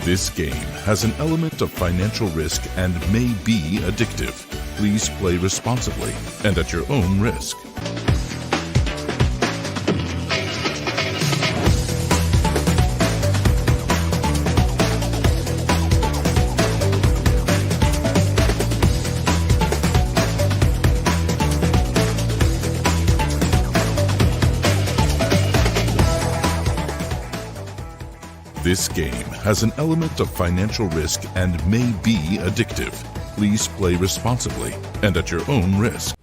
This game has an element of financial risk and may be addictive. Please play responsibly and at your own risk. This game has an element of financial risk and may be addictive. Please play responsibly and at your own risk.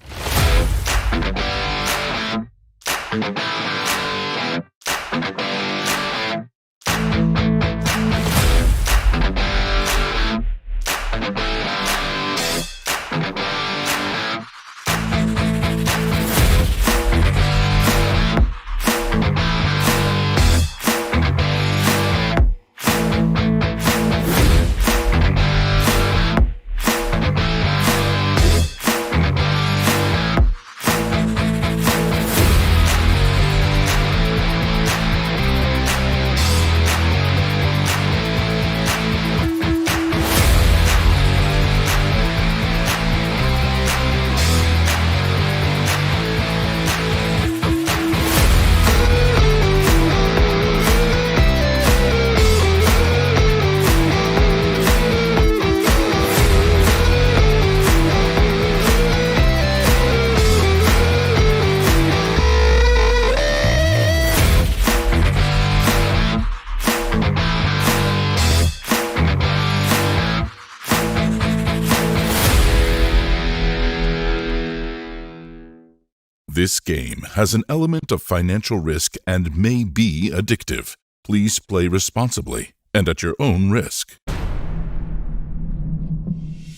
This game has an element of financial risk and may be addictive. Please play responsibly and at your own risk.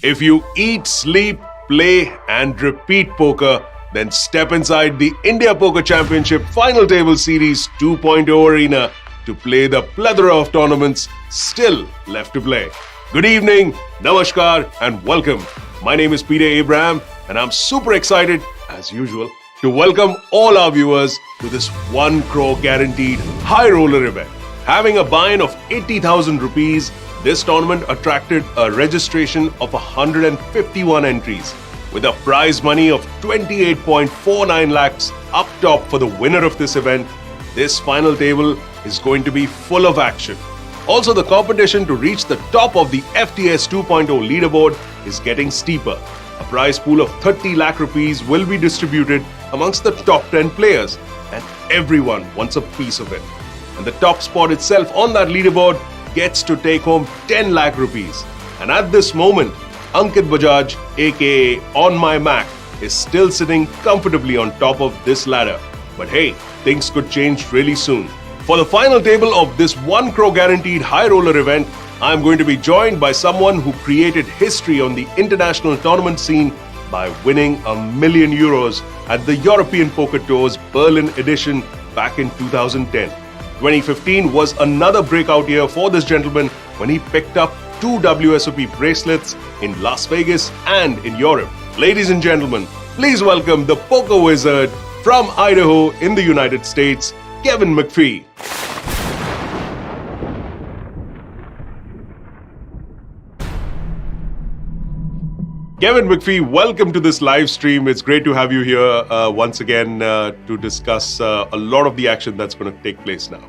If you eat, sleep, play and repeat poker, then step inside the India Poker Championship Final Table Series 2.0 arena to play the plethora of tournaments still left to play. Good evening, namaskar and welcome. My name is Peter Abraham and I'm super excited, as usual, to welcome all our viewers to this 1 crore guaranteed high roller event. Having a buy-in of 80,000 rupees, this tournament attracted a registration of 151 entries with a prize money of 28.49 lakhs up top for the winner of this event. This final table is going to be full of action. Also, the competition to reach the top of the FTS 2.0 leaderboard is getting steeper. A prize pool of 30 lakh rupees will be distributed amongst the top 10 players, and everyone wants a piece of it. And the top spot itself on that leaderboard gets to take home 10 lakh rupees. And at this moment, Ankit Bajaj, aka On My Mac, is still sitting comfortably on top of this ladder. But hey, things could change really soon. For the final table of this 1 crore guaranteed high roller event, I'm going to be joined by someone who created history on the international tournament scene by winning €1 million at the European Poker Tour's Berlin edition back in 2010. 2015 was another breakout year for this gentleman when he picked up 2 WSOP bracelets in Las Vegas and in Europe. Ladies and gentlemen, please welcome the poker wizard from Idaho in the United States, Kevin McPhee. Kevin McPhee, welcome to this live stream. It's great to have you here once again to discuss a lot of the action that's going to take place now.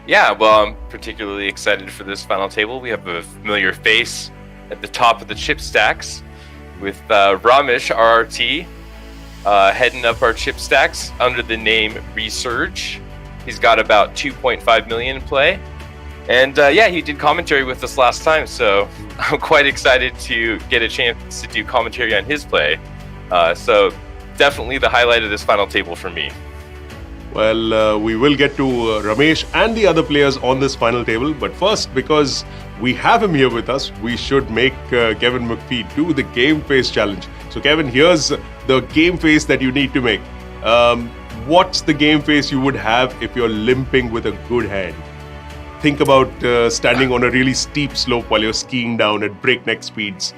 Yeah, well, I'm particularly excited for this final table. We have a familiar face at the top of the chip stacks with Ramesh RRT heading up our chip stacks under the name Resurge. He's got about 2.5 million in play. And yeah, he did commentary with us last time, so I'm quite excited to get a chance to do commentary on his play. So definitely the highlight of this final table for me. Well, we will get to Ramesh and the other players on this final table. But first, because we have him here with us, we should make Kevin McPhee do the game face challenge. So Kevin, here's the game face that you need to make. What's the game face you would have if you're limping with a good hand? Think about standing on a really steep slope while you're skiing down at breakneck speeds.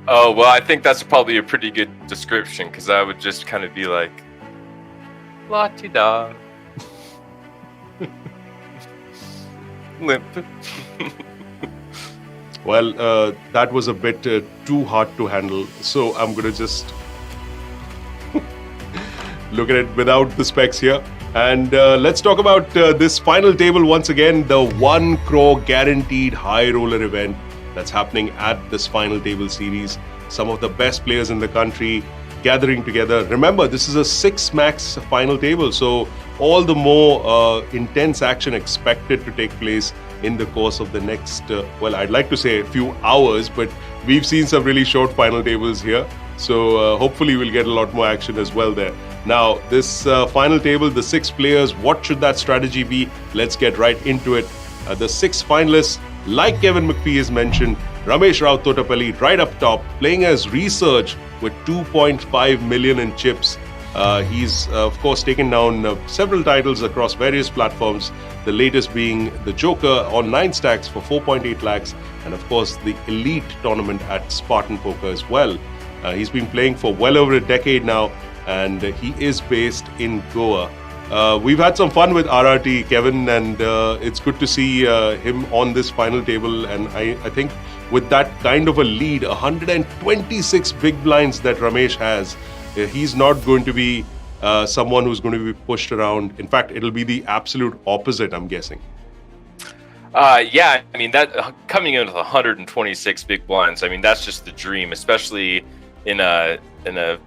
Oh, well, I think that's probably a pretty good description, because I would just kind of be like, la-ti-da. Limp. Well, that was a bit too hard to handle, so I'm going to just look at it without the specs here. And let's talk about this final table once again, the 1 crore guaranteed high roller event that's happening at this final table series. Some of the best players in the country gathering together. Remember, this is a 6-max final table, so all the more intense action expected to take place in the course of the next, well, I'd like to say a few hours, but we've seen some really short final tables here. So hopefully we'll get a lot more action as well there. Now, this final table, the 6 players, what should that strategy be? Let's get right into it. The 6 finalists, like Kevin McPhee has mentioned, Ramesh Rao Thotapalli right up top, playing as Resurge with 2.5 million in chips. He's, of course, taken down several titles across various platforms, the latest being the Joker on 9 stacks for 4.8 lakhs, and of course, the Elite tournament at Spartan Poker as well. He's been playing for well over a decade now, and he is based in Goa. We've had some fun with RRT, Kevin, and it's good to see him on this final table. And I think with that kind of a lead, 126 big blinds that Ramesh has, he's not going to be someone who's going to be pushed around. In fact, it'll be the absolute opposite, I'm guessing. Yeah, I mean, that coming in with 126 big blinds, I mean, that's just the dream, especially in a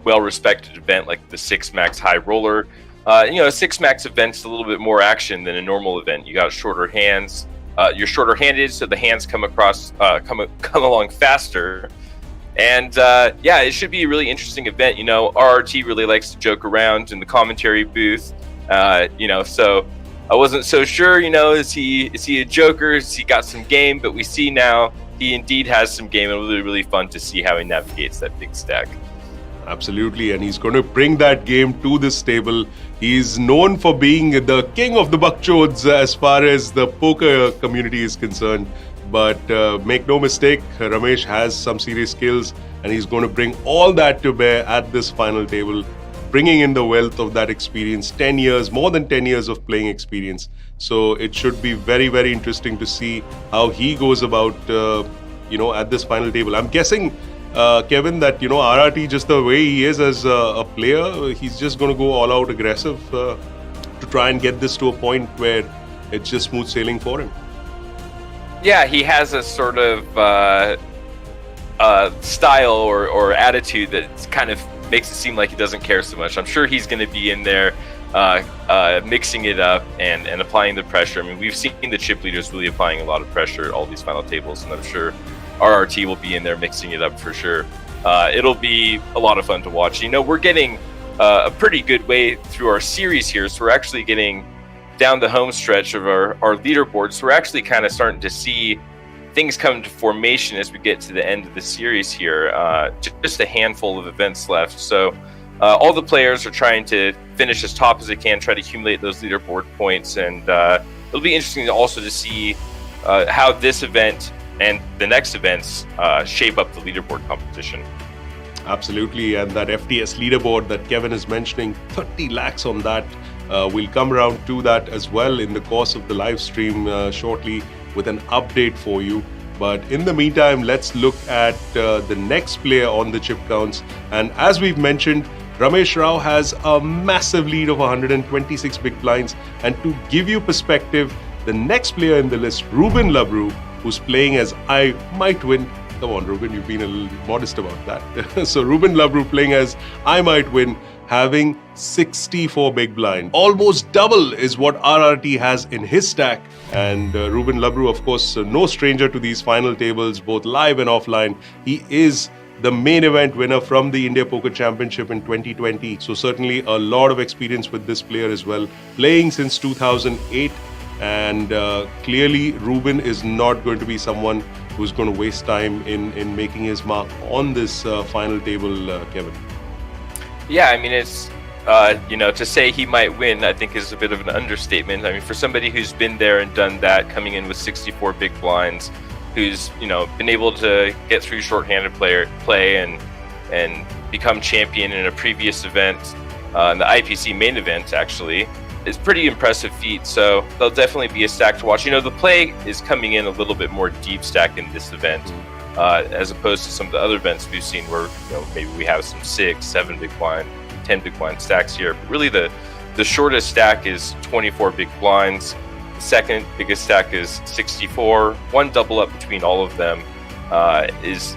well-respected event like the 6-max high roller. A 6-max event's a little bit more action than a normal event. You got shorter hands. You're shorter-handed, so the hands come along faster. And yeah, it should be a really interesting event. RRT really likes to joke around in the commentary booth. So I wasn't so sure. Is he a joker? Has he got some game? But we see now he indeed has some game. It'll be really fun to see how he navigates that big stack. Absolutely, and he's going to bring that game to this table. He's known for being the king of the buckchodes as far as the poker community is concerned. But make no mistake, Ramesh has some serious skills, and he's going to bring all that to bear at this final table, bringing in the wealth of that experience, 10 years, more than 10 years of playing experience. So it should be very, very interesting to see how he goes about, at this final table. I'm guessing, Kevin, that, RRT, just the way he is as a player, he's just going to go all out aggressive to try and get this to a point where it's just smooth sailing for him. Yeah, he has a sort of style or attitude that kind of makes it seem like he doesn't care so much. I'm sure he's going to be in there mixing it up and applying the pressure. I mean, we've seen the chip leaders really applying a lot of pressure at all these final tables, and I'm sure RRT will be in there mixing it up for sure. It'll be a lot of fun to watch. We're getting a pretty good way through our series here, so we're actually getting down the home stretch of our leaderboard. So we're actually kind of starting to see things come to formation as we get to the end of the series here. Just a handful of events left. So all the players are trying to finish as top as they can, try to accumulate those leaderboard points. And it'll be interesting also to see how this event and the next events shape up the leaderboard competition. Absolutely, and that FTS leaderboard that Kevin is mentioning, 30 lakhs on that. We'll come around to that as well in the course of the live stream shortly with an update for you. But in the meantime, let's look at the next player on the chip counts. And as we've mentioned, Ramesh Rao has a massive lead of 126 big blinds. And to give you perspective, the next player in the list, Rubin Labroo, who's playing as I might win. Come on, Rubin, you've been a little modest about that. So Rubin Labroo playing as I might win, having 64 big blind. Almost double is what RRT has in his stack. And Rubin Labroo, of course, no stranger to these final tables, both live and offline. He is the main event winner from the India Poker Championship in 2020. So certainly a lot of experience with this player as well, playing since 2008. And clearly, Rubin is not going to be someone who's going to waste time in making his mark on this final table, Kevin. Yeah, I mean, it's, to say he might win, I think is a bit of an understatement. I mean, for somebody who's been there and done that, coming in with 64 big blinds, who's, been able to get through shorthanded play and become champion in a previous event, in the IPC main event, actually, it's pretty impressive feat. So there'll definitely be a stack to watch. The play is coming in a little bit more deep stack in this event, as opposed to some of the other events we've seen where maybe we have some 6, 7 big blind, 10 big blind stacks here. But really, the shortest stack is 24 big blinds. The second biggest stack is 64. One double up between all of them is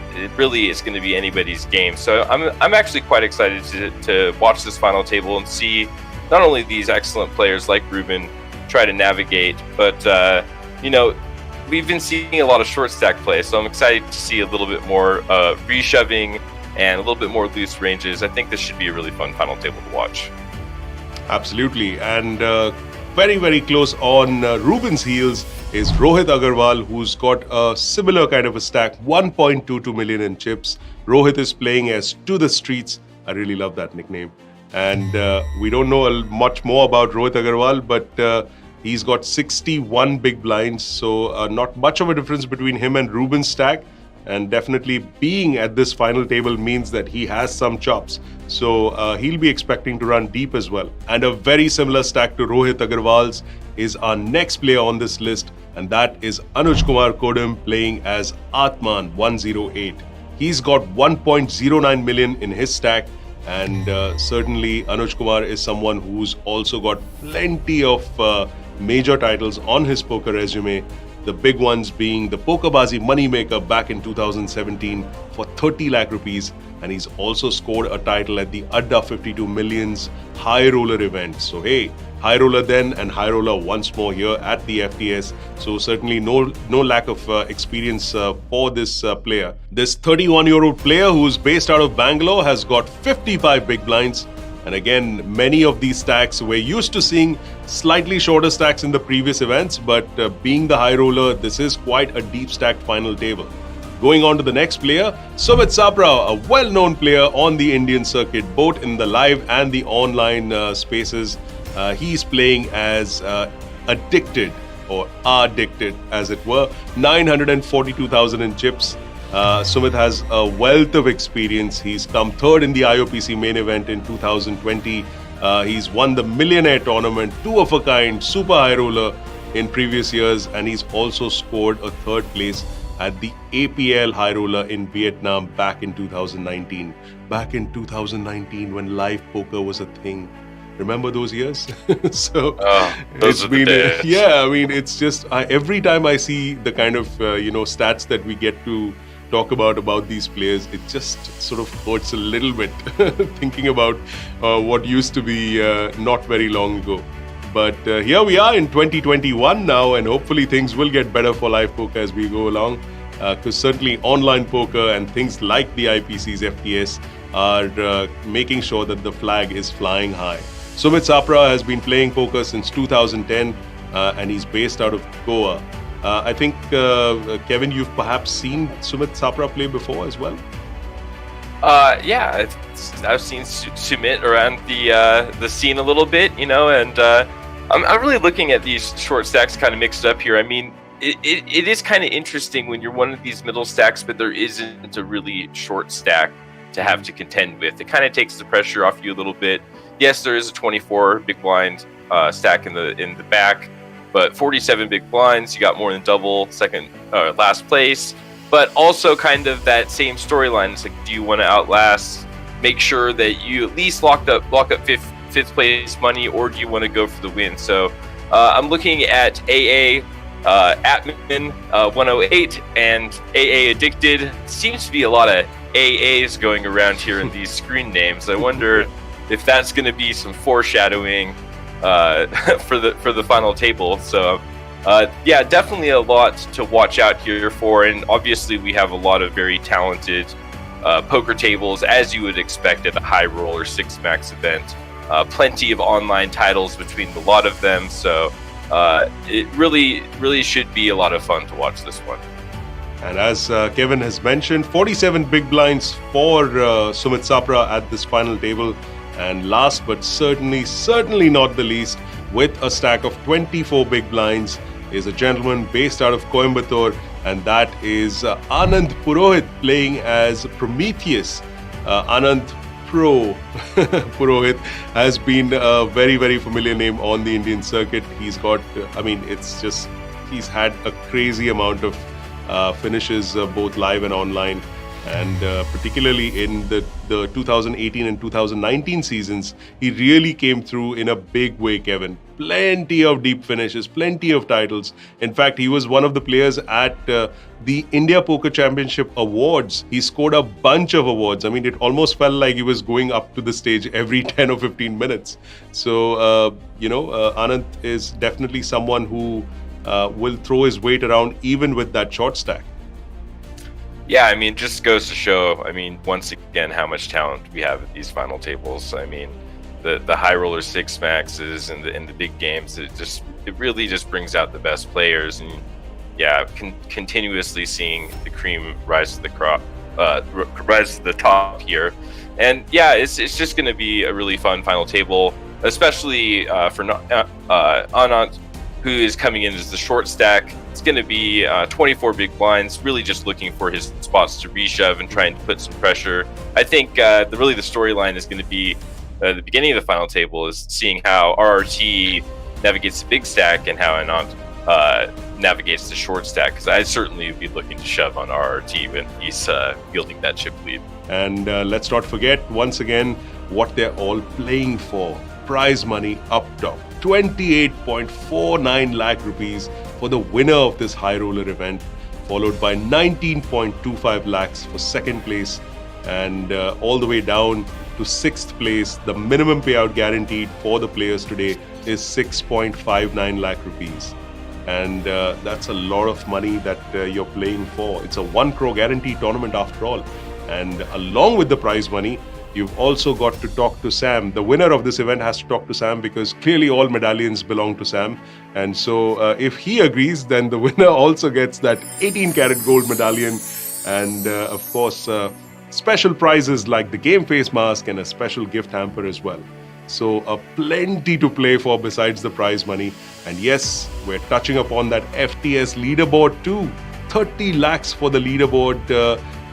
going to be anybody's game. So I'm actually quite excited to watch this final table and see not only these excellent players like Rubin try to navigate, but we've been seeing a lot of short stack play, so I'm excited to see a little bit more reshoving and a little bit more loose ranges. I think this should be a really fun final table to watch. Absolutely. And very, very close on Rubin's heels is Rohit Agrawal, who's got a similar kind of a stack, 1.22 million in chips. Rohit is playing as To The Streets. I really love that nickname. And we don't know much more about Rohit Agrawal, but he's got 61 big blinds. So not much of a difference between him and Rubin's stack. And definitely being at this final table means that he has some chops. So he'll be expecting to run deep as well. And a very similar stack to Rohit Agrawal's is our next player on this list. And that is Anujkumar Kodam playing as Atman 108. He's got 1.09 million in his stack. And certainly Anujkumar is someone who's also got plenty of major titles on his poker resume. The big ones being the Pokerbazi Moneymaker back in 2017 for 30 lakh rupees. And he's also scored a title at the Adda 52 Millions High Roller event. So hey, High Roller then and High Roller once more here at the FTS. So certainly no lack of experience for this player. This 31-year-old player who's based out of Bangalore has got 55 big blinds. And again, many of these stacks, we're used to seeing slightly shorter stacks in the previous events, but being the high roller, this is quite a deep stacked final table. Going on to the next player, Sumit Sapra, a well-known player on the Indian circuit, both in the live and the online spaces. He's playing as Addicted, or Addicted as it were, 942,000 in chips. Sumit has a wealth of experience. He's come third in the IOPC main event in 2020. He's won the Millionaire Tournament, 2 of a kind, super high roller in previous years, and he's also scored a third place at the APL High Roller in Vietnam back in 2019. Back in 2019 when live poker was a thing. Remember those years? So those it's been, yeah, I mean, it's just every time I see the kind of stats that we get to talk about these players, it just sort of hurts a little bit thinking about what used to be not very long ago. But here we are in 2021 now, and hopefully things will get better for live poker as we go along. Because certainly online poker and things like the IPC's FTS are making sure that the flag is flying high. Sumit Sapra has been playing poker since 2010 and he's based out of Goa. I think, Kevin, you've perhaps seen Sumit Sapra play before as well? Yeah, I've seen Sumit around the scene a little bit, and I'm really looking at these short stacks kind of mixed up here. I mean, it is kind of interesting when you're one of these middle stacks, but there isn't a really short stack to have to contend with. It kind of takes the pressure off you a little bit. Yes, there is a 24 big blind stack in the back, but 47 big blinds, you got more than double last place. But also kind of that same storyline. It's like, do you want to outlast, make sure that you at least lock up fifth place money, or do you want to go for the win? So I'm looking at AA, Atman 108, and AA Addicted. Seems to be a lot of AAs going around here in these screen names. I wonder if that's going to be some foreshadowing for the final table. So yeah, definitely a lot to watch out here for, and obviously we have a lot of very talented poker tables, as you would expect at a high roller 6-max event. Plenty of online titles between the lot of them, so it really should be a lot of fun to watch this one. And as Kevin has mentioned, 47 big blinds for Sumit Sapra at this final table. And last but certainly not the least, with a stack of 24 big blinds, is a gentleman based out of Coimbatore, and that is Anant Purohit, playing as Prometheus. Anant Purohit has been a very, very familiar name on the Indian circuit. He's got, he's had a crazy amount of finishes both live and online. And particularly in the 2018 and 2019 seasons, he really came through in a big way, Kevin. Plenty of deep finishes, plenty of titles. In fact, he was one of the players at the India Poker Championship Awards. He scored a bunch of awards. I mean, it almost felt like he was going up to the stage every 10 or 15 minutes. So, Anant is definitely someone who will throw his weight around even with that short stack. Yeah, I mean, just goes to show, once again, how much talent we have at these final tables. I mean, the high roller 6-maxes and the big games, it really just brings out the best players. And yeah, continuously seeing the cream rise to the top here. And yeah, it's just going to be a really fun final table, especially for Anant, who is coming in as the short stack. It's going to be 24 big blinds, really just looking for his spots to reshove and trying to put some pressure. I think the storyline is going to be the beginning of the final table is seeing how RRT navigates the big stack and how Anant navigates the short stack, because I certainly would be looking to shove on RRT when he's fielding that chip lead. And let's not forget, once again, what they're all playing for. Prize money up top. 28.49 lakh rupees for the winner of this high roller event, followed by 19.25 lakhs for second place, and all the way down to sixth place. The minimum payout guaranteed for the players today is 6.59 lakh rupees. And that's a lot of money that you're playing for. It's a 1 crore guarantee tournament after all. And along with the prize money, you've also got to talk to Sam. The winner of this event has to talk to Sam, because clearly all medallions belong to Sam. And so if he agrees, then the winner also gets that 18-karat gold medallion. And of course, special prizes like the game face mask and a special gift hamper as well. So plenty to play for besides the prize money. And yes, we're touching upon that FTS leaderboard too. 30 lakhs for the leaderboard.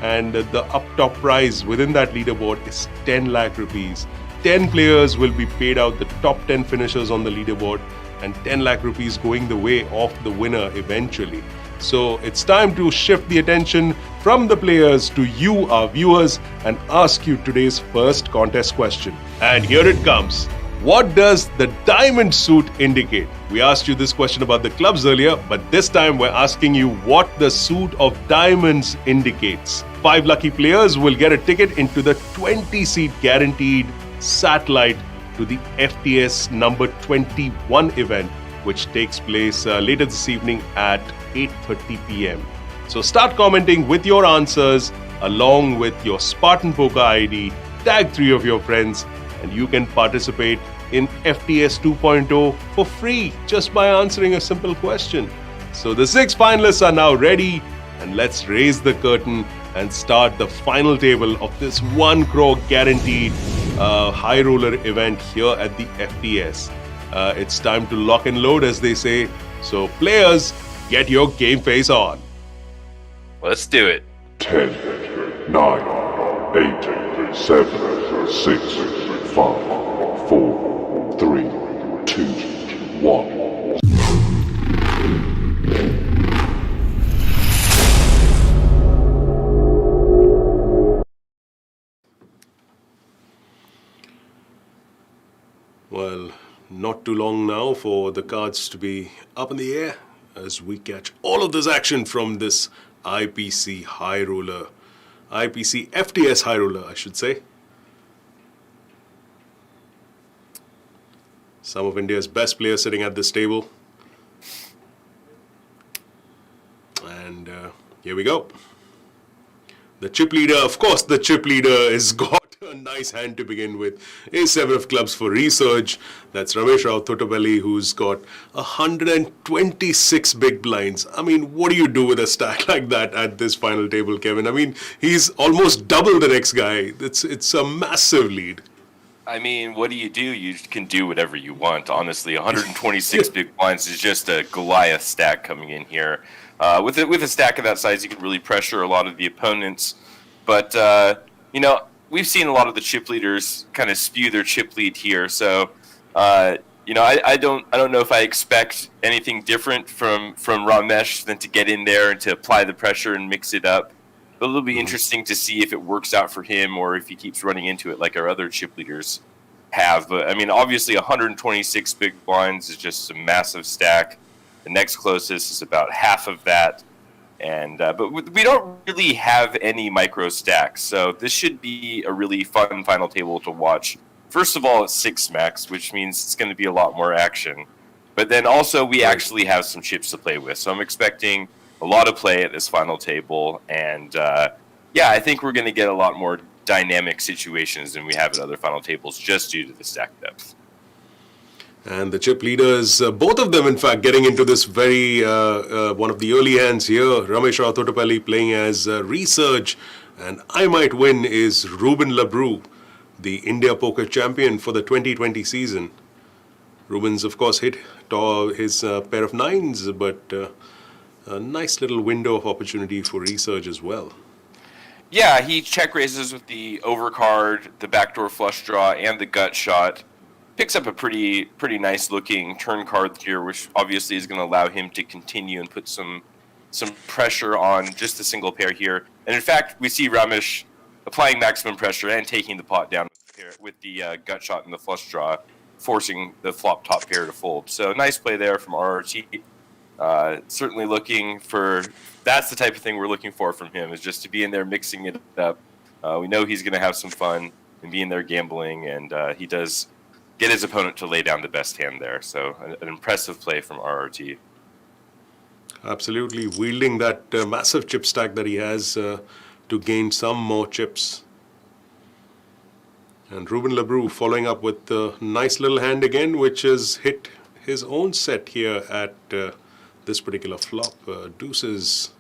And the up top prize within that leaderboard is 10 lakh rupees. 10 players will be paid out, the top 10 finishers on the leaderboard, and 10 lakh rupees going the way of the winner eventually. So it's time to shift the attention from the players to you, our viewers, and ask you today's first contest question. And here it comes. What does the diamond suit indicate? We asked you this question about the clubs earlier, but this time we're asking you what the suit of diamonds indicates. 5 lucky players will get a ticket into the 20-seat guaranteed satellite to the FTS number 21 event, which takes place later this evening at 8:30 p.m. So start commenting with your answers along with your Spartan Poker ID, tag 3 of your friends, and you can participate in FTS 2.0 for free just by answering a simple question. So the 6 finalists are now ready, and let's raise the curtain and start the final table of this 1 crore guaranteed high roller event here at the FTS. It's time to lock and load, as they say. So players, get your game face on. Let's do it. 10, 9, 8, 7, 6, 5, 4, 3, 2, 1. Well, not too long now for the cards to be up in the air as we catch all of this action from this IPC High Roller. IPC FTS High Roller, I should say. Some of India's best players sitting at this table. And here we go. The chip leader, of course, the chip leader has got a nice hand to begin with. Ace 7 of clubs for research. That's Ramesh Rao Thotapalli, who's got 126 big blinds. I mean, what do you do with a stack like that at this final table, Kevin? I mean, he's almost double the next guy. It's a massive lead. I mean, what do? You can do whatever you want, honestly. 126 big blinds is just a Goliath stack coming in here. With a stack of that size, you can really pressure a lot of the opponents. But, we've seen a lot of the chip leaders kind of spew their chip lead here. So, I don't know if I expect anything different from Ramesh than to get in there and to apply the pressure and mix it up. But it'll be interesting to see if it works out for him or if he keeps running into it like our other chip leaders have. But, I mean, obviously 126 big blinds is just a massive stack. The next closest is about half of that. And but we don't really have any micro stacks. So this should be a really fun final table to watch. First of all, it's 6 max, which means it's going to be a lot more action. But then also we actually have some chips to play with. So I'm expecting a lot of play at this final table, and I think we're going to get a lot more dynamic situations than we have at other final tables just due to the stack depth. And the chip leaders, both of them, in fact, getting into this very one of the early hands here. Ramesh Rao Thotapalli playing as Research, and I Might Win is Rubin Labroo, the India Poker Champion for the 2020 season. Rubin's, of course, hit his pair of 9s, but a nice little window of opportunity for Research as well. Yeah, he check raises with the overcard, the backdoor flush draw, and the gut shot. Picks up a pretty nice looking turn card here, which obviously is going to allow him to continue and put some pressure on just the single pair here. And in fact, we see Ramesh applying maximum pressure and taking the pot down with the gut shot and the flush draw, forcing the flop top pair to fold. So nice play there from RRT. Certainly looking for, that's the type of thing we're looking for from him, is just to be in there mixing it up. We know he's going to have some fun and be in there gambling, and he does get his opponent to lay down the best hand there. So an impressive play from RRT. Absolutely, wielding that massive chip stack that he has to gain some more chips. And Rubin Labroo following up with a nice little hand again, which has hit his own set here at this particular flop. Deuces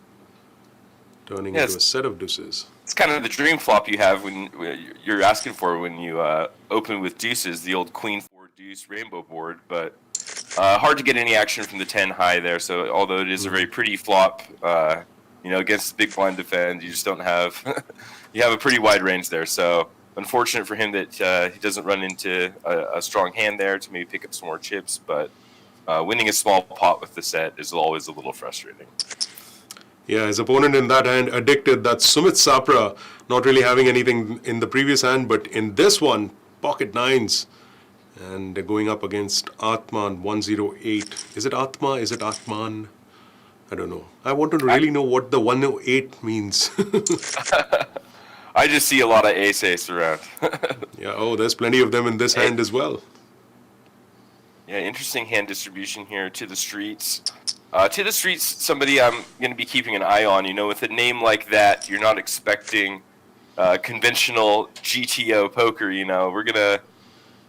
turning into a set of deuces. It's kind of the dream flop you have when you're asking for when you open with deuces, the old queen 4 deuce rainbow board, but hard to get any action from the 10 high there. So although it is a very pretty flop, against the big blind defend, you just don't have you have a pretty wide range there. So unfortunate for him that he doesn't run into a strong hand there to maybe pick up some more chips, but winning a small pot with the set is always a little frustrating. Yeah, his opponent in that hand addicted. That's Sumit Sapra, not really having anything in the previous hand, but in this one, pocket 9s. And going up against Atman 108. Is it Atma? Is it Atman? I don't know. I want to really know what the 108 means. I just see a lot of ace around. Yeah, there's plenty of them in this hand as well. Yeah, interesting hand distribution here to the streets. Somebody I'm going to be keeping an eye on. With a name like that, you're not expecting conventional GTO poker. We're going to,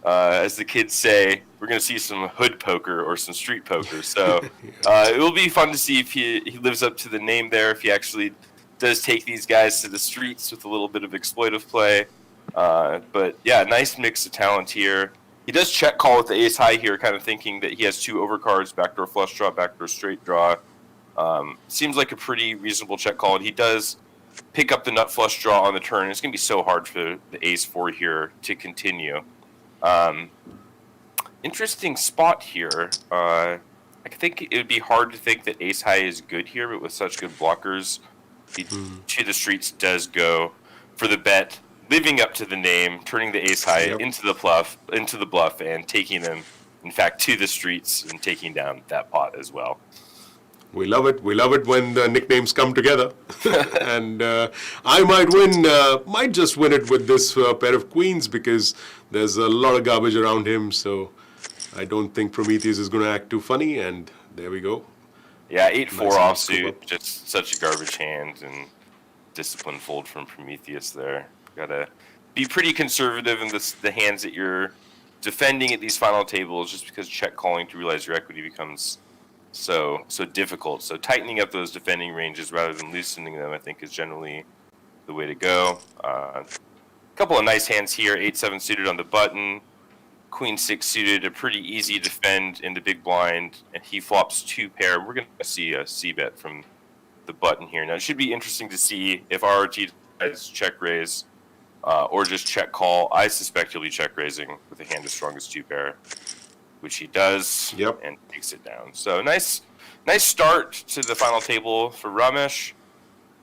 as the kids say, we're going to see some hood poker or some street poker. So it will be fun to see if he lives up to the name there, if he actually does take these guys to the streets with a little bit of exploitive play. But yeah, nice mix of talent here. He does check call with the ace high here, kind of thinking that he has 2 overcards, backdoor flush draw, backdoor straight draw. Seems like a pretty reasonable check call. And he does pick up the nut flush draw on the turn. It's going to be so hard for the ace 4 here to continue. Interesting spot here. I think it would be hard to think that ace high is good here, but with such good blockers, to the streets does go for the bet. living up to the name, turning the ace high into the bluff, and taking them, in fact, to the streets and taking down that pot as well. We love it. We love it when the nicknames come together. And I might just win it with this pair of queens because there's a lot of garbage around him. So I don't think Prometheus is going to act too funny. And there we go. Yeah, 8-4 offsuit. Just such a garbage hand and discipline fold from Prometheus there. Gotta be pretty conservative in the hands that you're defending at these final tables, just because check calling to realize your equity becomes so difficult. So tightening up those defending ranges rather than loosening them, I think, is generally the way to go. A couple of nice hands here. 8-7 suited on the button. Queen 6 suited, a pretty easy defend in the big blind, and he flops 2 pair. We're going to see a c-bet from the button here. Now, it should be interesting to see if RRT decides check raise or just check call. I suspect he'll be check raising with a hand as strong as 2 pair, which he does, and takes it down. So nice start to the final table for Ramesh.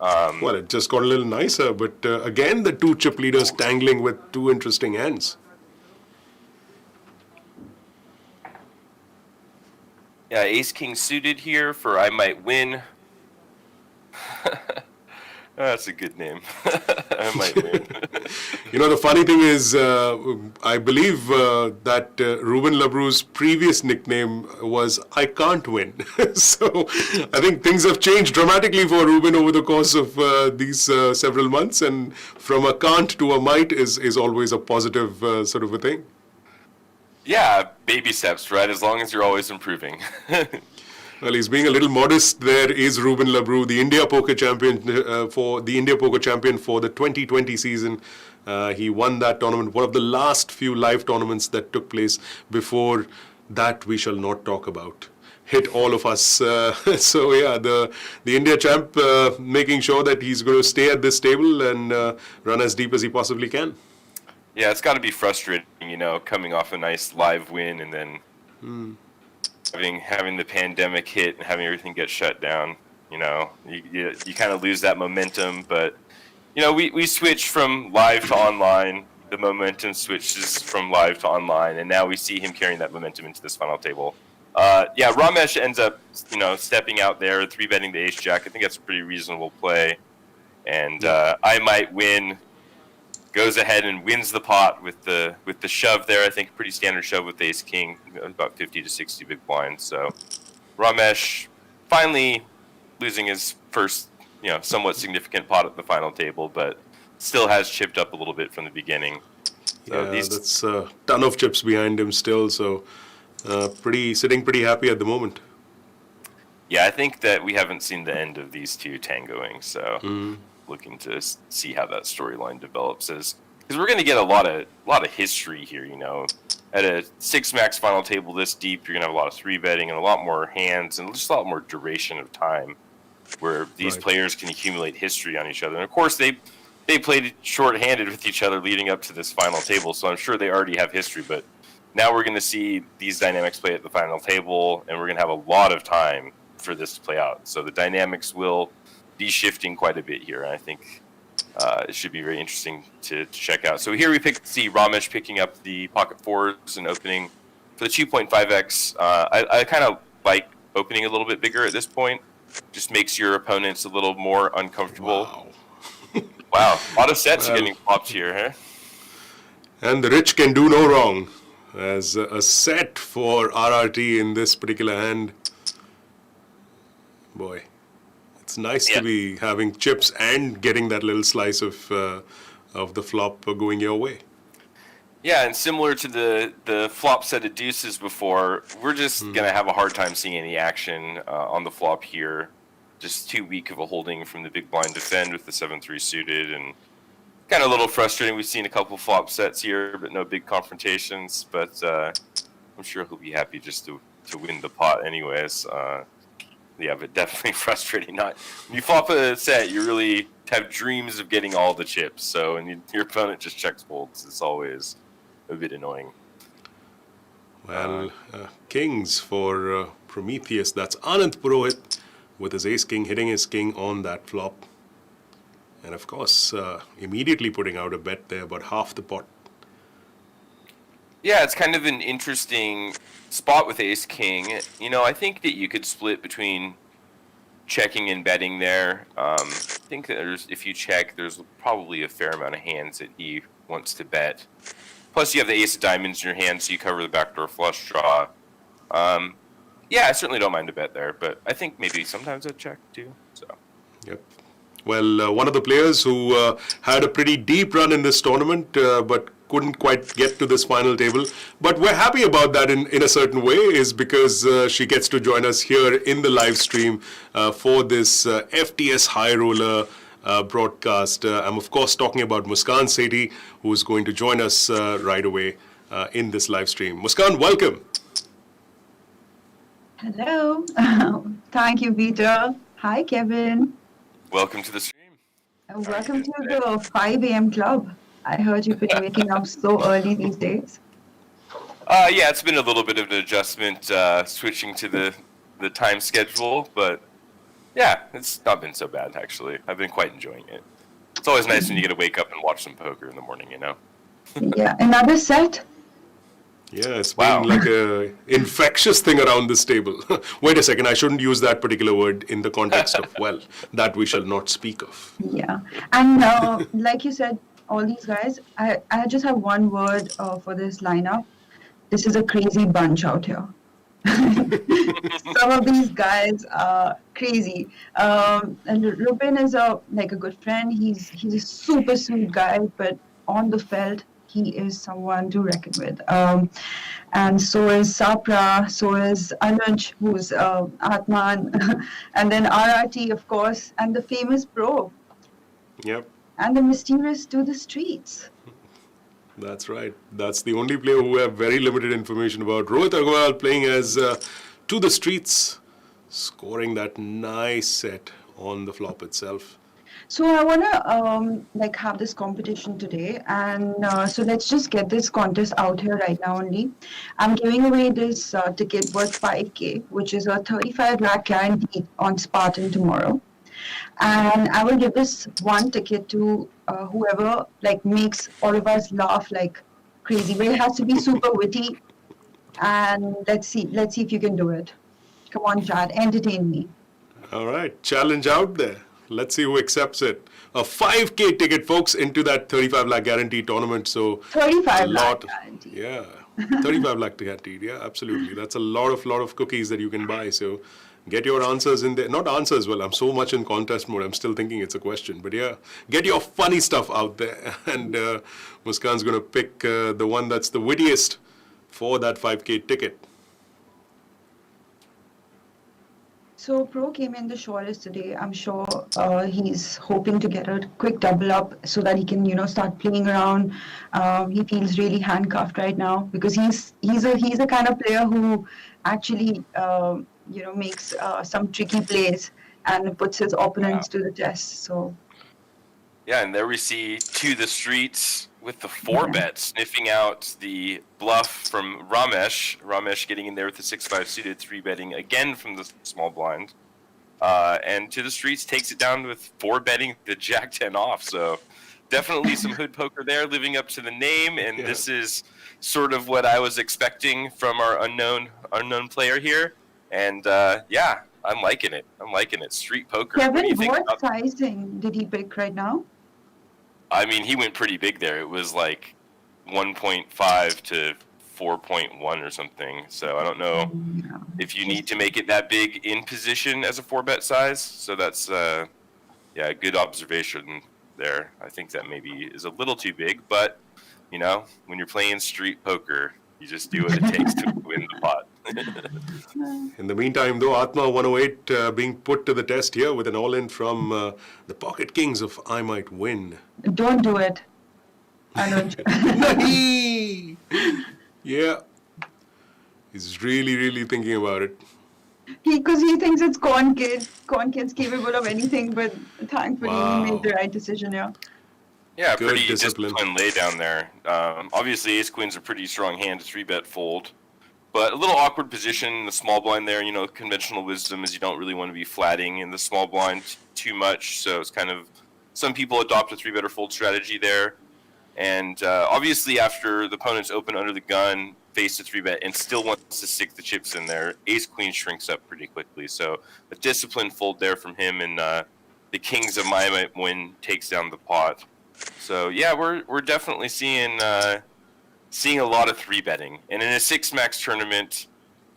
Well, it just got a little nicer, but again, the 2 chip leaders tangling with 2 interesting hands. Yeah, ace king suited here for I might win. That's a good name. I might win. The funny thing is, I believe that Rubin Labroo's previous nickname was I can't win. So I think things have changed dramatically for Rubin over the course of these several months, and from a can't to a might is always a positive sort of a thing. Yeah, baby steps, right? As long as you're always improving. Well, he's being a little modest. There is Rubin Labroo, the India Poker Champion for the 2020 season. He won that tournament, one of the last few live tournaments that took place before that we shall not talk about. Hit all of us. So yeah, the India champ making sure that he's going to stay at this table and run as deep as he possibly can. Yeah, it's got to be frustrating, coming off a nice live win and then having the pandemic hit and having everything get shut down. You kind of lose that momentum. But we switch from live to online. The momentum switches from live to online, and now we see him carrying that momentum into this final table. Ramesh ends up stepping out there, 3-betting the ace jack. I think that's a pretty reasonable play, and I might win. Goes ahead and wins the pot with the shove there. I think pretty standard shove with ace king, about 50 to 60 big blinds. So Ramesh finally losing his first, somewhat significant pot at the final table, but still has chipped up a little bit from the beginning. So that's a ton of chips behind him still. So sitting pretty happy at the moment. Yeah, I think that we haven't seen the end of these two tangoing. So. Looking to see how that storyline develops, because we're going to get a lot of history here. At a 6 max final table this deep, you're going to have a lot of 3-betting and a lot more hands and just a lot more duration of time where these players can accumulate history on each other. And of course, they played short-handed with each other leading up to this final table, so I'm sure they already have history. But now we're going to see these dynamics play at the final table, and we're going to have a lot of time for this to play out. So the dynamics will be shifting quite a bit here. I think it should be very interesting to check out. So here we see Ramesh picking up the pocket fours and opening for the 2.5x. I kind of like opening a little bit bigger at this point. Just makes your opponents a little more uncomfortable. Wow. A lot of sets getting popped here, huh? And the rich can do no wrong. As a set for RRT in this particular hand. Boy. It's nice to be having chips and getting that little slice of the flop going your way. Yeah, and similar to the flop set of deuces before, we're just going to have a hard time seeing any action on the flop here. Just too weak of a holding from the big blind defend with the 7-3 suited, and kind of a little frustrating. We've seen a couple flop sets here, but no big confrontations. But I'm sure he'll be happy just to win the pot anyways. But definitely frustrating. When you flop a set, you really have dreams of getting all the chips. So when your opponent just checks folds, it's always a bit annoying. Well, kings for Prometheus. That's Anant Purohit with his ace king hitting his king on that flop. And of course, immediately putting out a bet there, about half the pot. Yeah, it's kind of an interesting spot with Ace King. I think that you could split between checking and betting there. I think that if you check, there's probably a fair amount of hands that he wants to bet. Plus, you have the ace of diamonds in your hand, so you cover the backdoor flush draw. Yeah, I certainly don't mind a bet there, but I think maybe sometimes I'd check too. So. Yep. Well, one of the players who had a pretty deep run in this tournament, but couldn't quite get to this final table. But we're happy about that in a certain way, is because she gets to join us here in the live stream for this FTS High Roller broadcast. I'm of course talking about Muskan Sethi, who is going to join us right away in this live stream. Muskan, welcome. Hello. Thank you, Peter. Hi, Kevin. Welcome to the stream. And welcome to the 5 a.m. club. I heard you've been waking up so early these days. Yeah, it's been a little bit of an adjustment switching to the time schedule, but yeah, it's not been so bad actually. I've been quite enjoying it. It's always nice when you get to wake up and watch some poker in the morning, Yeah, another set? Yeah, it's been like a infectious thing around this table. Wait a second, I shouldn't use that particular word in the context of, well, that we shall not speak of. Yeah, and like you said, all these guys, I just have one word for this lineup. This is a crazy bunch out here. Some of these guys are crazy. And Rubin is like a good friend. He's a super sweet guy, but on the felt, he is someone to reckon with. And so is Sapra, so is Anuj, who's Atman, and then RRT, of course, and the famous Pro. Yep. And the mysterious To the Streets. That's right. That's the only player who we have very limited information about. Rohit Agrawal playing as To the Streets, scoring that nice set on the flop itself. So I want to have this competition today, and so let's just get this contest out here right now only. I'm giving away this ticket worth 5K, which is a 35 lakh guarantee on Spartan tomorrow. And I will give this one ticket to whoever makes all of us laugh like crazy. But it has to be super witty, and let's see if you can do it. Come on, Chad, entertain me. All right, challenge out there. Let's see who accepts it. A 5K ticket, folks, into that 35 lakh guarantee tournament. So 35 lakh guarantee. Yeah, 35 lakh guaranteed. Yeah, absolutely. That's a lot of cookies that you can buy. So get your answers in there. Not answers, well, I'm so much in contest mode. I'm still thinking it's a question. But yeah, get your funny stuff out there. And Muskan's going to pick the one that's the wittiest for that 5K ticket. So Pro came in the shortest today. I'm sure he's hoping to get a quick double up so that he can, start playing around. He feels really handcuffed right now because he's a kind of player who actually makes some tricky plays and puts his opponents to the test. So. Yeah, and there we see To the Streets with the 4-bet, sniffing out the bluff from Ramesh. Ramesh getting in there with the 6-5 suited, 3-betting again from the small blind. And To the Streets takes it down with 4-betting the Jack-10 off. So definitely some hood poker there, living up to the name. And this is sort of what I was expecting from our unknown player here. And I'm liking it. Street poker. Kevin, what sizing did he pick right now? I mean, he went pretty big there. It was like 1.5 to 4.1 or something. So I don't know if you need to make it that big in position as a 4-bet size. So that's, a good observation there. I think that maybe is a little too big. But, when you're playing street poker, you just do what it takes to win the pot. In the meantime, though, Atma 108 being put to the test here with an all-in from the Pocket Kings of I Might Win. Don't do it. Yeah. He's really thinking about it. Because he thinks it's Corn Kid. Corn Kid's capable of anything, but thankfully he made the right decision, Yeah, good pretty discipline. disciplined lay down there. Obviously, Ace Queen's a pretty strong hand to 3-bet fold. But a little awkward position in the small blind there. Conventional wisdom is you don't really want to be flatting in the small blind too much. So it's kind of some people adopt a 3-better fold strategy there. And obviously, after the opponent's open under the gun, face a 3-bet, and still wants to stick the chips in there, ace-queen shrinks up pretty quickly. So a disciplined fold there from him, and the kings of my win takes down the pot. So yeah, we're definitely seeing a lot of 3-betting, and in a 6-max tournament,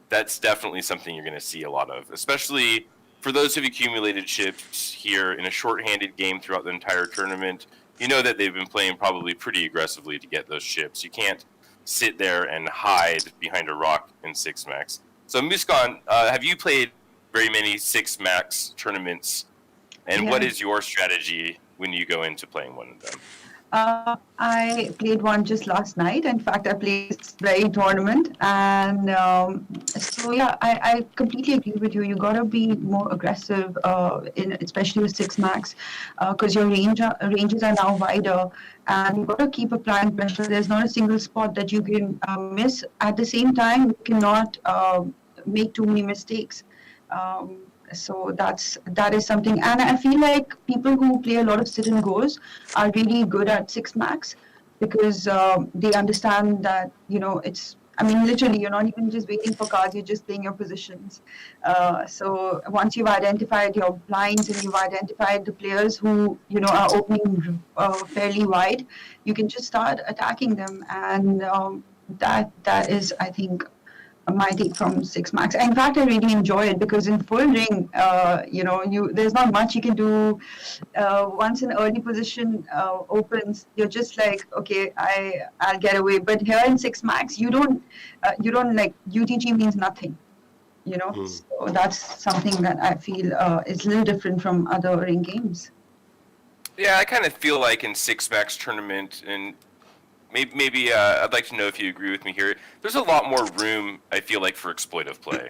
that's definitely something you're going to see a lot of, especially for those who've accumulated chips here in a short-handed game throughout the entire tournament. You know that they've been playing probably pretty aggressively to get those chips. You can't sit there and hide behind a rock in 6-max. So Muskan, have you played very many 6-max tournaments? And what is your strategy when you go into playing one of them? I played one just last night. In fact, I played this very tournament. And so, yeah, I completely agree with you. You got to be more aggressive, especially with 6-max, because your ranges are now wider. And you got to keep applying pressure. There's not a single spot that you can miss. At the same time, you cannot make too many mistakes. So that is something, and I feel like people who play a lot of sit and goes are really good at 6-max because they understand that literally you're not even just waiting for cards, you're just playing your positions. So once you've identified your blinds and you've identified the players who are opening fairly wide, you can just start attacking them, and that is, I think, my take from 6-max. In fact, I really enjoy it because in full ring, there's not much you can do. Once an early position opens, you're just like, okay, I'll get away. But here in 6-max, you don't like, UTG means nothing. So that's something that I feel is a little different from other ring games. Yeah, I kind of feel like in 6-max tournament, and maybe I'd like to know if you agree with me here. There's a lot more room, I feel like, for exploitive play.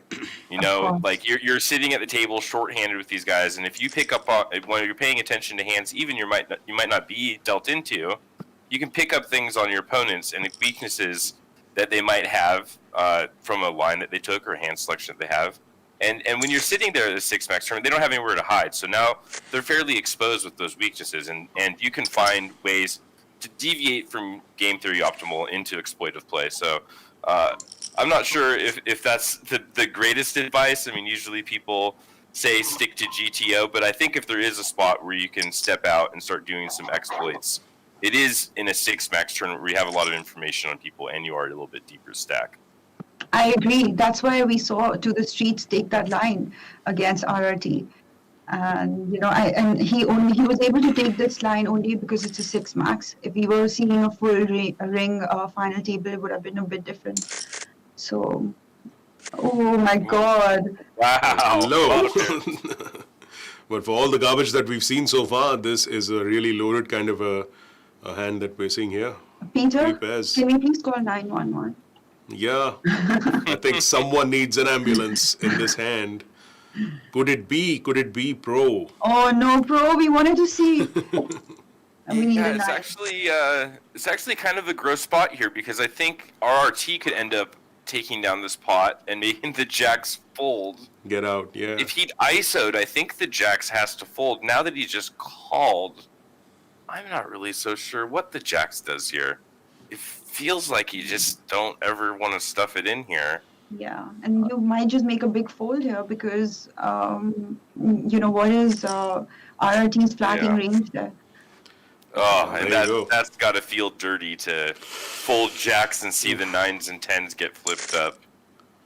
Like you're sitting at the table short-handed with these guys, and if you pick up when you're paying attention to hands, even you might not be dealt into, you can pick up things on your opponents and the weaknesses that they might have from a line that they took or a hand selection that they have. And when you're sitting there at the 6-max tournament, they don't have anywhere to hide. So now they're fairly exposed with those weaknesses, and you can find ways to deviate from game theory optimal into exploitive play. So I'm not sure if that's the greatest advice. I mean, usually people say stick to GTO, but I think if there is a spot where you can step out and start doing some exploits, it is in a 6-max tournament where you have a lot of information on people and you are a little bit deeper stack. I agree. That's why we saw To the Streets take that line against RRT. And he was able to take this line only because it's a 6-max. If we were seeing a full ring final table, it would have been a bit different. So, oh my God! Wow! Hello. But for all the garbage that we've seen so far, this is a really loaded kind of a hand that we're seeing here. Peter, can we please call 911? Yeah, I think someone needs an ambulance in this hand. Could it be Pro? Oh no, Pro! We wanted to see. It's actually kind of a gross spot here because I think RRT could end up taking down this pot and making the jacks fold. Get out, yeah. If he'd ISO'd, I think the jacks has to fold. Now that he just called, I'm not really so sure what the jacks does here. It feels like you just don't ever want to stuff it in here. Yeah, and you might just make a big fold here because, what is RRT's flatting range there? Oh, and that's got to feel dirty to fold jacks and see the 9s and 10s get flipped up.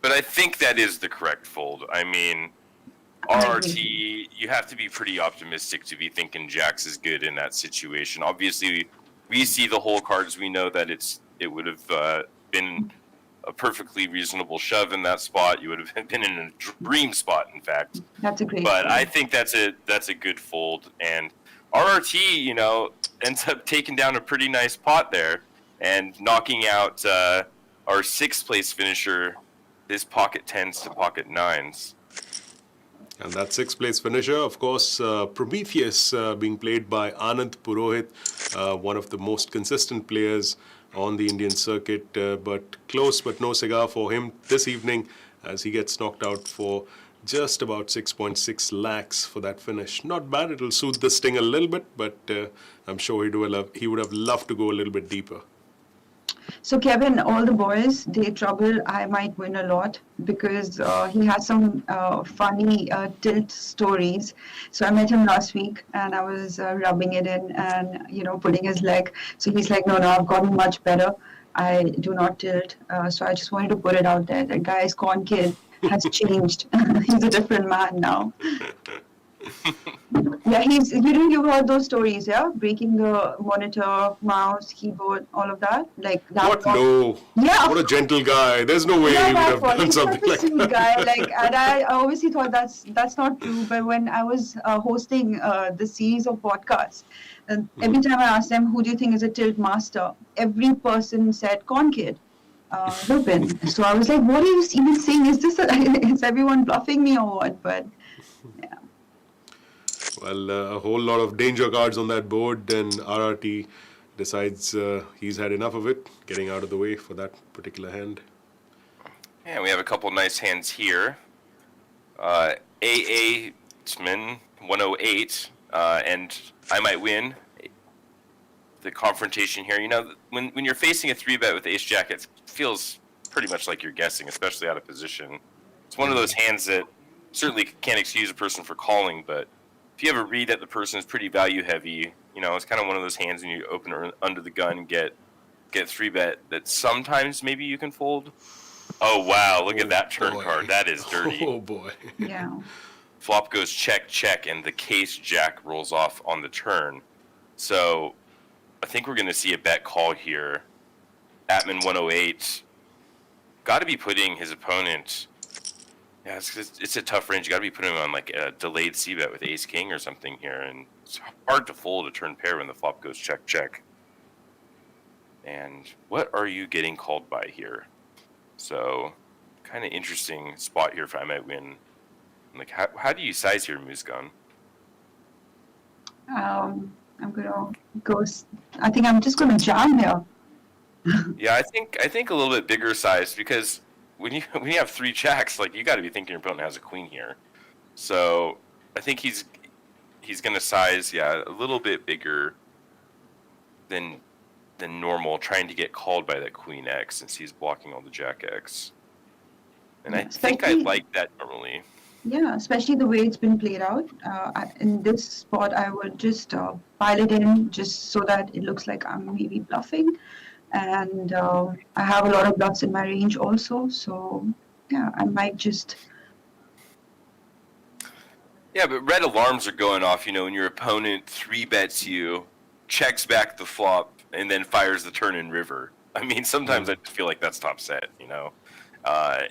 But I think that is the correct fold. I mean, RRT, you have to be pretty optimistic to be thinking jacks is good in that situation. Obviously, we see the whole cards. We know that it would have been a perfectly reasonable shove in that spot. You would have been in a dream spot, in fact. That's a great But fold. I think that's a good fold. And RRT, ends up taking down a pretty nice pot there and knocking out our 6th place finisher, his pocket 10s to pocket 9s. And that 6th place finisher, of course, Prometheus, being played by Anant Purohit, one of the most consistent players on the Indian circuit, but close but no cigar for him this evening as he gets knocked out for Just about 6.6 lakhs for that finish. Not bad. It'll soothe the sting a little bit, but I'm sure he would have loved to go a little bit deeper. So Kevin, all the boys, they trouble. I might win a lot because he has some funny tilt stories. So I met him last week, and I was rubbing it in and putting his leg. So he's like, no, I've gotten much better. I do not tilt. So I just wanted to put it out there. That guy's corn kid has changed. He's a different man now. Yeah, you've heard those stories, yeah? Breaking the monitor, mouse, keyboard, all of that? Like that. What? No. Yeah. What a gentle guy. There's no way he would have done something like that. Guy. And I obviously thought that's not true. But when I was hosting the series of podcasts, and every time I asked them, who do you think is a tilt master? Every person said corn kid. Rubin. So I was like, what are you even saying? Is everyone bluffing me or what? But yeah. Well, a whole lot of danger cards on that board, and RRT decides he's had enough of it, getting out of the way for that particular hand. Yeah, we have a couple nice hands here. AA-man 108, and I might win the confrontation here. When you're facing a 3-bet with ace-jack, it feels pretty much like you're guessing, especially out of position. It's one of those hands that certainly can't excuse a person for calling, but if you have a read that the person is pretty value heavy, it's kind of one of those hands when you open it under the gun and get 3-bet that sometimes maybe you can fold. Oh, wow, look at that turn card. That is dirty. Oh, boy. Yeah. Flop goes check, check, and the case jack rolls off on the turn. So I think we're going to see a bet call here. Atman 108. Got to be putting his opponent... Yeah, it's a tough range. You got to be putting him on like a delayed c-bet with ace king or something here, and it's hard to fold a turn pair when the flop goes check check. And what are you getting called by here? So, kind of interesting spot here if I might win. Like, how do you size here, Muskan? I'm gonna go. I think I'm just gonna jam here. Yeah, I think a little bit bigger size because. When you have 3 jacks, like you got to be thinking your opponent has a queen here, so I think he's going to size a little bit bigger than normal, trying to get called by that queen X since he's blocking all the jack X, and I think I like that normally. Yeah, especially the way it's been played out. In this spot, I would just pile it in just so that it looks like I'm maybe bluffing. And I have a lot of bluffs in my range also, so yeah, I might just... Yeah, but red alarms are going off, when your opponent 3-bets you, checks back the flop, and then fires the turn in river. I mean, sometimes I feel like that's top set,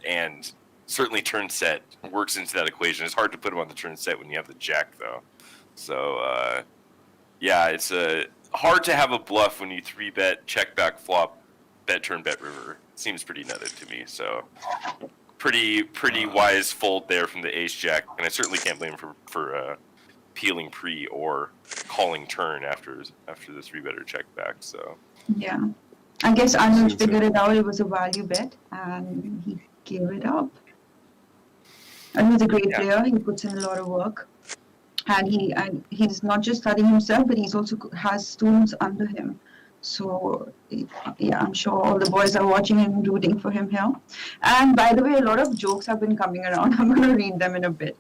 and certainly turn set works into that equation. It's hard to put them on the turn set when you have the jack, though. So, yeah, it's hard to have a bluff when you 3-bet, check back flop, bet turn, bet river. Seems pretty nutted to me. So pretty wise fold there from the ace jack, and I certainly can't blame him for peeling pre or calling turn after the 3-better check back. So yeah, I guess Anuj figured it out. It was a value bet, and he gave it up. Anuj is a great player. He puts in a lot of work. And he's not just studying himself, but he's also has students under him. So yeah, I'm sure all the boys are watching and rooting for him here. And by the way, a lot of jokes have been coming around. I'm going to read them in a bit.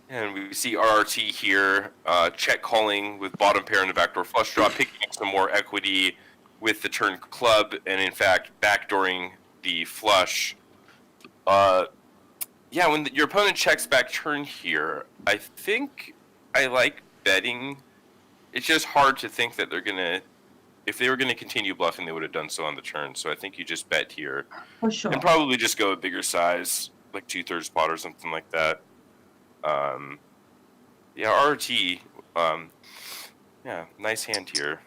And we see RRT here, check calling with bottom pair and the backdoor flush draw, picking up some more equity with the turn club, and in fact backdooring the flush. Yeah, when your opponent checks back turn here, I think I like betting. It's just hard to think that they're going to... If they were going to continue bluffing, they would have done so on the turn. So I think you just bet here. For sure. And probably just go a bigger size, like 2/3 pot or something like that. Yeah, RT. Yeah, nice hand here.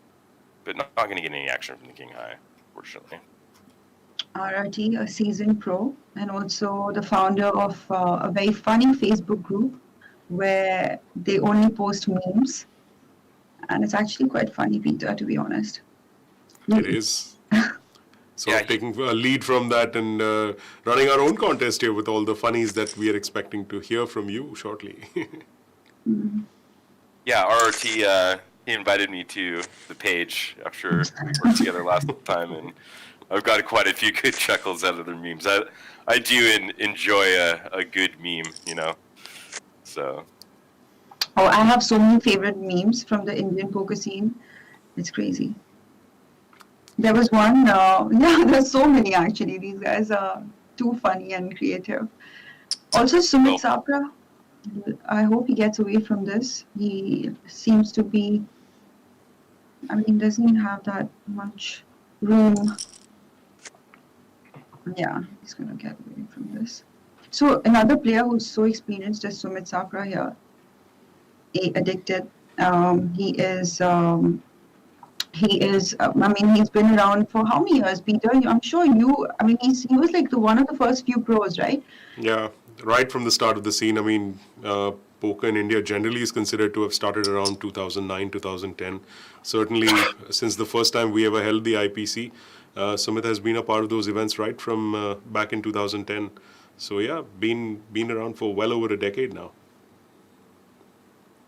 But not going to get any action from the king high, fortunately. RRT, a seasoned pro, and also the founder of a very funny Facebook group where they only post memes. And it's actually quite funny, Peter, to be honest. It is. sort of taking a lead from that and running our own contest here with all the funnies that we are expecting to hear from you shortly. Yeah, RRT, he invited me to the page after we worked together last time, and I've got quite a few good chuckles out of their memes. I do enjoy a good meme, you know. So. Oh, I have so many favorite memes from the Indian poker scene. It's crazy. There was one, yeah, there's so many actually. These guys are too funny and creative. Also, Sumit Sapra, I hope he gets away from this. He seems to be, I mean, doesn't even have that much room. Yeah, he's going to get away from this. So another player who's so experienced as Sumit Sapra here, addicted. He is, I mean, he's been around for how many years, Peter? I'm sure I mean, he was like one of the first few pros, right? Yeah, right from the start of the scene. I mean, poker in India generally is considered to have started around 2009, 2010. Certainly, since the first time we ever held the IPC, Sumit has been a part of those events right from back in 2010. So yeah, been around for well over a decade now.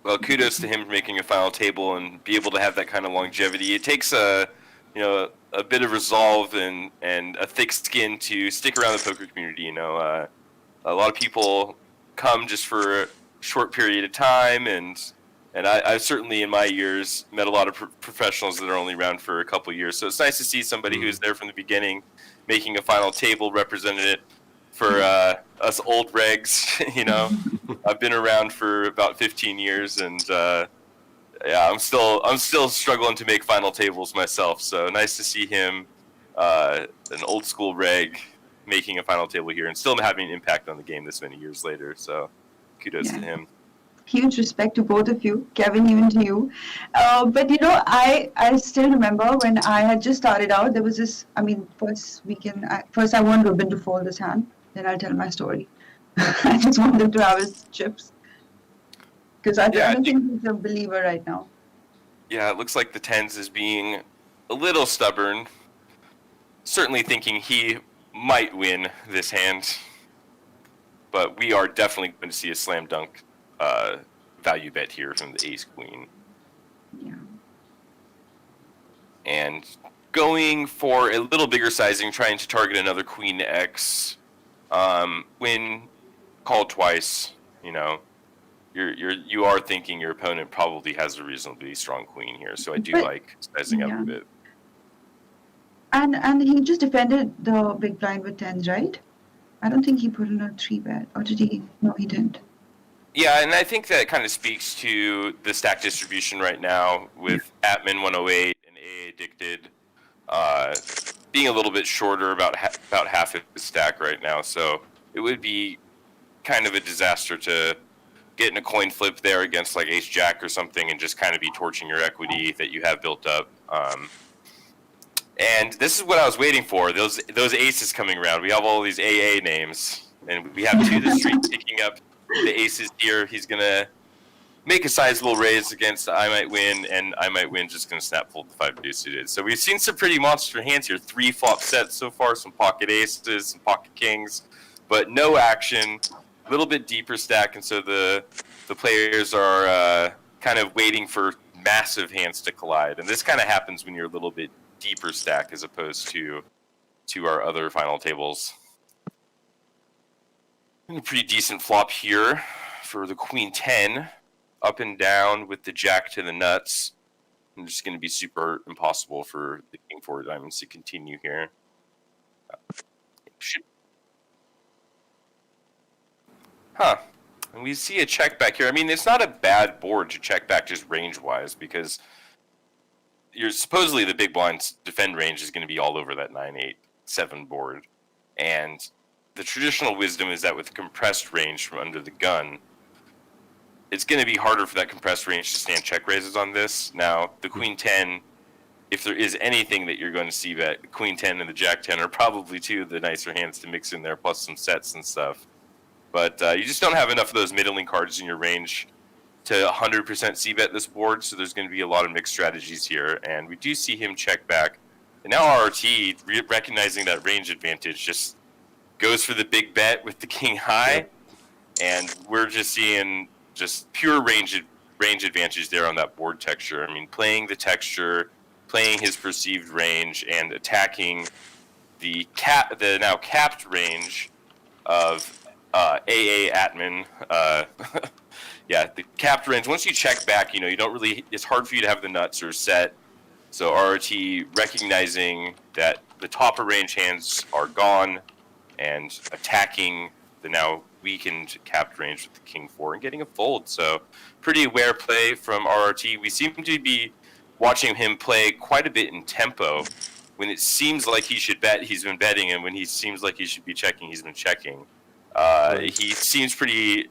Well, kudos to him for making a final table and be able to have that kind of longevity. It takes a bit of resolve and a thick skin to stick around the poker community. You know, a lot of people come just for a short period of time, and I've certainly in my years met a lot of professionals that are only around for a couple of years. So it's nice to see somebody who's there from the beginning, making a final table, represented it for us old regs. You know, I've been around for about 15 years, and yeah, I'm still struggling to make final tables myself. So nice to see him, an old school reg, making a final table here and still having an impact on the game this many years later. So kudos to him. Huge respect to both of you, Kevin, even to you. But you know, I still remember when I had just started out, there was this, I mean, first I want Rubin to fold his hand, then I'll tell my story. I just want him to have his chips. Because I don't think he's a believer right now. Yeah, it looks like the tens is being a little stubborn. Certainly thinking he might win this hand. But we are definitely going to see a slam dunk value bet here from the ace queen. Yeah. And going for a little bigger sizing, trying to target another queen X. When called twice, you know, you are thinking your opponent probably has a reasonably strong queen here. So I do like sizing up a bit. And he just defended the big blind with tens, right? I don't think he put in a 3-bet, or did he? No, he didn't. Yeah, and I think that kind of speaks to the stack distribution right now with Atman 108 and AA Addicted being a little bit shorter, about half of the stack right now. So it would be kind of a disaster to get in a coin flip there against like Ace Jack or something and just kind of be torching your equity that you have built up. And this is what I was waiting for, those aces coming around. We have all these AA names, and we have two the street picking up the aces here. He's going to make a sizable raise against I Might Win, and I Might Win just going to snap fold the 5 deuce suited. So we've seen some pretty monster hands here. 3 flop sets so far, some pocket aces, some pocket kings, but no action. A little bit deeper stack, and so the players are kind of waiting for massive hands to collide. And this kind of happens when you're a little bit deeper stack as opposed to our other final tables. A pretty decent flop here for the queen 10, up and down with the jack to the nuts. And it's going to be super impossible for the king 4 diamonds to continue here. And we see a check back here. I mean, it's not a bad board to check back just range-wise, because you're supposedly the big blind's defend range is going to be all over that 9-8-7 board. And the traditional wisdom is that with compressed range from under the gun, it's going to be harder for that compressed range to stand check raises on this. Now, the queen 10, if there is anything that you're going to see bet, the queen 10 and the jack 10 are probably two of the nicer hands to mix in there, plus some sets and stuff. But you just don't have enough of those middling cards in your range to 100% c-bet this board, so there's going to be a lot of mixed strategies here. And we do see him check back And now RRT, recognizing that range advantage, just goes for the big bet with the king high, and we're just seeing just pure range advantage there on that board texture. I mean, playing the texture, playing his perceived range, and attacking the now capped range of AA Atman. Yeah, the capped range. Once you check back, you don't really. It's hard for you to have the nuts or set. So RRT recognizing that the top of range hands are gone, and attacking the now weakened capped range with the king 4 and getting a fold. So pretty aware play from RRT. We seem to be watching him play quite a bit in tempo. When it seems like he should bet, he's been betting, and when he seems like he should be checking, he's been checking. He seems pretty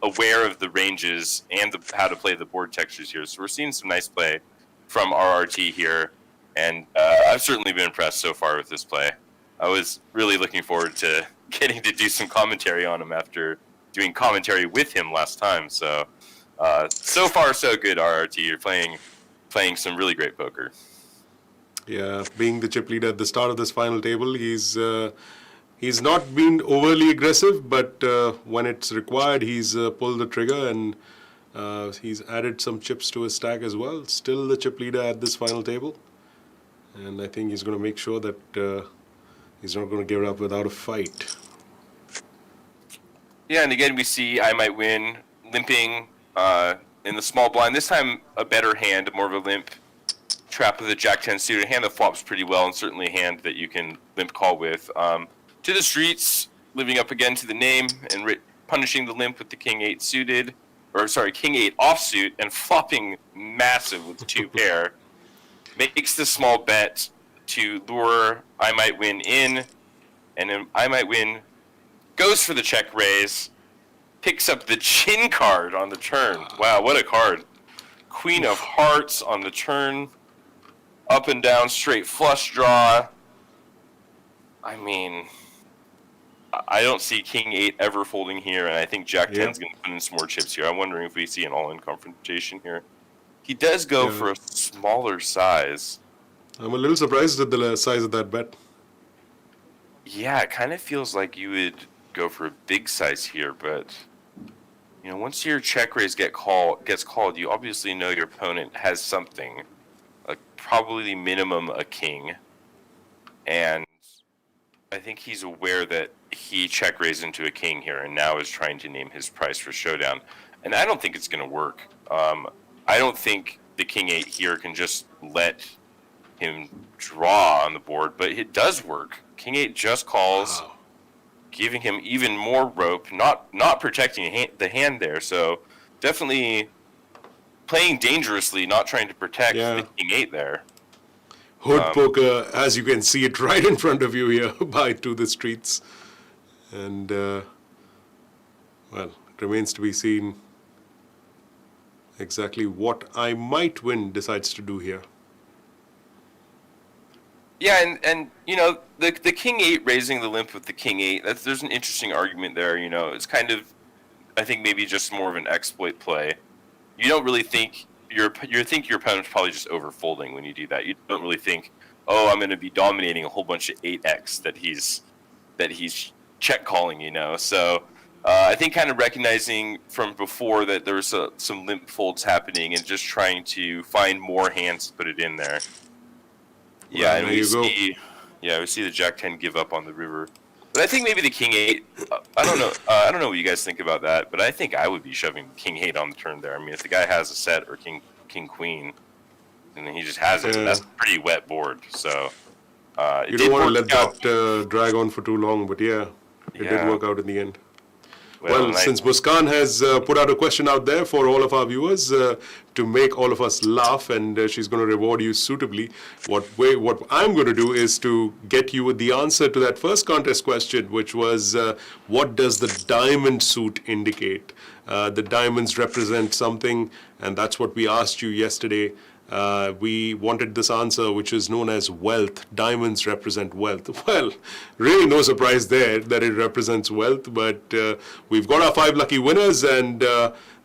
aware of the ranges and how to play the board textures here. So we're seeing some nice play from RRT here, and I've certainly been impressed so far with this play. I was really looking forward to getting to do some commentary on him after doing commentary with him last time. So so far so good, RRT. You're playing some really great poker. Yeah, being the chip leader at the start of this final table, he's not been overly aggressive, but when it's required, he's pulled the trigger, and he's added some chips to his stack as well. Still the chip leader at this final table, and I think he's going to make sure that he's not going to give it up without a fight. Yeah, and again we see I Might Win limping in the small blind. This time a better hand, more of a limp trap with a Jack-10 suited, a hand that flops pretty well, and certainly a hand that you can limp call with. To the streets, living up again to the name, and punishing the limp with the King 8 suited, King 8 offsuit, and flopping massive with 2 pair. Makes the small bet to lure I Might Win in, and then I Might Win goes for the check raise, picks up the chin card on the turn. Wow, what a card. Queen of Hearts on the turn, up and down, straight flush draw. I mean, I don't see King 8 ever folding here, and I think Jack 10 is going to put in some more chips here. I'm wondering if we see an all-in confrontation here. He does go for a smaller size. I'm a little surprised at the size of that bet. Yeah, it kind of feels like you would go for a big size here, but once your check raise gets called, you obviously know your opponent has something, like probably minimum a king, and I think he's aware that he check raised into a king here, and now is trying to name his price for showdown, and I don't think it's going to work. I don't think the King 8 here can just let him draw on the board, but it does work. King 8 just calls, giving him even more rope, not protecting the hand there. So definitely playing dangerously, not trying to protect the King 8 there. Hood poker, as you can see it right in front of you here, by to the streets. And, well, it remains to be seen exactly what I Might Win decides to do here. Yeah, and the King 8 raising the limp with the King 8, there's an interesting argument there. It's kind of, I think maybe just more of an exploit play. You don't really think your opponent's probably just over folding when you do that. You don't really think, oh, I'm going to be dominating a whole bunch of 8x that he's check calling. So I think kind of recognizing from before that there was some limp folds happening and just trying to find more hands to put it in there. Yeah, and we see the Jack 10 give up on the river. But I think maybe the King 8, I don't know. I don't know what you guys think about that, but I think I would be shoving King 8 on the turn there. I mean, if the guy has a set or King Queen, and then he just has it, that's a pretty wet board. So you don't want to let that drag on for too long, but it did work out in the end. Well, since Muskan has put out a question out there for all of our viewers to make all of us laugh, and she's going to reward you suitably, what I'm going to do is to get you the answer to that first contest question, which was, what does the diamond suit indicate? The diamonds represent something, and that's what we asked you yesterday. We wanted this answer, which is known as wealth. Diamonds represent wealth. Well, really no surprise there that it represents wealth, but we've got our 5 lucky winners, and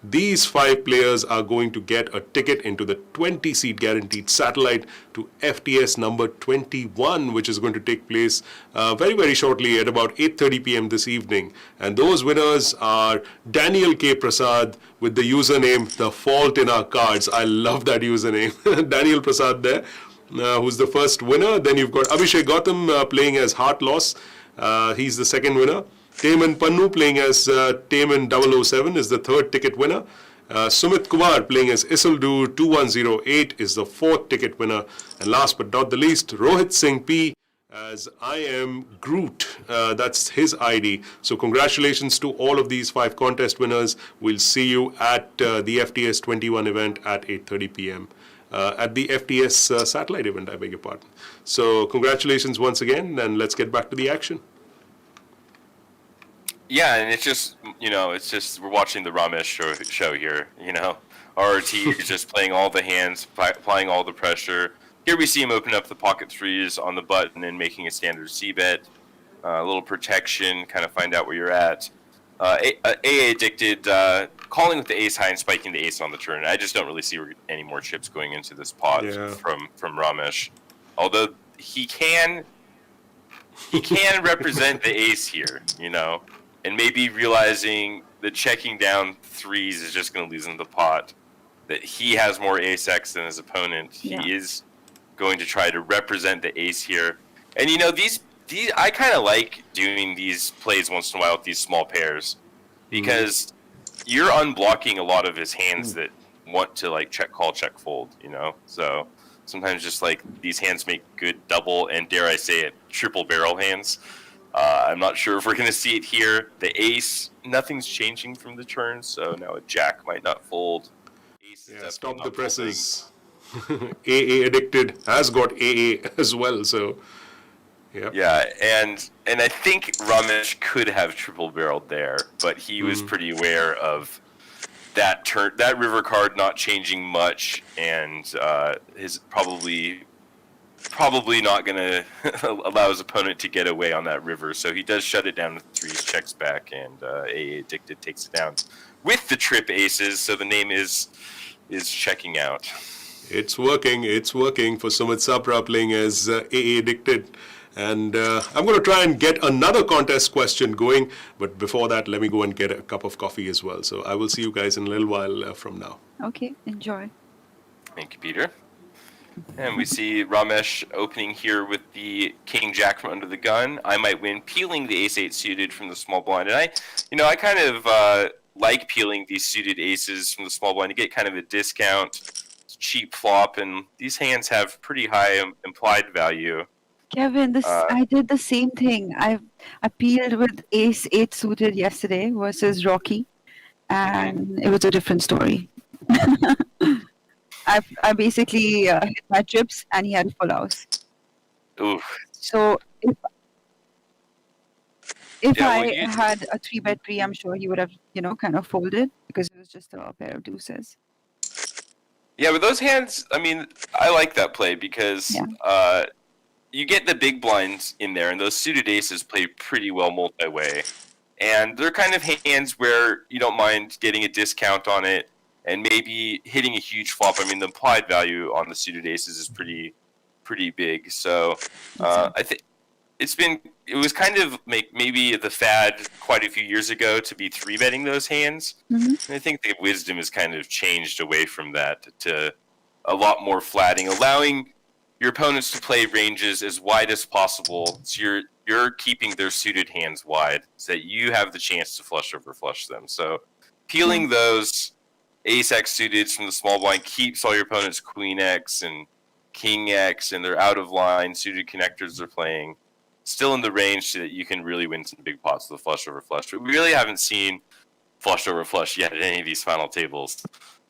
These 5 players are going to get a ticket into the 20-seat guaranteed satellite to FTS number 21, which is going to take place very, very shortly at about 8:30 p.m. this evening. And those winners are Daniel K. Prasad with the username The Fault in Our Cards. I love that username. Daniel Prasad there, who's the first winner. Then you've got Abhishek Gautam playing as Heart Loss. He's the second winner. Taman Pannu playing as Taman 007 is the third ticket winner. Sumit Kumar playing as Isildur 2108 is the fourth ticket winner. And last but not the least, Rohit Singh P as I Am Groot. That's his ID. So congratulations to all of these 5 contest winners. We'll see you at the FTS 21 event at 8:30 p.m. At the FTS satellite event, I beg your pardon. So congratulations once again, and let's get back to the action. Yeah, and it's just, we're watching the Ramesh show here, RRT is just playing all the hands, applying all the pressure. Here we see him open up the pocket threes on the button and making a standard C-bet. A little protection, kind of find out where you're at. AA addicted, calling with the ace high and spiking the ace on the turn. I just don't really see any more chips going into this pot from Ramesh. Although he can represent the ace here, and maybe realizing that checking down threes is just going to lose him the pot, that he has more ace-x than his opponent. Yeah. He is going to try to represent the ace here. And, these I kind of like doing these plays once in a while with these small pairs, because you're unblocking a lot of his hands that want to, check call, check fold, So sometimes just, these hands make good double and, dare I say it, triple barrel hands. I'm not sure if we're going to see it here. The ace, nothing's changing from the turn, so now a jack might not fold. Ace stop the presses. AA addicted has got AA as well, so yeah, and I think Ramesh could have triple barreled there, but he was pretty aware of that river card not changing much, and his probably not going to allow his opponent to get away on that river. So he does shut it down with threes, checks back, and AA Addicted takes it down with the trip aces. So the name is checking out. It's working for Sumit Sapra playing as AA Addicted. And I'm going to try and get another contest question going. But before that, let me go and get a cup of coffee as well. So I will see you guys in a little while from now. Okay, enjoy. Thank you, Peter. And we see Ramesh opening here with the King Jack from under the gun. I might win, peeling the ace 8 suited from the small blind. And I kind of like peeling these suited aces from the small blind to get kind of a discount. It's cheap flop, and these hands have pretty high implied value. Kevin, I did the same thing. I peeled with ace 8 suited yesterday versus Rocky, and it was a different story. I basically hit my trips, and he had a full house. Oof. So if I had a 3-bet pre, I'm sure he would have, kind of folded, because it was just a pair of deuces. Yeah, but those hands, I like that play because you get the big blinds in there, and those suited aces play pretty well multi-way. And they're kind of hands where you don't mind getting a discount on it and maybe hitting a huge flop. The implied value on the suited aces is pretty big. So I think it was kind of maybe the fad quite a few years ago to be 3-betting those hands. And I think the wisdom has kind of changed away from that to a lot more flatting, allowing your opponents to play ranges as wide as possible. So you're keeping their suited hands wide so that you have the chance to flush over flush them. So peeling those ace X suiteds from the small blind keeps all your opponents queen X and king X, and they're out of line. Suited connectors they're playing still in the range so that you can really win some big pots with the flush over flush. But we really haven't seen flush over flush yet at any of these final tables.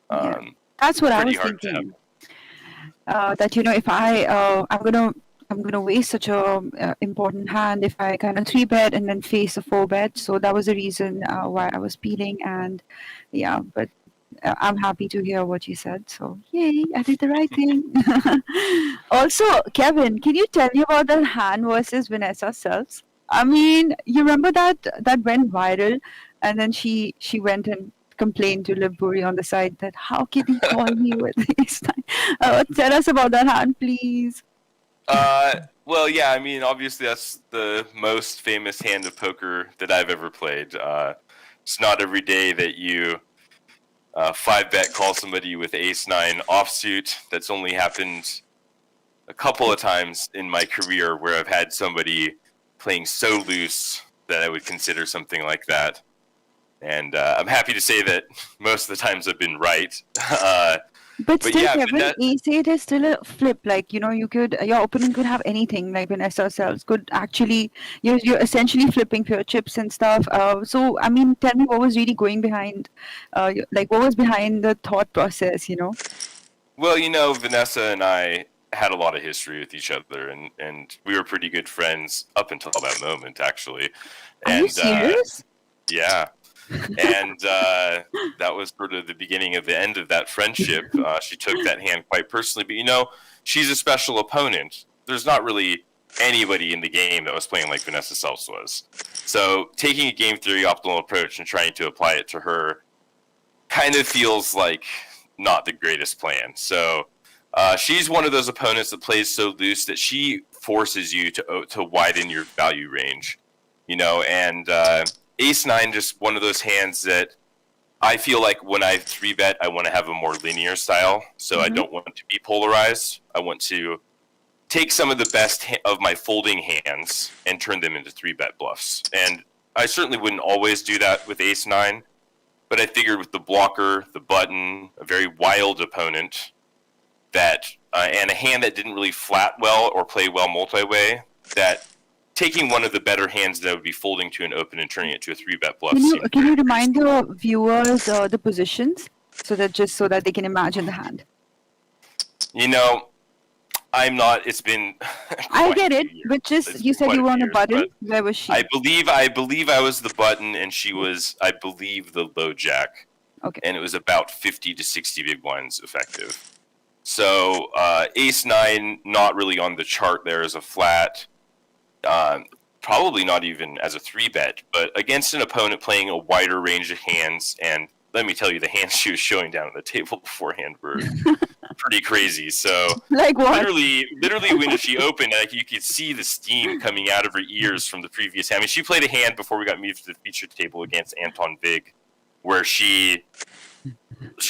That's what I was thinking. That if I'm gonna waste such a important hand if I kind of 3-bet and then face a 4-bet. So that was the reason why I was peeling. And but I'm happy to hear what you said. So yay, I did the right thing. Also, Kevin, can you tell me about the hand versus Vanessa Selves? You remember that went viral, and then she went and complained to Labroo on the side that how can he call me with ace nine? Tell us about that hand, please. Well, yeah, I mean, obviously that's the most famous hand of poker that I've ever played. It's not every day that you 5-bet call somebody with ace nine offsuit. That's only happened a couple of times in my career where I've had somebody playing so loose that I would consider something like that. And I'm happy to say that most of the times I've been right. But still, yeah, Kevin, ace eight is still a flip. Like, your opponent could have anything. Like Vanessa herself could actually, you're essentially flipping for your chips and stuff. So, I mean, tell me what was really going behind, what was behind the thought process, Well, Vanessa and I had a lot of history with each other, and we were pretty good friends up until that moment, actually. Are you serious? Yeah. And that was sort of the beginning of the end of that friendship. She took that hand quite personally. But, she's a special opponent. There's not really anybody in the game that was playing like Vanessa Selfs was. So taking a game theory optimal approach and trying to apply it to her kind of feels like not the greatest plan. So she's one of those opponents that plays so loose that she forces you to widen your value range, and ace nine, just one of those hands that I feel like when I 3-bet, I want to have a more linear style. So I don't want to be polarized. I want to take some of the best of my folding hands and turn them into 3-bet bluffs. And I certainly wouldn't always do that with ace nine, but I figured with the blocker, the button, a very wild opponent, that and a hand that didn't really flat well or play well multi-way, that taking one of the better hands that would be folding to an open and turning it to a 3-bet bluff. Can you remind the viewers the positions so that they can imagine the hand? I'm not. It's been. I get it, but you said you were on a button. Where was she? I believe I was the button, and she was, I believe, the low jack. Okay. And it was about 50 to 60 big blinds effective. So ace nine, not really on the chart there as a flat. Probably not even as a 3-bet, but against an opponent playing a wider range of hands, and let me tell you, the hands she was showing down on the table beforehand were pretty crazy. So, like what? Literally, when she opened, you could see the steam coming out of her ears from the previous hand. I mean, she played a hand before we got moved to the feature table against Anton Vig, where she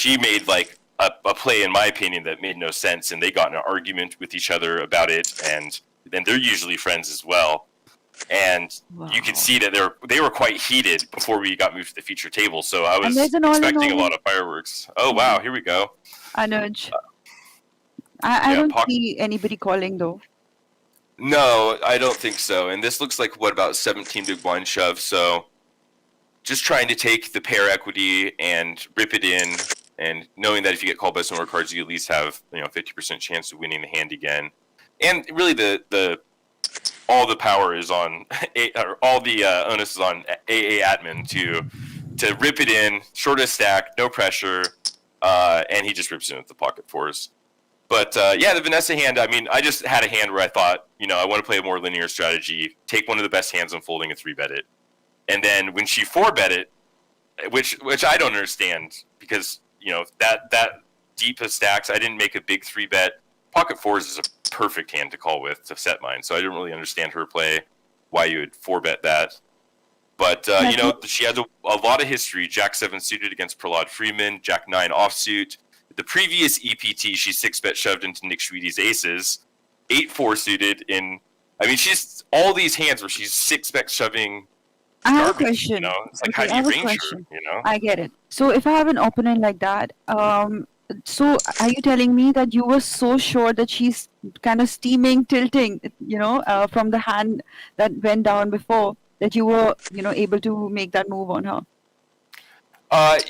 made like a play, in my opinion, that made no sense, and they got in an argument with each other about it, and they're usually friends as well. And you can see that they were quite heated before we got moved to the feature table. So I was expecting a lot of fireworks. Oh wow, here we go. Anuj, I don't see anybody calling though. No, I don't think so. And this looks like about 17 big blind shove. So just trying to take the pair equity and rip it in, and knowing that if you get called by some more cards, you at least have 50% chance of winning the hand again. And really, all the power is on, all the onus is on AA Atman to rip it in, shortest stack, no pressure, and he just rips in with the pocket fours. But the Vanessa hand, I mean, I just had a hand where I thought, I want to play a more linear strategy, take one of the best hands on folding and 3-bet it. And then when she 4-bet it, which I don't understand, because, that deep of stacks, I didn't make a big 3-bet. Pocket fours is a perfect hand to call with to set mine, so I didn't really understand her play, why you would 4-bet that. But, she has a lot of history. Jack 7 suited against Prahlad Freeman, Jack 9 offsuit. The previous EPT, she 6-bet shoved into Nick Schwede's aces, 8-4 suited she's all these hands where she's 6-bet shoving. I have a question. It's like, how do you range her, I get it. So if I have an opponent like that, so are you telling me that you were so sure that she's kind of steaming, tilting, from the hand that went down before, that you were, able to make that move on her?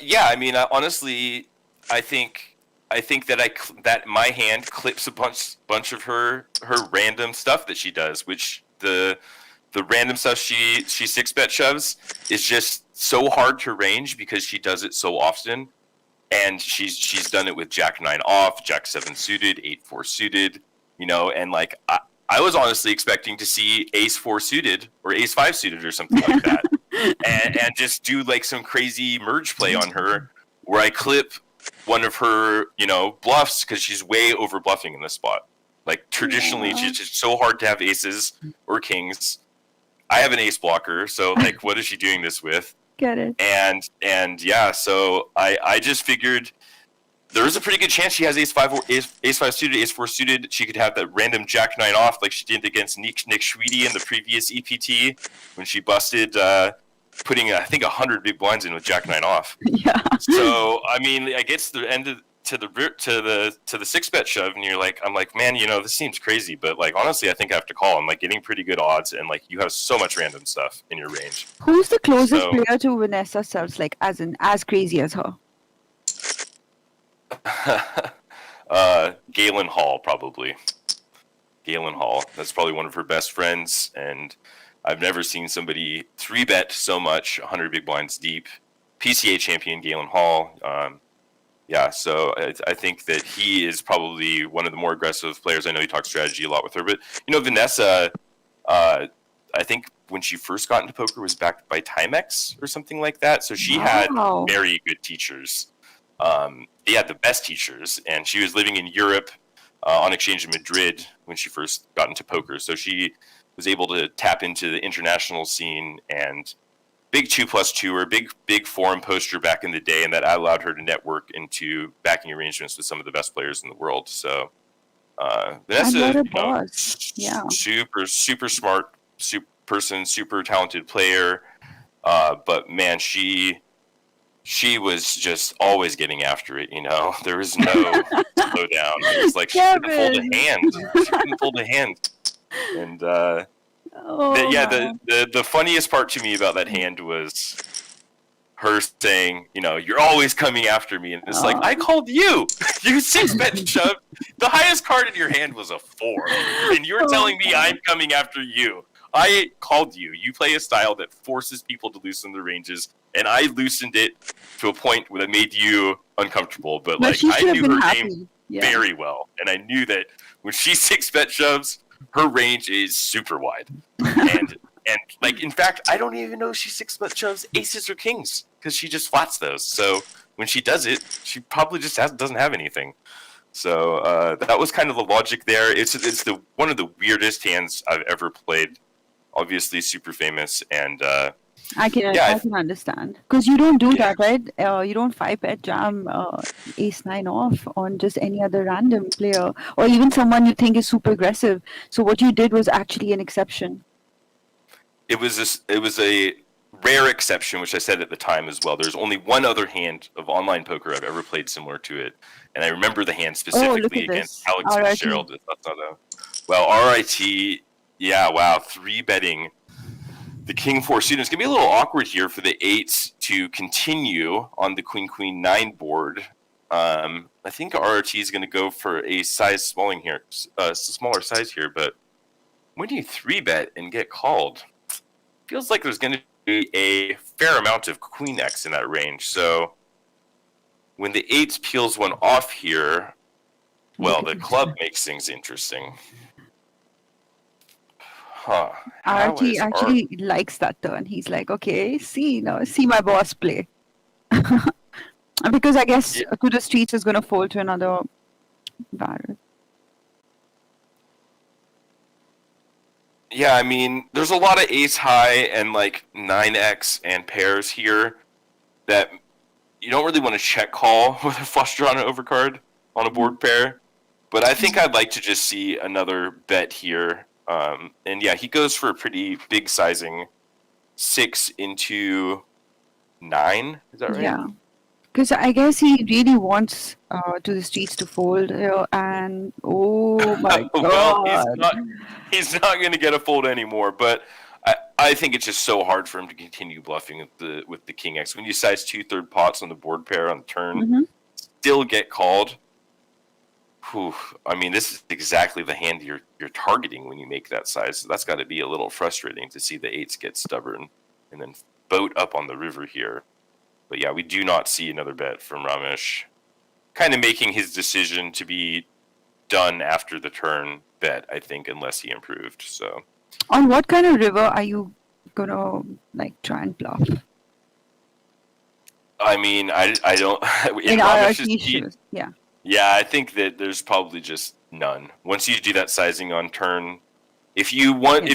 Yeah, I mean, honestly, I think that my hand clips a bunch of her random stuff that she does, which the random stuff she 6-bet shoves is just so hard to range because she does it so often. And she's done it with Jack 9 off, Jack 7 suited, 8-4 suited, and I was honestly expecting to see Ace 4 suited or Ace 5 suited or something like that. and just do like some crazy merge play on her where I clip one of her, bluffs because she's way over bluffing in this spot. Like traditionally, she's just so hard to have aces or kings. I have an ace blocker, so like, what is she doing this with? Get it. And yeah, so I just figured there is a pretty good chance she has ace five suited, ace four suited. She could have that random jack nine off like she did against Nick Schweedy in the previous EPT when she busted, putting I think 100 big blinds in with jack nine off. Yeah. So I mean, I get to the end of to the 6-bet shove, and I'm like, man, this seems crazy, but like honestly, I think I have to call. I'm like getting pretty good odds, and like you have so much random stuff in your range. Who's the closest player to Vanessa Selfs, like as crazy as her? Galen Hall, probably. Galen Hall. That's probably one of her best friends, and I've never seen somebody 3-bet so much, 100 big blinds deep. PCA champion Galen Hall. Yeah, so I think that he is probably one of the more aggressive players. I know he talks strategy a lot with her, but Vanessa, I think when she first got into poker was backed by Timex or something like that. So she had very good teachers. The best teachers, and she was living in Europe on exchange in Madrid when she first got into poker. So she was able to tap into the international scene and big 2+2 big forum poster back in the day, and that allowed her to network into backing arrangements with some of the best players in the world. So Vanessa, super smart, super talented player. But man, she was just always getting after it. There was no slowdown. It was like she couldn't hold a hand. She couldn't hold a hand, and. The funniest part to me about that hand was her saying, you're always coming after me, and it's like, I called you. You 6-bet shove. The highest card in your hand was a 4, and you're telling me I'm coming after you. I called you. You play a style that forces people to loosen their ranges, and I loosened it to a point where that made you uncomfortable. But like, I knew her game very well, and I knew that when she 6-bet shoves, her range is super wide, and like in fact, I don't even know if she 6-bet shoves aces or kings because she just flats those. So when she does it, she probably just doesn't have anything. So that was kind of the logic there. It's one of the weirdest hands I've ever played. Obviously, super famous, and I can understand because you don't do that, right? You don't 5-bet jam ace 9 off on just any other random player or even someone you think is super aggressive. So what you did was actually an exception. It was a rare exception, which I said at the time as well. There's only one other hand of online poker I've ever played similar to it, and I remember the hand specifically against Alex Fitzgerald. Well, RIT, 3-betting. The King 4 suited. It's going to be a little awkward here for the 8s to continue on the Queen 9 board. I think RRT is going to go for a smaller size here, but when you 3-bet and get called, feels like there's going to be a fair amount of Queen X in that range. So when the 8s peels one off here, well, the club makes things interesting. RT actually likes that turn. He's like, okay, see my boss play. Because I guess to the streets is going to fold to another barrel. Yeah, I mean, there's a lot of ace high and like 9x and pairs here that you don't really want to check call with a flush draw on an overcard on a board pair. But I think I'd like to just see another bet here. And yeah, he goes for a pretty big sizing 6 into 9. Is that right? Yeah. Because I guess he really wants to the streets to fold, and oh my god, he's not going to get a fold anymore. But I think it's just so hard for him to continue bluffing with the King X when you size 2/3 pots on the board pair on the turn, still get called. Whew. I mean, this is exactly the hand you're targeting when you make that size. So that's got to be a little frustrating to see the 8s get stubborn and then boat up on the river here. But yeah, we do not see another bet from Ramesh. Kind of making his decision to be done after the turn bet, I think, unless he improved. So, on what kind of river are you gonna like try and bluff I mean, I don't. in Ramesh's RRT speed, shoes? Yeah. yeah, I think that there's probably just none. Once you do that sizing on turn, if you want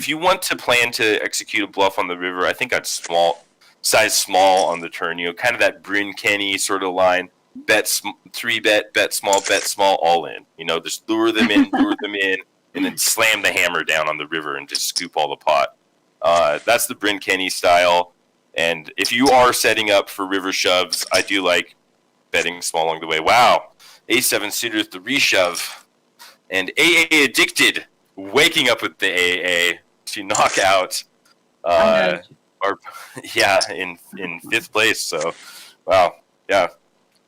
to plan to execute a bluff on the river, I think I'd size small on the turn. Kind of that Bryn Kenny sort of line. Three bet small, all in. Just lure them in, and then slam the hammer down on the river and just scoop all the pot. That's the Bryn Kenny style. And if you are setting up for river shoves, I do like betting small along the way. Wow, A7 suited with the reshove, and AA addicted waking up with the AA to knock out. In 5th place. So, wow, yeah.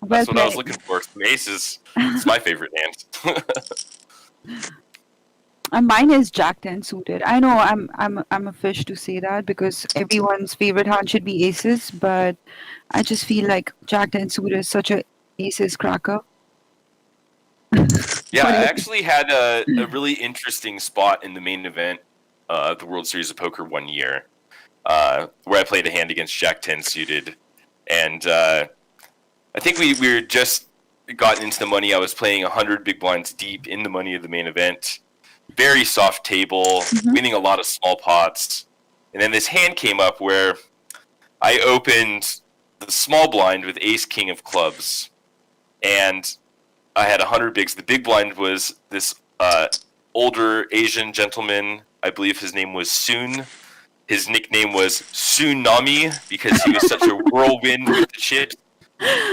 That's what I was looking for. Some aces. It's my favorite hand. Mine is Jack 10 suited. I know I'm a fish to say that because everyone's favorite hand should be aces, but I just feel like Jack 10 suited is such a aces cracker. Yeah, I actually had a really interesting spot in the main event of the World Series of Poker one year, where I played a hand against Jack 10 suited, and I think we were just gotten into the money. I was playing 100 big blinds deep in the money of the main event. Very soft table, winning a lot of small pots. And then this hand came up where I opened the small blind with ace king of clubs. And I had 100 bigs. The big blind was this older Asian gentleman. I believe his name was Soon. His nickname was Tsunami because he was such a whirlwind with the chips.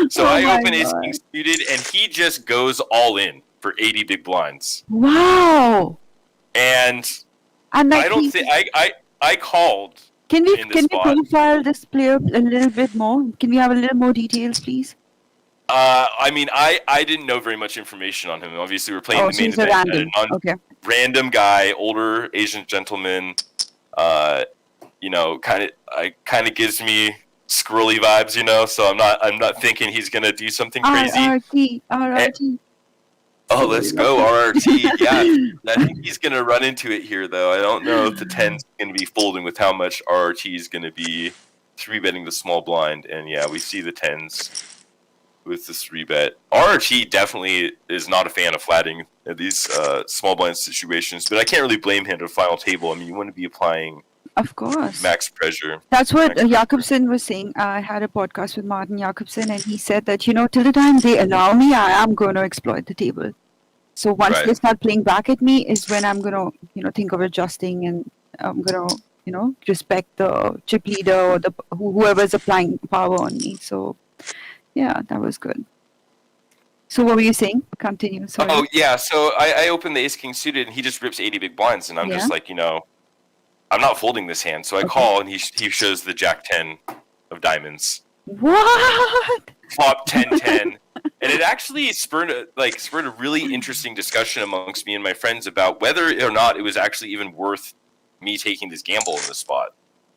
So I open ace king suited, and he just goes all in for 80 big blinds. Wow! And I don't think I called. Can we profile this player a little bit more? Can we have a little more details, please? I mean, I didn't know very much information on him. Obviously, we're playing the main event. Random guy, older Asian gentleman. Kind of gives me squirrely vibes, so I'm not thinking he's gonna do something crazy. RRT. Oh, let's go, RRT. Yeah, I think he's gonna run into it here, though. I don't know if the 10's gonna be folding with how much RRT is gonna be 3-betting the small blind, and yeah, we see the 10's with the 3-bet. RRT definitely is not a fan of flatting these small blind situations, but I can't really blame him at a final table. I mean, you want to be applying. Of course. Max pressure. That's what Jakobsen was saying. I had a podcast with Martin Jakobsen, and he said that, till the time they allow me, I am going to exploit the table. So once they start playing back at me is when I'm going to, think of adjusting, and I'm going to, respect the chip leader or whoever's applying power on me. So, yeah, that was good. So what were you saying? Continue. Sorry. Oh, yeah. So I opened the ace-king suited, and he just rips 80 big blinds, and I'm just like, I'm not folding this hand, so I call, and he shows the Jack 10 of diamonds. What? Flop 10-10, and it actually spurred a really interesting discussion amongst me and my friends about whether or not it was actually even worth me taking this gamble in this spot.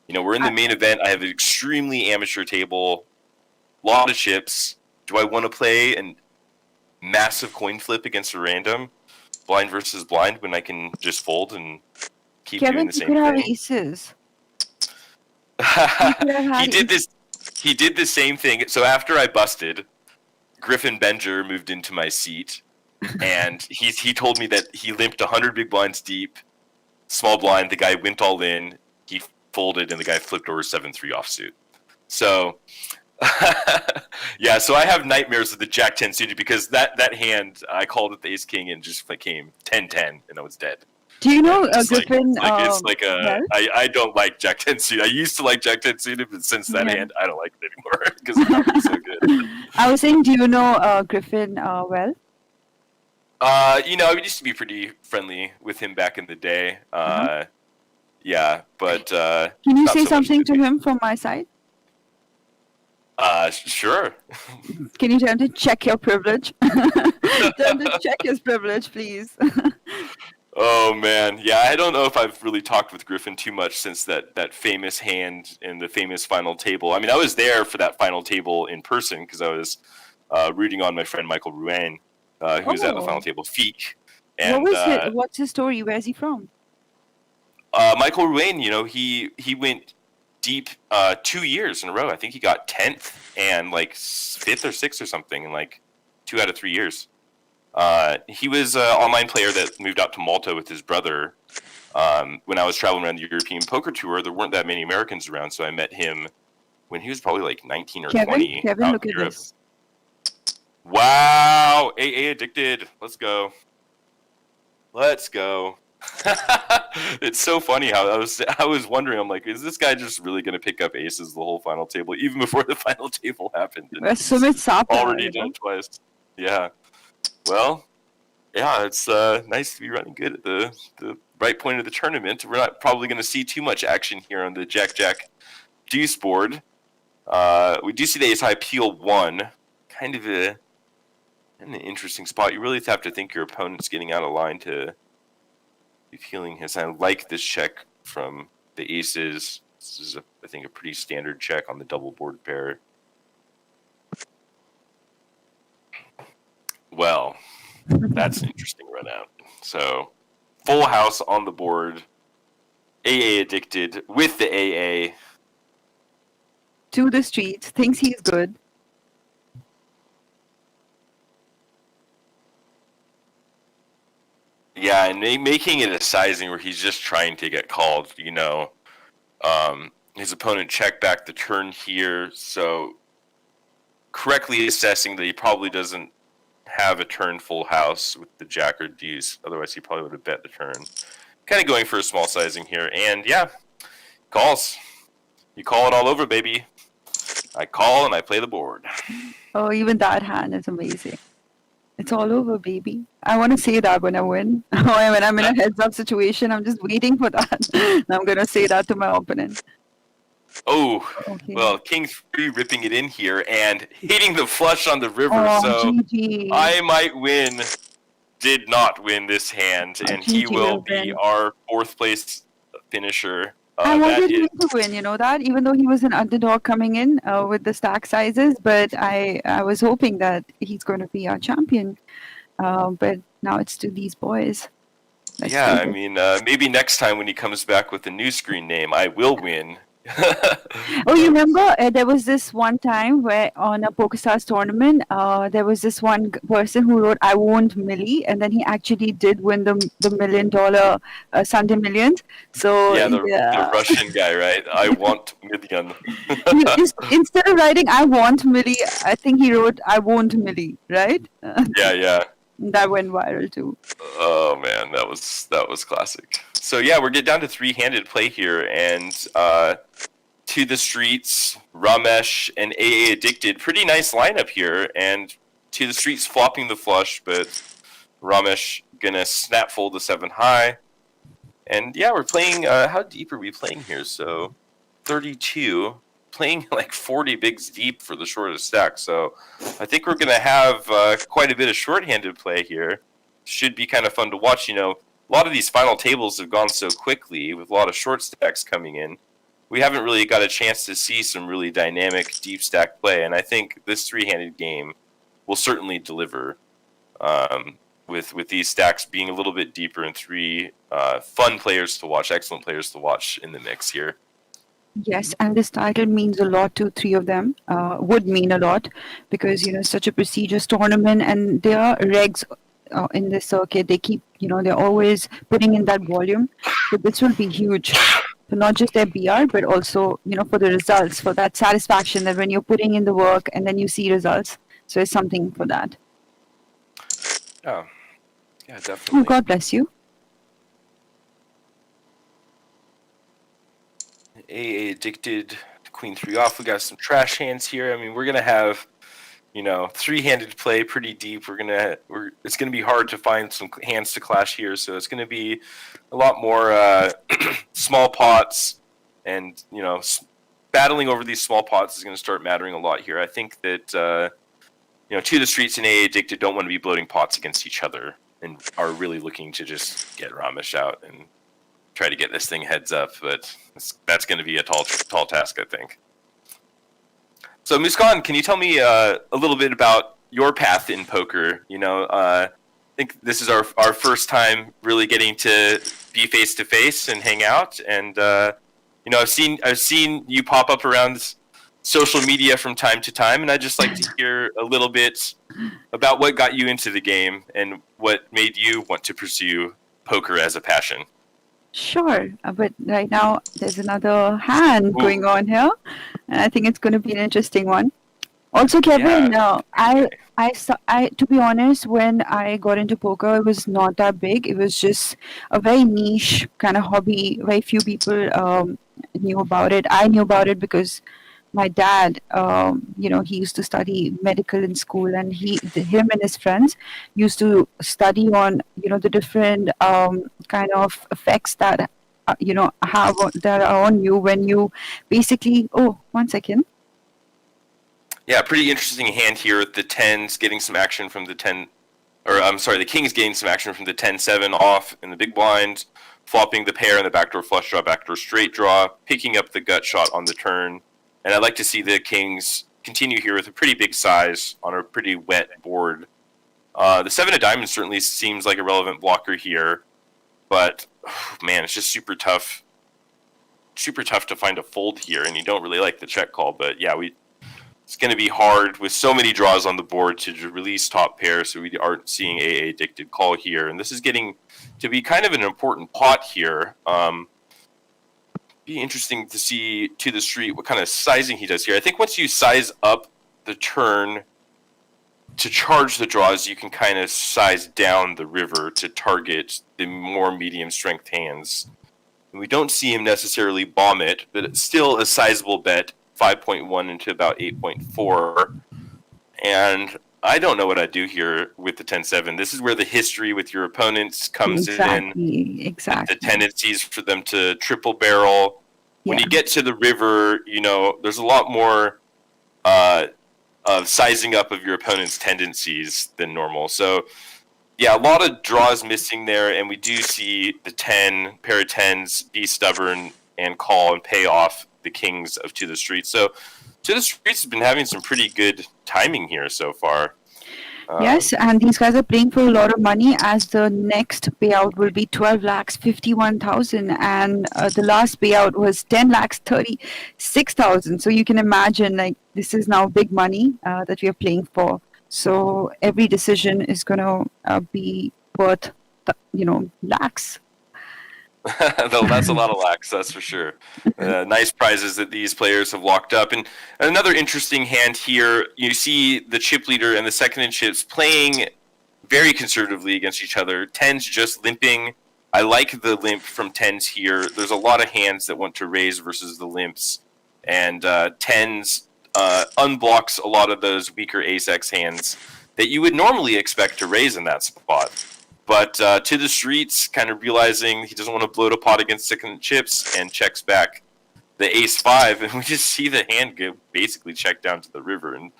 We're in the main event. I have an extremely amateur table, lot of chips. Do I want to play a massive coin flip against a random blind versus blind when I can just fold and keep doing the same thing? Kevin, you could have aces. He did the same thing. So after I busted, Griffin Benger moved into my seat, and he told me that he limped 100 big blinds deep, small blind. The guy went all in. He folded, and the guy flipped over 7-3 offsuit. So, yeah. So I have nightmares of the Jack 10 suited because that hand I called it the Ace King and just came 10-10, and I was dead. Do you know Griffin? I don't like Jack 10 suited. I used to like Jack 10 suited, but since that hand, I don't like it anymore because it's not so good. I was saying, do you know Griffin well? I used to be pretty friendly with him back in the day. Yeah, but can you say something to him from my side? Sure. Can you tell him to check your privilege? Tell him to check his privilege, please. Oh, man. Yeah, I don't know if I've really talked with Griffin too much since that famous hand in the famous final table. I mean, I was there for that final table in person because I was rooting on my friend Michael Ruane, who was at the final table, Feek. And, what's his story? Where's he from? Michael Ruane, he went deep 2 years in a row. I think he got 10th and like 5th or 6th or something in like 2 out of 3 years. He was an online player that moved out to Malta with his brother. When I was traveling around the European Poker Tour, there weren't that many Americans around, so I met him when he was probably like 19 or 20. Kevin, look at this. Wow, AA addicted. Let's go. It's so funny how I was wondering. I'm like, is this guy just really going to pick up aces the whole final table, even before the final table happened? Sumit Sapra already done twice. Yeah. Well, yeah, it's nice to be running good at the right point of the tournament. We're not probably going to see too much action here on the Jack Deuce board. We do see the ace high peel 1, kind of an interesting spot. You really have to think your opponent's getting out of line to be peeling his hand. I like this check from the aces. This is, I think, a pretty standard check on the double board pair. Well, that's an interesting run out. So, full house on the board. AA addicted with the AA. To the streets, thinks he's good. Yeah, and making it a sizing where he's just trying to get called, you know. His opponent checked back the turn here, so correctly assessing that he probably doesn't have a turn full house with the jack or deuce. Otherwise, he probably would have bet the turn. Kind of going for a small sizing here, and yeah, calls. You call it all over, baby. I call and I play the board. Oh, even that hand is amazing. It's all over, baby. I want to say that when I win. When I'm in a heads-up situation, I'm just waiting for that. And I'm going to say that to my opponent. Oh, okay. Well, King 3 ripping it in here and hitting the flush on the river. So GG. I might win. Did not win this hand, and he will be our 4th place finisher. I wanted him to win, you know that, even though he was an underdog coming in with the stack sizes, but I was hoping that he's going to be our champion. But now it's to these boys. I mean, maybe next time when he comes back with a new screen name, I will win. Oh, you remember there was this one time where on a PokerStars tournament, there was this one person who wrote "I want Millie," and then he actually did win the $1 million Sunday Millions. So the Russian guy, right? I want million. Instead of writing "I want Millie," I think he wrote "I want Millie," right? Yeah. That went viral too. Oh man, that was classic. So yeah, we're getting down to 3-handed play here, and to the streets, Ramesh and AA addicted. Pretty nice lineup here, and to the streets flopping the flush, but Ramesh gonna snap fold the 7 high. And yeah, we're playing. How deep are we playing here? So 32. Playing like 40 bigs deep for the shortest stack, so I think we're going to have quite a bit of short-handed play here. Should be kind of fun to watch. You know, a lot of these final tables have gone so quickly with a lot of short stacks coming in. We haven't really got a chance to see some really dynamic deep stack play, and I think this 3-handed game will certainly deliver with these stacks being a little bit deeper and 3 fun players to watch, excellent players to watch in the mix here. Yes, and this title means a lot to 3 of them, would mean a lot, because, you know, such a prestigious tournament, and there are regs in this circuit. They keep, you know, they're always putting in that volume. So this will be huge for not just their BR, but also, you know, for the results, for that satisfaction that when you're putting in the work and then you see results. So it's something for that. Oh, yeah, definitely. Oh, God bless you. AA addicted, Queen 3 off. We got some trash hands here. I mean, we're gonna have, you know, 3-handed play pretty deep. It's gonna be hard to find some hands to clash here. So it's gonna be a lot more small pots, and you know, battling over these small pots is gonna start mattering a lot here. I think that you know, to the streets and AA addicted don't want to be bloating pots against each other, and are really looking to just get Ramesh out and try to get this thing heads up, but that's going to be a tall task, I think. So, Muskan, can you tell me a little bit about your path in poker? You know, I think this is our first time really getting to be face-to-face and hang out, and I've seen you pop up around social media from time to time, and I'd just like to hear a little bit about what got you into the game and what made you want to pursue poker as a passion. Sure, but right now there's another hand going on here, and I think it's going to be an interesting one. Also, Kevin, I to be honest, when I got into poker, it was not that big. It was just a very niche kind of hobby. Very few people knew about it. I knew about it because my dad, he used to study medical in school, and him and his friends used to study on, the different kind of effects that, have that are on you when you basically. Oh, 1 second. Yeah, pretty interesting hand here. The 10s getting some action from the 10, the kings getting some action from the 10-7 off in the big blind, flopping the pair in the backdoor flush draw, backdoor straight draw, picking up the gut shot on the turn. And I'd like to see the kings continue here with a pretty big size on a pretty wet board. The 7 of diamonds certainly seems like a relevant blocker here, but man, it's just super tough to find a fold here, and you don't really like the check call. But yeah, it's going to be hard with so many draws on the board to release top pair, so we aren't seeing a addicted call here. And this is getting to be kind of an important pot here. Be interesting to see to the street what kind of sizing he does here. I think once you size up the turn to charge the draws, you can kind of size down the river to target the more medium strength hands. And we don't see him necessarily bomb it, but it's still a sizable bet. 5.1 into about 8.4, and I don't know what I'd do here with the 10-7. This is where the history with your opponents comes in. Exactly. The tendencies for them to triple barrel. When you get to the river, there's a lot more of sizing up of your opponent's tendencies than normal. So, yeah, a lot of draws missing there, and we do see the pair of 10s be stubborn and call and pay off the kings of To the Streets. So To the Streets has been having some pretty good timing here so far. Yes, and these guys are playing for a lot of money, as the next payout will be 12,51,000, and the last payout was 10,36,000. So you can imagine, this is now big money that we are playing for. So every decision is going to be worth, lakhs. That's a lot of lakhs, that's for sure. Nice prizes that these players have locked up. And another interesting hand here, you see the chip leader and the second in chips playing very conservatively against each other. 10s just limping. I like the limp from 10s here. There's a lot of hands that want to raise versus the limps. And 10s unblocks a lot of those weaker ace-x hands that you would normally expect to raise in that spot. But To the Streets, kind of realizing he doesn't want to bloat a pot against second chips, and checks back the ace-5, and we just see the hand get basically checked down to the river and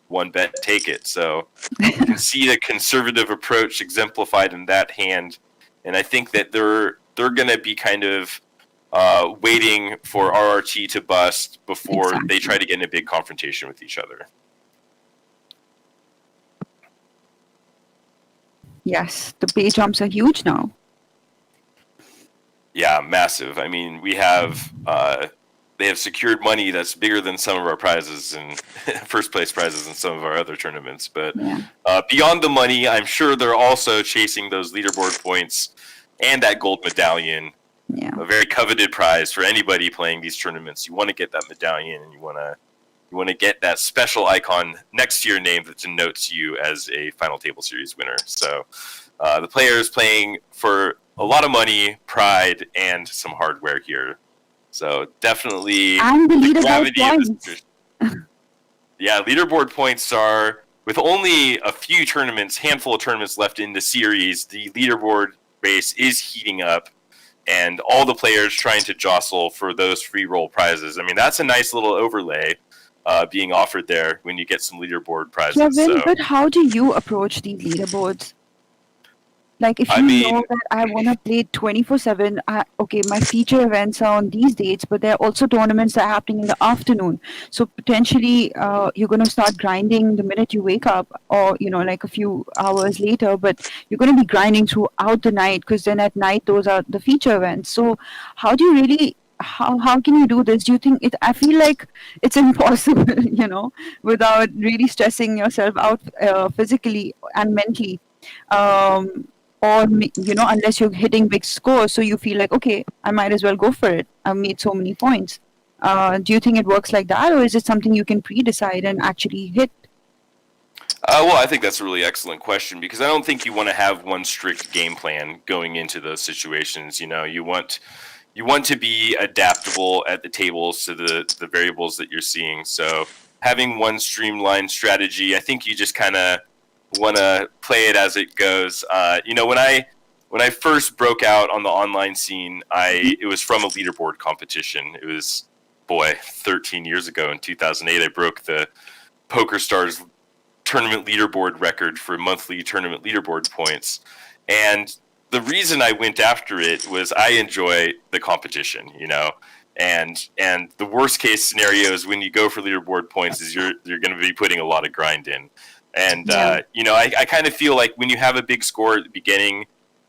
one bet take it. So you can see the conservative approach exemplified in that hand, and I think that they're going to be kind of waiting for RRT to bust before they try to get in a big confrontation with each other. Yes, the pay jumps are huge now. Yeah, massive. I mean, they have secured money that's bigger than some of our prizes and first place prizes in some of our other tournaments. But beyond the money, I'm sure they're also chasing those leaderboard points and that gold medallion. Yeah. A very coveted prize for anybody playing these tournaments. You want to get that medallion, and you want to get that special icon next to your name that denotes you as a Final Table Series winner. So the player is playing for a lot of money, pride, and some hardware here. So definitely the gravity of this. Yeah, leaderboard points are, with only a few tournaments, handful of tournaments left in the series, the leaderboard race is heating up, and all the players trying to jostle for those free roll prizes. I mean, that's a nice little overlay being offered there when you get some leaderboard prizes. Kevin, but how do you approach these leaderboards? Like, if you know that I want to play 24/7, my feature events are on these dates, but there are also tournaments that are happening in the afternoon. So potentially, you're going to start grinding the minute you wake up, or a few hours later. But you're going to be grinding throughout the night, because then at night those are the feature events. So how do you really how can you do this? Do you think it? I feel like it's impossible, without really stressing yourself out physically and mentally. Or unless you're hitting big scores, so you feel like, okay, I might as well go for it. I've made so many points. Do you think it works like that, or is it something you can pre-decide and actually hit? Well, I think that's a really excellent question, because I don't think you want to have one strict game plan going into those situations. You want to be adaptable at the tables to the variables that you're seeing. So having one streamlined strategy, I think you just kind of want to play it as it goes. When I first broke out on the online scene, it was from a leaderboard competition. It was 13 years ago in 2008. I broke the PokerStars tournament leaderboard record for monthly tournament leaderboard points. And the reason I went after it was I enjoy the competition, and the worst case scenario is when you go for leaderboard points is you're going to be putting a lot of grind in. And, I kind of feel like when you have a big score at the beginning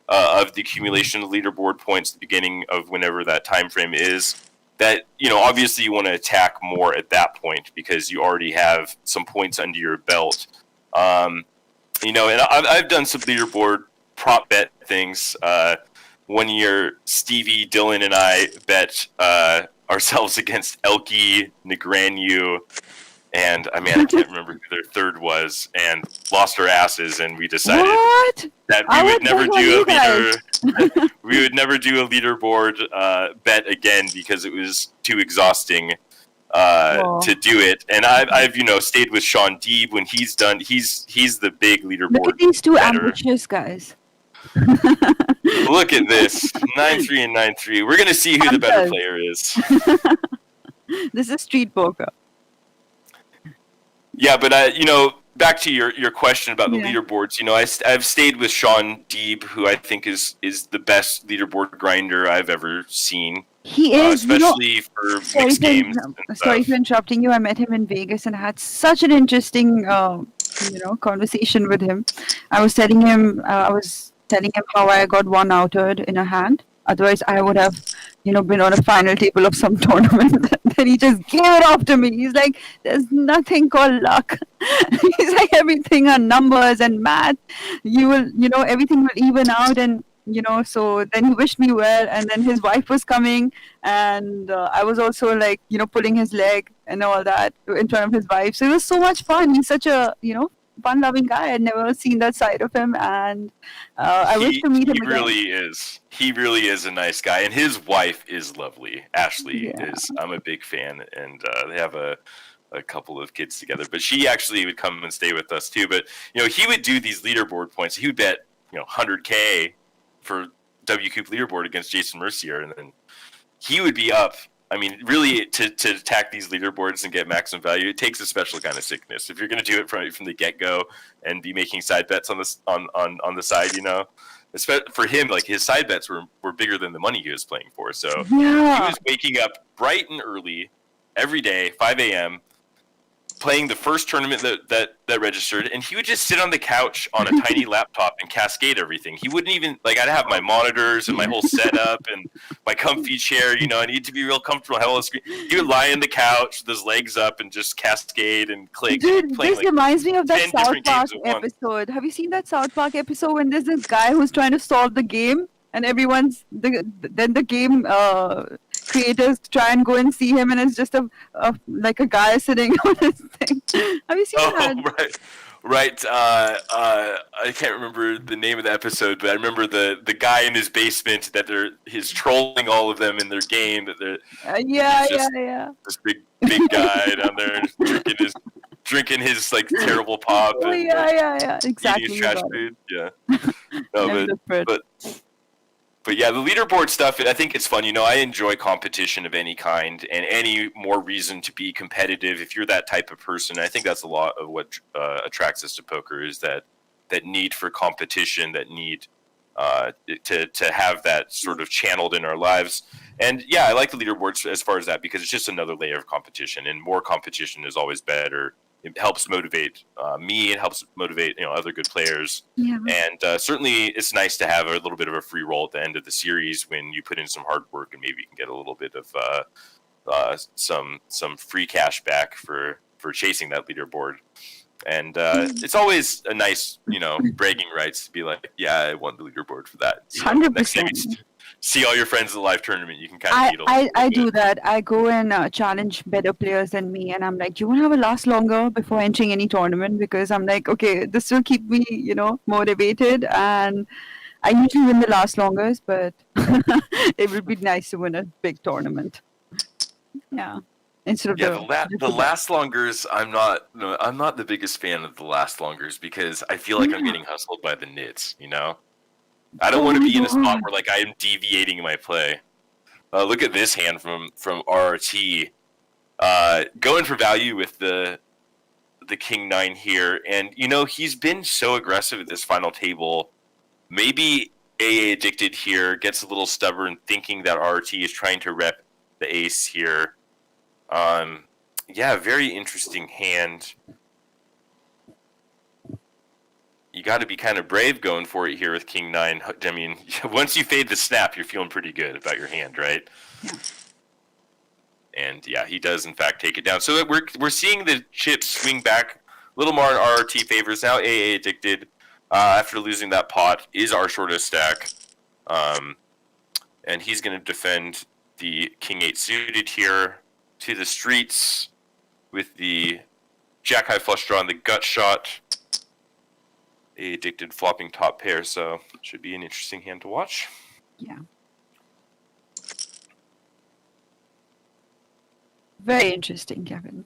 of the accumulation of leaderboard points, at the beginning of whenever that time frame is, that, obviously you want to attack more at that point because you already have some points under your belt. And I've done some leaderboard prop bet things. One year, Stevie, Dylan, and I bet ourselves against Elke, Negranyu, and I can't remember who their third was, and lost our asses, and we decided that we would never do a leaderboard bet again because it was too exhausting to do it. And I've stayed with Sean Deeb when he's done. He's the big leaderboard. Look at these two better. ambitious guys. Look at this 9-3 and 9-3. We're gonna see who the better player is. This is street poker. Yeah, but back to your question about the leaderboards. I've stayed with Sean Deeb, who I think is the best leaderboard grinder I've ever seen. He is, especially for mixed games. Sorry for interrupting you. I met him in Vegas and had such an interesting, conversation with him. I was telling him how I got one outed in a hand. Otherwise, I would have, been on a final table of some tournament. Then he just gave it off to me. He's like, there's nothing called luck. He's like, everything are numbers and math. You will, everything will even out. And, so then he wished me well. And then his wife was coming. And I was also like, pulling his leg and all that in front of his wife. So it was so much fun. He's such a, fun-loving guy. I'd never seen that side of him, and I wish to meet him again. He really is a nice guy, and his wife is lovely. Ashley is. I'm a big fan, and they have a couple of kids together. But she actually would come and stay with us too. But he would do these leaderboard points. He would bet 100K for W Coupe leaderboard against Jason Mercier, and then he would be up. Really, to attack these leaderboards and get maximum value, it takes a special kind of sickness. If you're going to do it from the get-go and be making side bets on the side, for him, like his side bets were bigger than the money he was playing for. So he was waking up bright and early every day, 5 a.m., playing the first tournament that registered, and he would just sit on the couch on a tiny laptop and cascade everything. He wouldn't even I'd have my monitors and my whole setup and my comfy chair. I need to be real comfortable. Have all the screen. He would lie on the couch with his legs up and just cascade and click. Dude, this reminds me of that South Park episode. Have you seen that South Park episode when there's this guy who's trying to solve the game and then the game creators try and go and see him, and it's just a guy sitting on his thing. Have you seen that? Right. I can't remember the name of the episode, but I remember the guy in his basement that he's trolling all of them in their game. That they're this big guy down there drinking his terrible pop. Exactly. Eating his trash food. Yeah. No, But yeah, the leaderboard stuff, I think it's fun. I enjoy competition of any kind, and any more reason to be competitive if you're that type of person. I think that's a lot of what attracts us to poker, is that need for competition, that need to have that sort of channeled in our lives. And yeah, I like the leaderboards as far as that, because it's just another layer of competition, and more competition is always better it helps motivate me. It helps motivate other good players. Yeah. And certainly, it's nice to have a little bit of a free roll at the end of the series when you put in some hard work and maybe you can get a little bit of some free cash back for chasing that leaderboard. And it's always a nice, bragging rights to be like, yeah, I won the leaderboard for that. So 100%. next time you see all your friends at the live tournament, you can kind of needle. I do that. I go and challenge better players than me, and I'm like, do you want to have a last longer before entering any tournament? Because I'm like, okay, this will keep me, motivated, and I usually win the last longers, but it would be nice to win a big tournament. Yeah. Instead of the last longers, I'm not the biggest fan of the last longers because I feel like I'm getting hustled by the nits, I don't want to be in a spot where like I am deviating my play. Look at this hand from RRT, going for value with the King 9 here, and he's been so aggressive at this final table. Maybe AA Addicted here gets a little stubborn, thinking that RRT is trying to rep the ace here. Very interesting hand. You got to be kind of brave going for it here with King 9. I mean, once you fade the snap, you're feeling pretty good about your hand, right? Yeah. And he does in fact take it down. So we're seeing the chips swing back a little more in RRT favors. Now AA Addicted, after losing that pot, is our shortest stack. And he's going to defend the King 8 suited here to the streets with the Jack High flush draw and the gut shot. A Addicted flopping top pair, so should be an interesting hand to watch. Yeah. Very interesting, Kevin.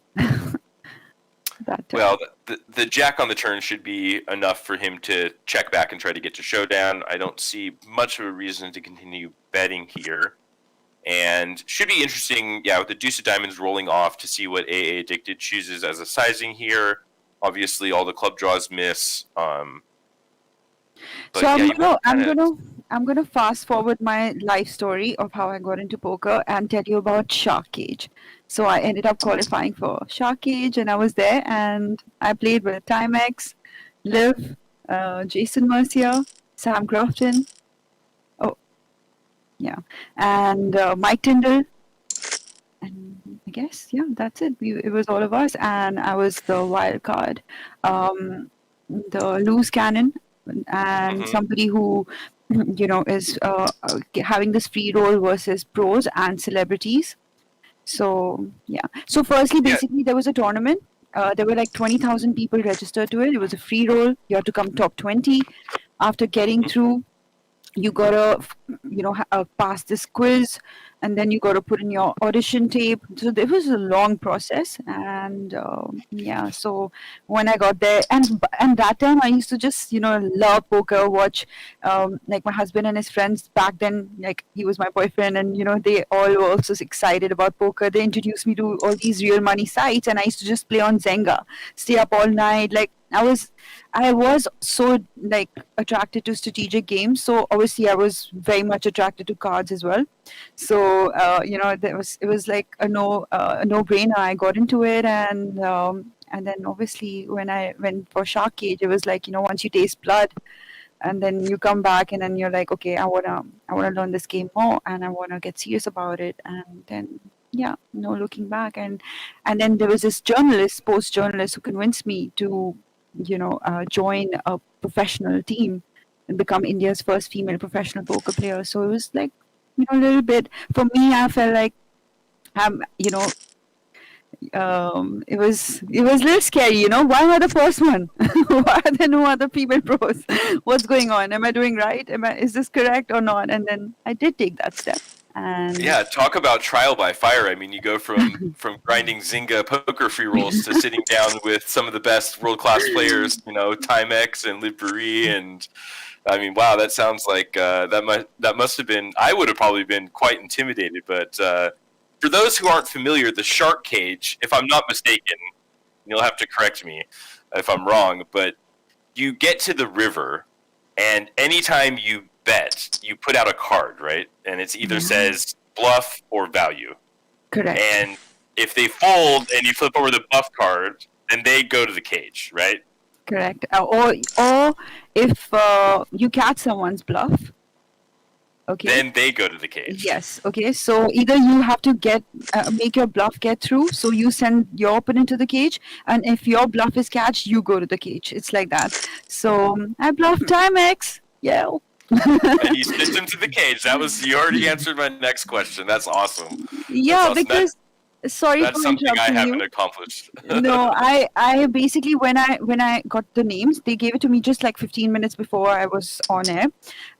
Well, the Jack on the turn should be enough for him to check back and try to get to showdown. I don't see much of a reason to continue betting here. And should be interesting, with the Deuce of Diamonds rolling off to see what AA Addicted chooses as a sizing here. Obviously, all the club draws miss. So I'm gonna fast forward my life story of how I got into poker and tell you about Shark Cage. So I ended up qualifying for Shark Cage, and I was there, and I played with Timex, Liv, Jason Mercier, Sam Crofton. And Mike Tyndall, and I guess that's it. It was all of us, and I was the wild card, the loose cannon, and somebody who is having this free roll versus pros and celebrities. So So firstly, basically, there was a tournament. There were like 20,000 people registered to it. It was a free roll. You had to come top 20. After getting through, you gotta, pass this quiz, and then you gotta put in your audition tape. So it was a long process, and So when I got there, and that time I used to just love poker, watch like my husband and his friends back then, like he was my boyfriend, and they all were also excited about poker. They introduced me to all these real money sites, and I used to just play on Zynga, stay up all night. Like I was so like attracted to strategic games. So obviously I was very much attracted to cards as well. So it was like a no-brainer. I got into it, and then obviously when I went for Shark Cage, it was like once you taste blood, and then you come back, and then you're like, okay, I wanna learn this game more, and I wanna get serious about it, and then. No looking back, and then there was this sports journalist, who convinced me to join a professional team and become India's first female professional poker player. So it was like, a little bit, for me, I felt like, it was a little scary, why am I the first one? Why are there no other female pros? What's going on? Am I doing right? Is this correct or not? And then I did take that step. And talk about trial by fire. I mean, you go from grinding Zynga poker free rolls to sitting down with some of the best world-class players, Timex and Liv Marie, and I mean, wow, that sounds like that must have been. I would have probably been quite intimidated. But for those who aren't familiar, the Shark Cage, if I'm not mistaken, you'll have to correct me if I'm wrong, but you get to the river, and anytime you bet, you put out a card, right? And it's either says bluff or value. Correct. And if they fold and you flip over the bluff card, then they go to the cage, right? Correct. Or if you catch someone's bluff, okay. Then they go to the cage. Yes. Okay. So either you have to make your bluff get through, so you send your opponent to the cage, and if your bluff is catched, you go to the cage. It's like that. So I bluffed Timex. Yeah. And you sent him to the cage. You already answered my next question. That's awesome. Yeah, That's awesome. because sorry That's for something I interrupting haven't you. accomplished. No, I basically when I got the names, they gave it to me just like 15 minutes before I was on air.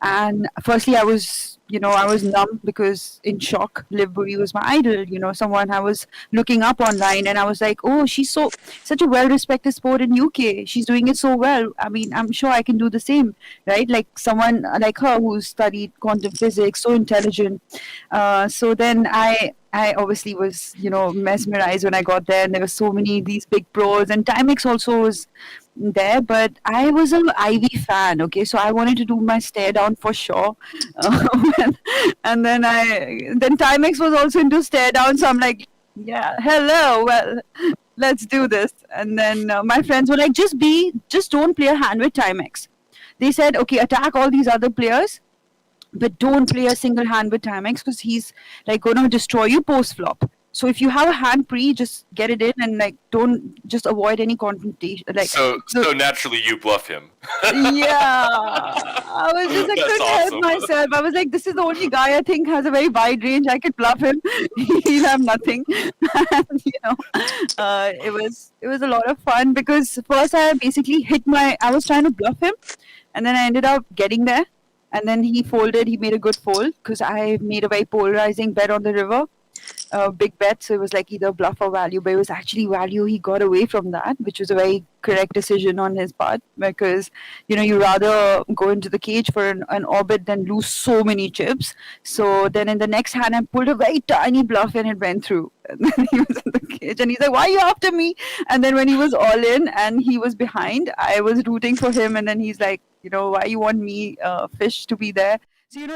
And firstly, I was numb because in shock. Liv Buri was my idol, someone I was looking up online, and I was like, oh, she's such a well-respected sport in UK. She's doing it so well. I mean, I'm sure I can do the same, right? Like someone like her who studied quantum physics, so intelligent. So then I obviously was, mesmerized when I got there, and there were so many these big pros, and Timex also was there, but I was an Ivy fan, okay, so I wanted to do my stare down for sure, and then Timex was also into stare down, so I'm like, yeah, hello, well, let's do this. And then my friends were like, just don't play a hand with Timex. They said, okay, attack all these other players, but don't play a single hand with Timex because he's like going to destroy you post flop. So if you have a hand pre, just get it in and like don't just avoid any confrontation. Like so naturally you bluff him. Yeah, I was just like couldn't help myself. I was like, this is the only guy I think has a very wide range. I could bluff him. He'll have nothing. And, it was a lot of fun because first I basically I was trying to bluff him, and then I ended up getting there. And then he folded. He made a good fold because I made a very polarizing bet on the river. Big bet, so it was like either bluff or value, but it was actually value. He got away from that, which was a very correct decision on his part because you rather go into the cage for an orbit than lose so many chips. So then in the next hand I pulled a very tiny bluff and it went through, and then he was in the cage and he's like, why are you after me? And then when he was all in and he was behind, I was rooting for him, and then he's like, why you want me fish to be there? So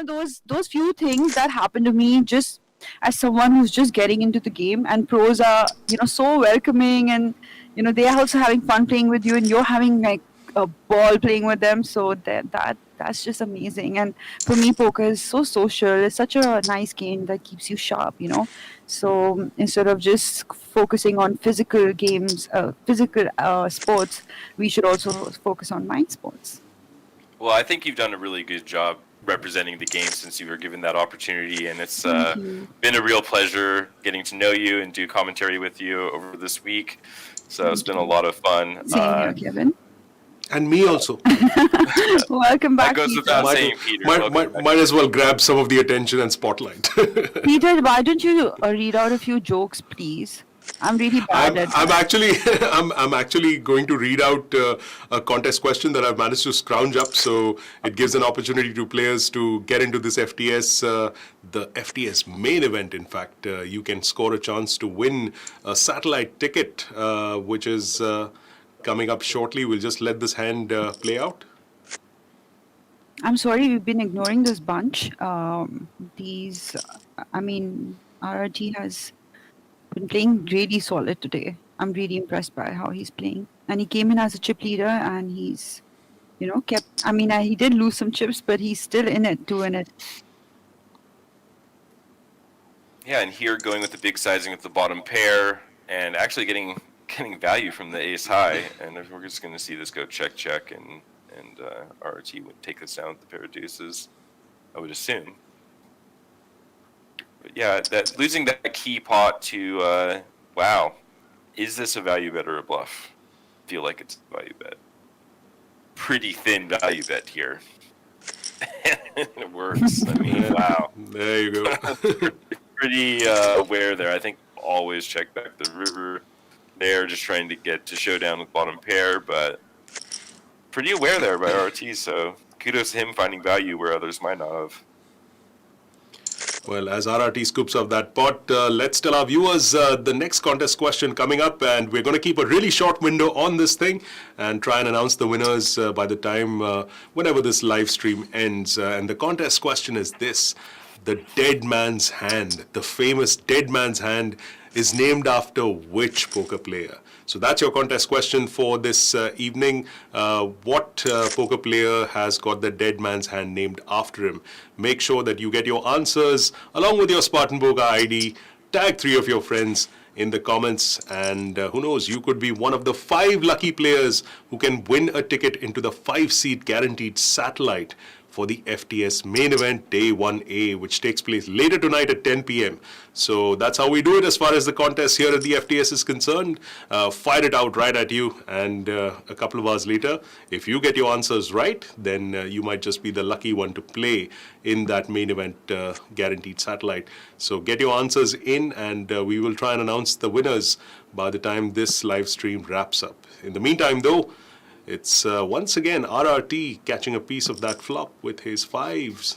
those few things that happened to me just as someone who's just getting into the game, and pros are so welcoming, and they are also having fun playing with you, and you're having like a ball playing with them. So that's just amazing. And for me, poker is so social. It's such a nice game that keeps you sharp, so instead of just focusing on physical games, physical sports, we should also focus on mind sports. Well, I think you've done a really good job representing the game since you were given that opportunity, and it's been a real pleasure getting to know you and do commentary with you over this week. So it's been a lot of fun. Same here, Kevin. And me also. Welcome back, That goes Peter. without saying, Peter. Might as well grab some of the attention and spotlight. Peter, why don't you read out a few jokes, please? I'm really bad at that. I'm actually going to read out a contest question that I've managed to scrounge up, so it gives an opportunity to players to get into this FTS, the FTS main event. In fact, you can score a chance to win a satellite ticket, which is coming up shortly. We'll just let this hand play out. I'm sorry, we've been ignoring this bunch. RRT has been playing really solid today. I'm really impressed by how he's playing. And he came in as a chip leader, and he's, he did lose some chips, but he's still in it to win it. Yeah, and here going with the big sizing of the bottom pair, and actually getting value from the ace high. And we're just going to see this go check, and RRT would take this down with the pair of deuces, I would assume. But yeah, that losing that key pot to, wow, is this a value bet or a bluff? Feel like it's a value bet. Pretty thin value bet here. It works. I mean, wow. There you go. Pretty aware there. I think always check back the river there, just trying to get to showdown with bottom pair, but pretty aware there by RT, so kudos to him finding value where others might not have. Well, as RRT scoops up that pot, let's tell our viewers the next contest question coming up, and we're going to keep a really short window on this thing and try and announce the winners by the time whenever this live stream ends. And the contest question is this: the dead man's hand, the famous dead man's hand, is named after which poker player? So that's your contest question for this evening. What poker player has got the dead man's hand named after him? Make sure that you get your answers along with your Spartan Poker ID. Tag 3 of your friends in the comments, and who knows, you could be one of the 5 lucky players who can win a ticket into the 5-seat guaranteed satellite for the FTS main event Day 1A, which takes place later tonight at 10 p.m. So that's how we do it as far as the contest here at the FTS is concerned. Fire it out right at you, and a couple of hours later, if you get your answers right, then you might just be the lucky one to play in that main event guaranteed satellite. So get your answers in, and we will try and announce the winners by the time this live stream wraps up. In the meantime, though, it's once again RRT catching a piece of that flop with his 5s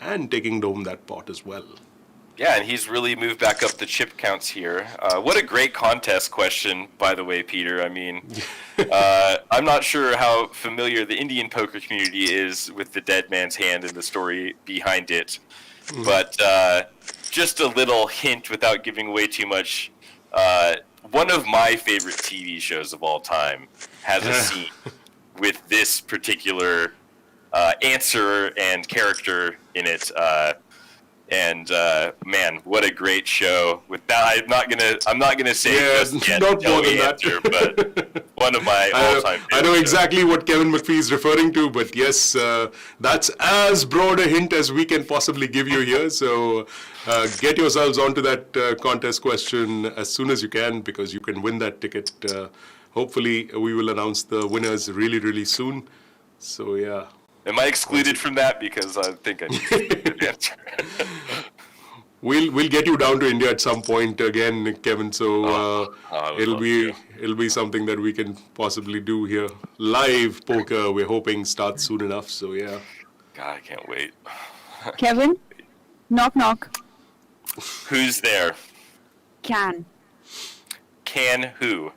and taking home that pot as well. Yeah, and he's really moved back up the chip counts here. What a great contest question, by the way, Peter. I mean, I'm not sure how familiar the Indian poker community is with the dead man's hand and the story behind it. But just a little hint without giving away too much. One of my favorite TV shows of all time has a scene with this particular answer and character in it. Man, what a great show! With that, I'm not gonna say just yet, not more than answer, but one of my all-time. I know shows. exactly what Kevin McPhee is referring to, but yes, that's as broad a hint as we can possibly give you here. So get yourselves onto that contest question as soon as you can, because you can win that ticket. Hopefully, we will announce the winners really, really soon. So yeah. Am I excluded from that? Because I think I need to the answer. We'll get you down to India at some point again, Kevin. So it'll be something that we can possibly do here. Live poker, we're hoping starts soon enough. So yeah. God, I can't wait. Kevin, knock knock. Who's there? Can who?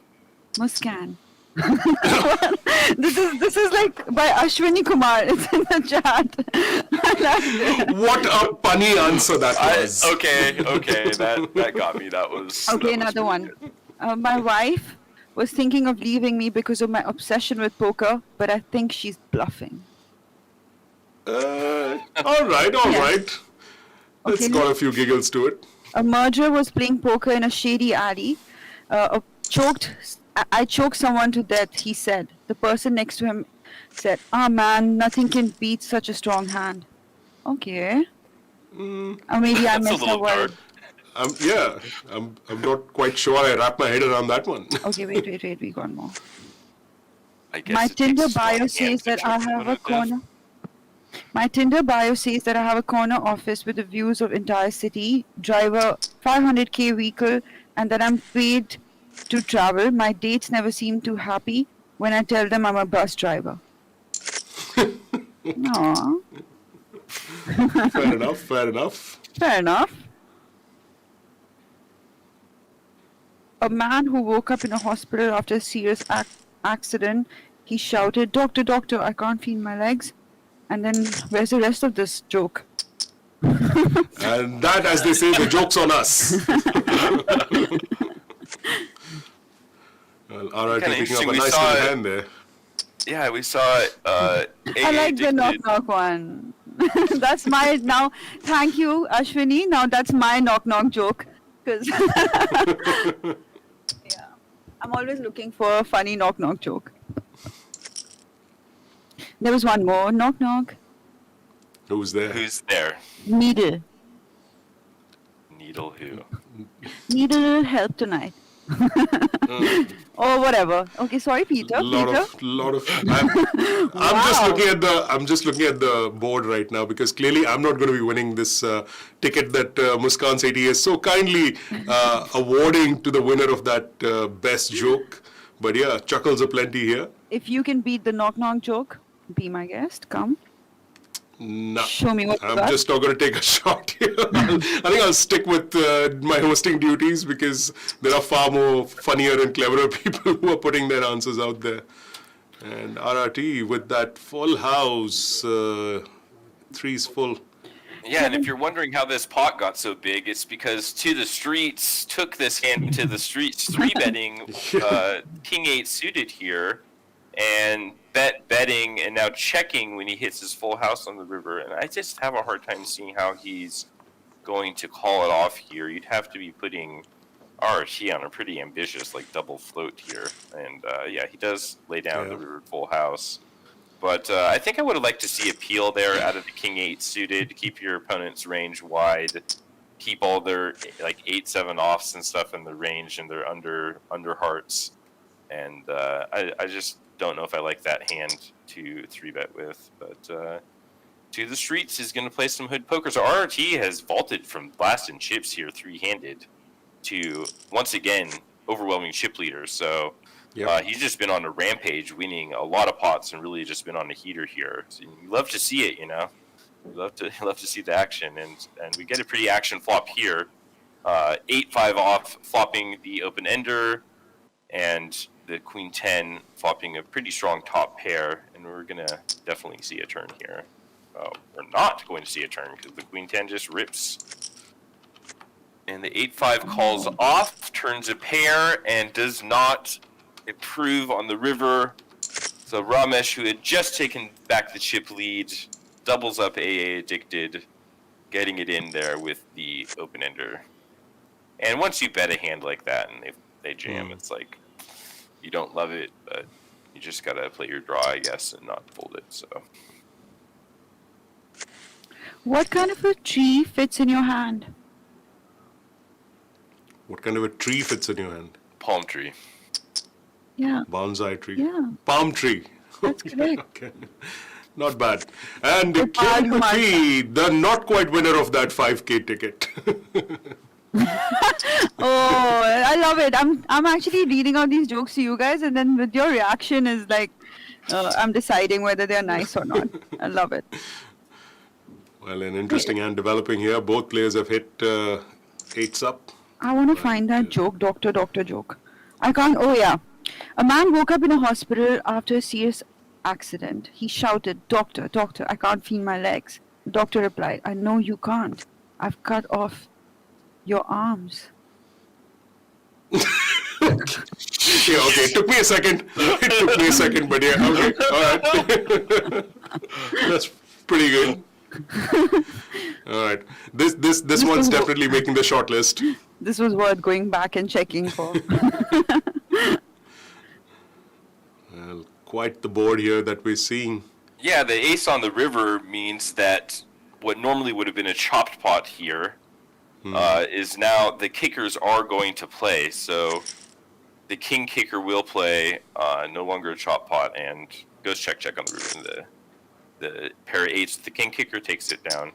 Muskan. This is like by Ashwini Kumar. It's in the chat. What a punny answer that was. Okay, that got me. That was okay. Another one. My wife was thinking of leaving me because of my obsession with poker, but I think she's bluffing. All right. It's got a few giggles to it. A murderer was playing poker in a shady alley. I choked someone to death, he said. The person next to him said, man, nothing can beat such a strong hand. Okay. Or maybe I missed a word. I'm not quite sure I wrapped my head around that one. Okay, wait, we got more. I guess My Tinder bio says that I have a corner. My Tinder bio says that I have a corner office with the views of entire city, drive a 500k vehicle, and that I'm paid to travel. My dates never seem too happy when I tell them I'm a bus driver. Aww. Fair enough. A man who woke up in a hospital after a serious accident, he shouted, "Doctor, doctor, I can't feel my legs." And then, where's the rest of this joke? And that, as they say, the joke's on us. Well, alright, picking up a nice little hand there. Yeah, we saw I like the knock-knock one. That's my, now, thank you, Ashwini. Now that's my knock-knock joke. Because yeah, I'm always looking for a funny knock-knock joke. There was one more. Knock-knock. Who's there? Needle. Needle who? Needle help tonight. Or whatever. Okay, sorry, Peter. I'm just looking at the board right now, because clearly I'm not going to be winning this ticket that Muskan Sethi is so kindly awarding to the winner of that best joke. But yeah, chuckles aplenty here. If you can beat the knock-knock joke, be my guest. Come. Nah, show me what I'm just not going to take a shot here. I think I'll stick with my hosting duties, because there are far more funnier and cleverer people who are putting their answers out there. And RRT with that full house, three's full. Yeah, and if you're wondering how this pot got so big, it's because To the Streets took this hand to the streets 3-betting King 8 suited here, and betting and now checking when he hits his full house on the river. And I just have a hard time seeing how he's going to call it off here. You'd have to be putting RT on a pretty ambitious double float here. And yeah, he does lay down the river full house. But I think I would have liked to see a peel there out of the King 8 suited, keep your opponent's range wide, keep all their 8-7 offs and stuff in the range and their under hearts. And I just don't know if I like that hand to 3-bet with. But To the Streets is going to play some hood poker. So RRT has vaulted from blast and chips here 3-handed to, once again, overwhelming chip leader. So he's just been on a rampage, winning a lot of pots and really just been on a heater here. So you love to see it, you know. You love to see the action. And we get a pretty action flop here. 8-5 off, flopping the open ender, and the Queen 10 flopping a pretty strong top pair, and we're going to definitely see a turn here. We're not going to see a turn because the Queen 10 just rips. And the 8-5 calls off, turns a pair, and does not improve on the river. So Ramesh, who had just taken back the chip lead, doubles up AA addicted, getting it in there with the open ender. And once you bet a hand like that and they jam, it's like, you don't love it, but you just gotta play your draw, I guess, and not fold it. So, what kind of a tree fits in your hand? What kind of a tree fits in your hand? Palm tree. Yeah. Bonsai tree. Yeah. Palm tree. That's correct. Okay. Not bad. And Kevin McCree, the not quite winner of that 5K ticket. Oh, I love it. I'm actually reading out these jokes to you guys, and then with your reaction is like, I'm deciding whether they're nice or not. I love it. Well, an interesting hand developing here. Both players have hit 8s up. I want to find that joke, doctor joke. I can't. Oh yeah, a man woke up in a hospital after a serious accident. He shouted, "Doctor, doctor, I can't feel my legs." The doctor replied, "I know you can't. I've cut off your arms." Yeah, okay. It took me a second. But yeah, okay. All right. That's pretty good. All right. This one's definitely making the short list. This was worth going back and checking for. Well, quite the board here that we're seeing. Yeah, the ace on the river means that what normally would have been a chopped pot here is now the kickers are going to play. So the king kicker will play, no longer a chop pot, and goes check on the river. And the pair of eights, the king kicker takes it down.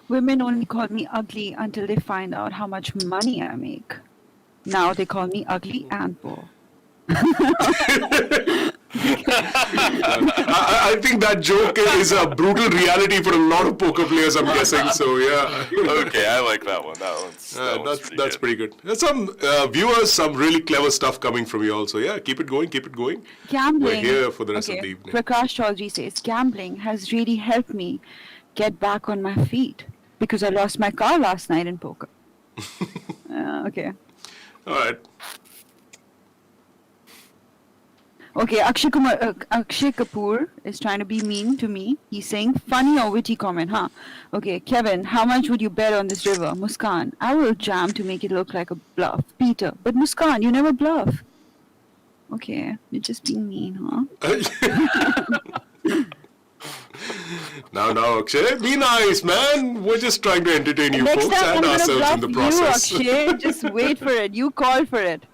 Women only call me ugly until they find out how much money I make. Now they call me ugly and poor. I think that joke is a brutal reality for a lot of poker players, I'm guessing. So yeah. Okay, I like that one. That's pretty good. There's some viewers, some really clever stuff coming from you also. Yeah, keep it going. Gambling. We're here for the rest of the evening. Prakash Chaudhary says, gambling has really helped me get back on my feet because I lost my car last night in poker. Okay. All right. Okay, Akshay Kapoor is trying to be mean to me. He's saying, funny or witty comment, huh? Okay, Kevin, how much would you bet on this river? Muskan, I will jam to make it look like a bluff. Peter, but Muskan, you never bluff. Okay, you're just being mean, huh? Now, Akshay, be nice, man. We're just trying to entertain you Next folks time and I'm ourselves bluff in the process. You, Akshay, just wait for it. You call for it.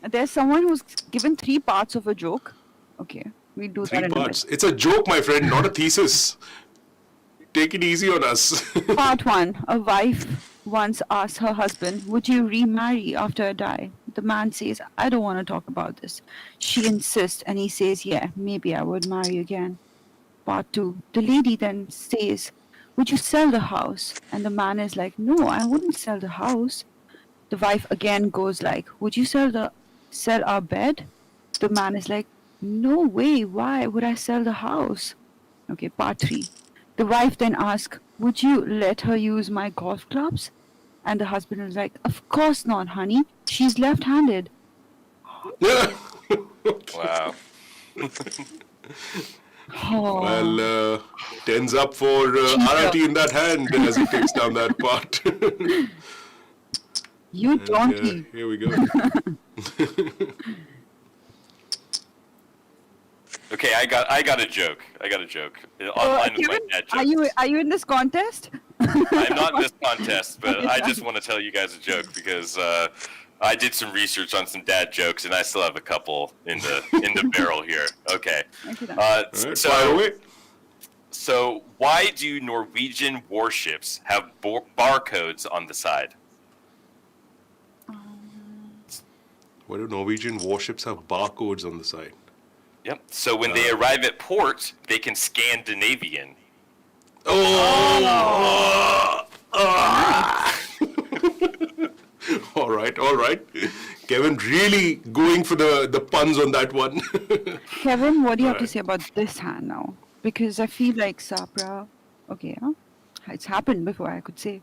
There's someone who's given 3 parts of a joke. Okay, we do 3 that. parts. It's a joke, my friend, not a thesis. Take it easy on us. Part 1. A wife once asked her husband, would you remarry after I die? The man says, I don't want to talk about this. She insists and he says, yeah, maybe I would marry again. Part 2. The lady then says, would you sell the house? And the man is like, no, I wouldn't sell the house. The wife again goes like, would you sell our bed? The man is like, No way, why would I sell the house? Okay, part 3. The wife then asks, would you let her use my golf clubs? And the husband was like, of course not, honey. She's left-handed. Wow. Oh, Well, tens up for RRT in that hand as he takes down that part. you donkey. Here we go. Okay, I got a joke. Online with my Kevin, dad jokes. are you in this contest? I'm not in this contest, but I just want to tell you guys a joke because I did some research on some dad jokes, and I still have a couple in the barrel here. Okay. Right, fire away. So why do Norwegian warships have barcodes on the side? Why do Norwegian warships have barcodes on the side? Yep. So when they arrive at port, they can Scandinavian. All right. Kevin really going for the puns on that one. Kevin, what do you have to say about this hand now? Because I feel like Sapra, okay, it's happened before, I could say.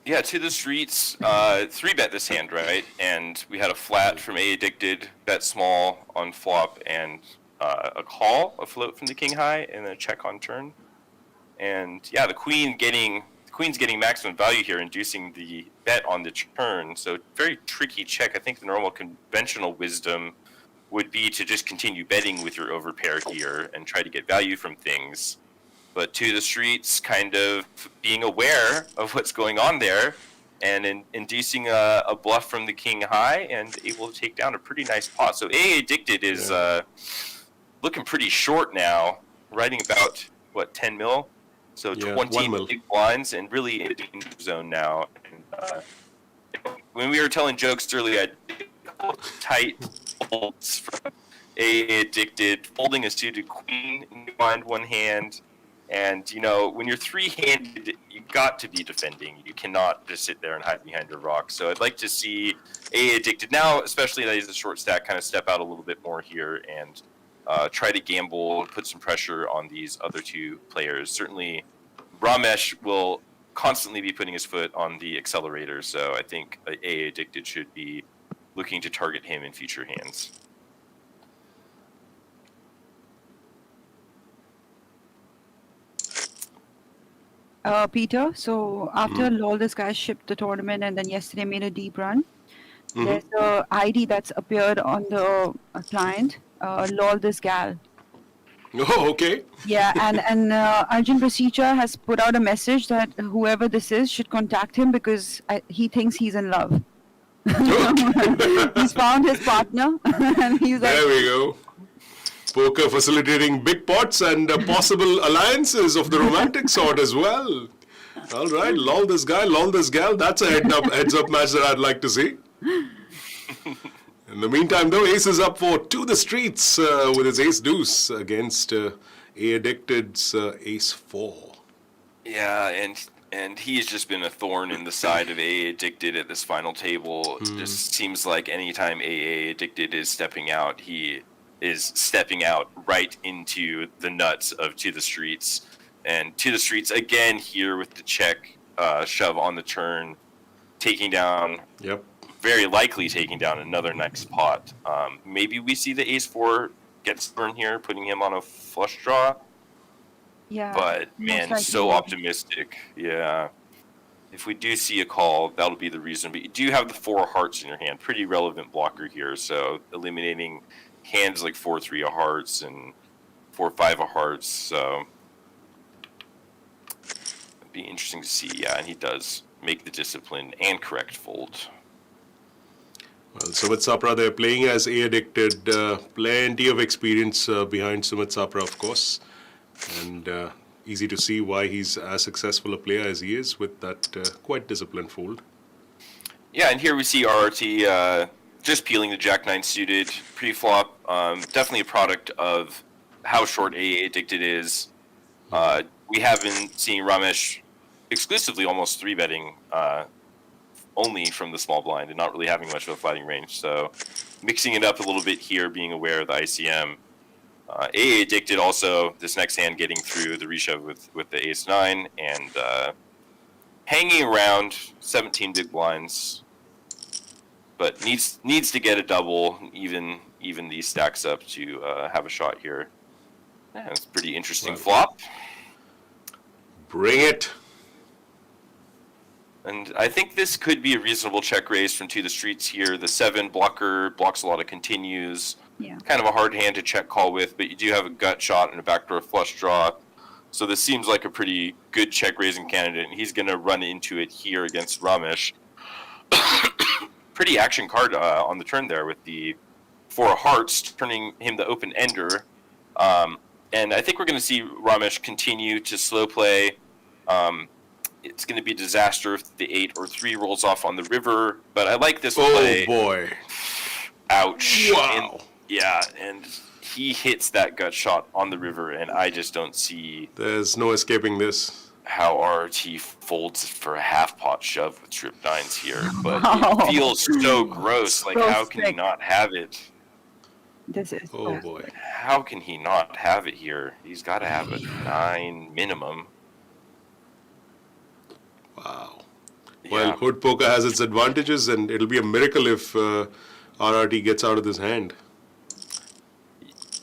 Yeah, to the streets, 3-bet this hand, right? And we had a flat from A Addicted, bet small on flop, and a call, a float from the king high, and a check on turn. And yeah, the queen's getting maximum value here, inducing the bet on the turn. So very tricky check. I think the normal conventional wisdom would be to just continue betting with your overpair here and try to get value from things. But to the streets, kind of being aware of what's going on there and inducing a bluff from the king high and able to take down a pretty nice pot. So A Addicted is looking pretty short now, riding about, 10 mil? So 20 big blinds and really in the danger zone now. And, when we were telling jokes earlier, I tight folds from A Addicted, folding a suited queen in blind one hand. And, when you're 3-handed, you got to be defending. You cannot just sit there and hide behind a rock. So I'd like to see A Addicted now, especially that he's a short stack, kind of step out a little bit more here and try to gamble, put some pressure on these other two players. Certainly, Ramesh will constantly be putting his foot on the accelerator, so I think A Addicted should be looking to target him in future hands. Peter, so after LOL, this guy shipped the tournament and then yesterday made a deep run. There's a ID that's appeared on the client, LOL this gal. Oh, okay. Yeah, and Arjun Procedure has put out a message that whoever this is should contact him because he thinks he's in love. He's found his partner and he's like... There we go. Poker facilitating big pots and possible alliances of the romantic sort as well. All right, lol this guy, lol this gal. That's a heads up match that I'd like to see. In the meantime, though, Ace is up for To the Streets with his Ace Deuce against A Addicted's Ace 4. Yeah, and he's just been a thorn in the side of A Addicted at this final table. It just seems like anytime A Addicted is stepping out, he is stepping out right into the nuts of To the Streets. And To the Streets again here with the check shove on the turn, taking down, very likely taking down another next pot. Maybe we see the Ace 4 get turn here, putting him on a flush draw. Yeah. But man, so optimistic. Yeah. If we do see a call, that'll be the reason. But you do have the 4 hearts in your hand. Pretty relevant blocker here. So eliminating hands like 4-3 of hearts and 4-5 of hearts. So it'd be interesting to see. Yeah, and he does make the discipline and correct fold. Well, Sumit Sapra, they're playing as A Addicted. Plenty of experience behind Sumit Sapra, of course. And easy to see why he's as successful a player as he is with that quite disciplined fold. Yeah, and here we see RRT just peeling the Jack-9 suited pre-flop. Definitely a product of how short A Addicted is. We have been seeing Ramesh exclusively almost 3-betting only from the small blind and not really having much of a fighting range. So mixing it up a little bit here, being aware of the ICM. AA Addicted also, this next hand getting through the reshove with the ace-9 and hanging around 17 big blinds, but needs to get a double, even these stacks up to have a shot here. Yeah, it's a pretty interesting flop. Bring it. And I think this could be a reasonable check raise from To the Streets here. The 7 blocker blocks a lot of continues. Yeah. Kind of a hard hand to check call with, but you do have a gut shot and a backdoor flush draw. So this seems like a pretty good check raising candidate, and he's going to run into it here against Ramesh. Pretty action card on the turn there with the 4 of hearts, turning him the open ender. And I think we're going to see Ramesh continue to slow play. It's going to be a disaster if the 8 or 3 rolls off on the river, but I like this play. Oh boy. Ouch. Wow. And he hits that gut shot on the river, and I just don't see... There's no escaping this. ...how RRT folds for a half-pot shove with trip 9s here, but it feels so gross. Like, how can he not have it? This is... Oh boy. How can he not have it here? He's got to have a 9 minimum. Wow. Yeah. Well, Hood Poker has its advantages, and it'll be a miracle if RRT gets out of this hand.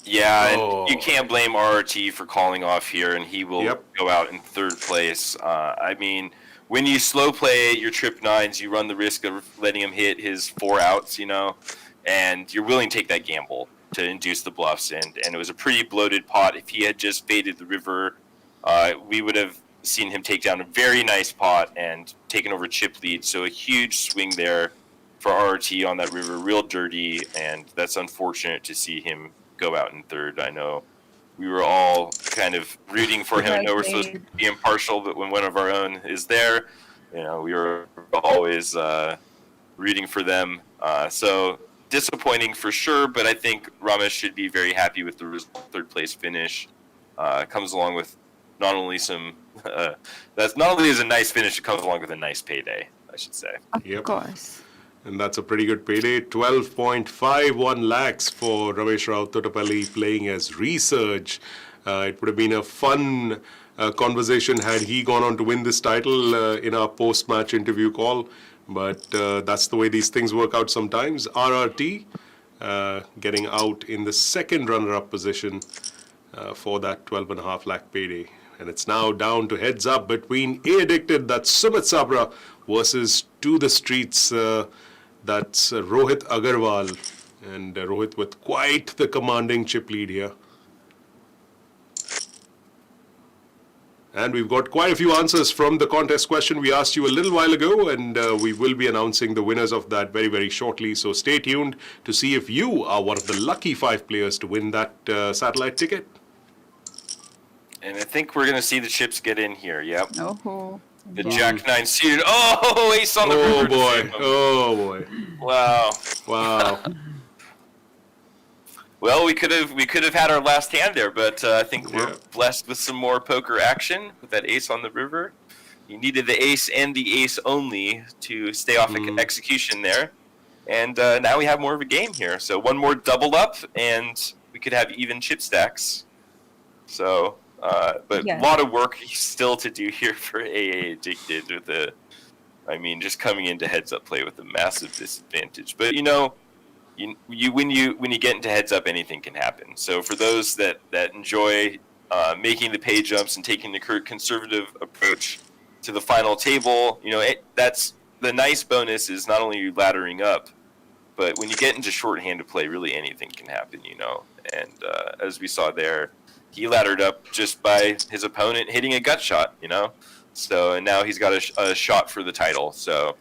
Yeah, and you can't blame RRT for calling off here, and he will go out in 3rd place. I mean, when you slow play your trip 9s, you run the risk of letting him hit his 4 outs, you know, and you're willing to take that gamble to induce the bluffs. And it was a pretty bloated pot. If he had just faded the river, we would have seen him take down a very nice pot and taken over chip lead. So a huge swing there for RRT on that river, real dirty, and that's unfortunate to see him go out in 3rd. I know we were all kind of rooting for him. I know we're supposed to be impartial, but when one of our own is there, you know, we were always rooting for them. So disappointing for sure, but I think Ramesh should be very happy with the 3rd place finish. Comes along with not only some that's not only is a nice finish, it comes along with a nice payday, I should say. Of course. And that's a pretty good payday. 12.51 lakhs for Ramesh Rao Thotapalli playing as Resurge. It would have been a fun conversation had he gone on to win this title in our post-match interview call. But that's the way these things work out sometimes. RRT getting out in the 2nd runner-up position for that 12.5 lakh payday. And it's now down to heads up between A Addicted, that's Sumit Sapra, versus To the Streets, that's Rohit Agrawal. And Rohit with quite the commanding chip lead here. And we've got quite a few answers from the contest question we asked you a little while ago, and we will be announcing the winners of that very, very shortly. So stay tuned to see if you are one of the lucky 5 players to win that satellite ticket. And I think we're going to see the chips get in here. Yep. Oh. The Jack 9 suited. Oh, ace on the river. Boy. Oh, boy. Wow. Well, we could have had our last hand there, but I think we're blessed with some more poker action with that ace on the river. You needed the ace and the ace only to stay off execution there. And now we have more of a game here. So one more double up, and we could have even chip stacks. So... but a lot of work still to do here for AA Addicted with just coming into heads up play with a massive disadvantage. But when you get into heads up, anything can happen. So for those that enjoy making the pay jumps and taking the conservative approach to the final table, that's the nice bonus is not only you laddering up, but when you get into shorthanded play, really anything can happen. And as we saw there. He laddered up just by his opponent hitting a gut shot, So, and now he's got a shot for the title. So,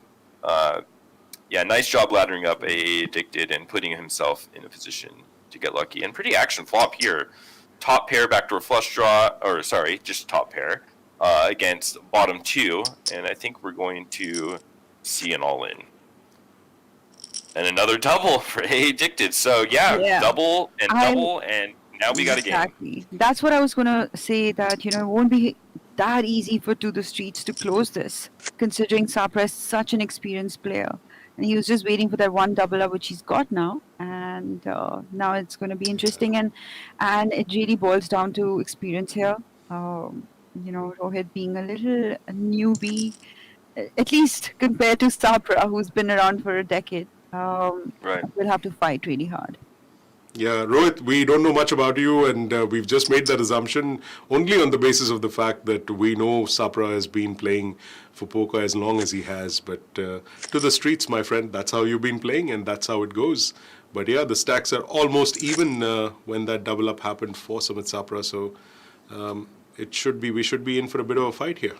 nice job laddering up AA Addicted and putting himself in a position to get lucky. And pretty action flop here. Top pair, backdoor flush draw, just top pair against bottom 2. And I think we're going to see an all-in. And another double for AA Addicted. So, double and double and... Now we got a game. Exactly. That's what I was going to say, that, it won't be that easy for To the Streets to close this, considering Sapra is such an experienced player. And he was just waiting for that one double up, which he's got now. And now it's going to be interesting. And it really boils down to experience here. Rohit being a little newbie, at least compared to Sapra, who's been around for a decade. Will have to fight really hard. Yeah, Rohit, we don't know much about you, and we've just made that assumption only on the basis of the fact that we know Sapra has been playing for poker as long as he has. But To the Streets, my friend, that's how you've been playing, and that's how it goes. But yeah, the stacks are almost even when that double up happened for Sumit Sapra. So we should be in for a bit of a fight here.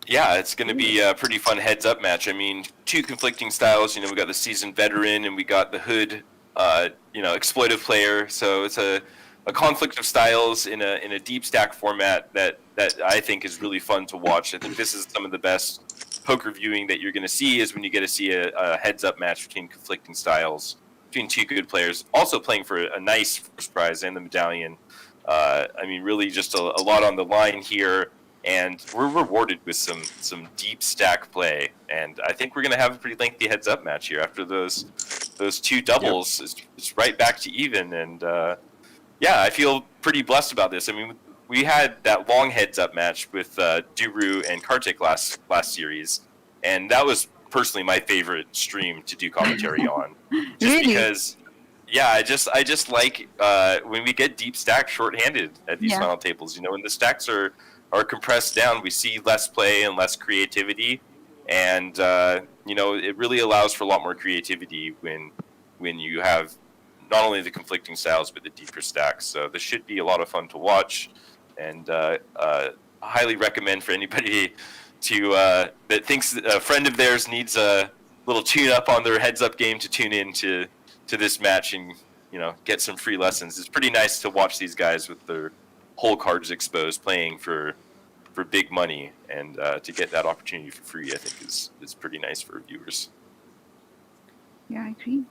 Yeah, it's going to be a pretty fun heads-up match. I mean, two conflicting styles. We got the seasoned veteran and we got the hood, exploitive player. So it's a conflict of styles in a deep stack format that I think is really fun to watch. I think this is some of the best poker viewing that you're going to see is when you get to see a heads-up match between conflicting styles, between two good players, also playing for a nice first prize and the medallion. Really just a lot on the line here. And we're rewarded with some deep stack play, and I think we're going to have a pretty lengthy heads-up match here after those two doubles. Yep. It's right back to even, and I feel pretty blessed about this. I mean, we had that long heads-up match with Duru and Kartik last series, and that was personally my favorite stream to do commentary on, just really? Because. Yeah, I just like when we get deep stack shorthanded at these final tables. When the stacks are compressed down, we see less play and less creativity, and it really allows for a lot more creativity when you have not only the conflicting styles but the deeper stacks. So this should be a lot of fun to watch, and highly recommend for anybody that thinks a friend of theirs needs a little tune up on their heads up game to tune in to this match and get some free lessons. It's pretty nice to watch these guys with their whole cards exposed playing for big money, and to get that opportunity for free I think is pretty nice for viewers. Yeah, I agree.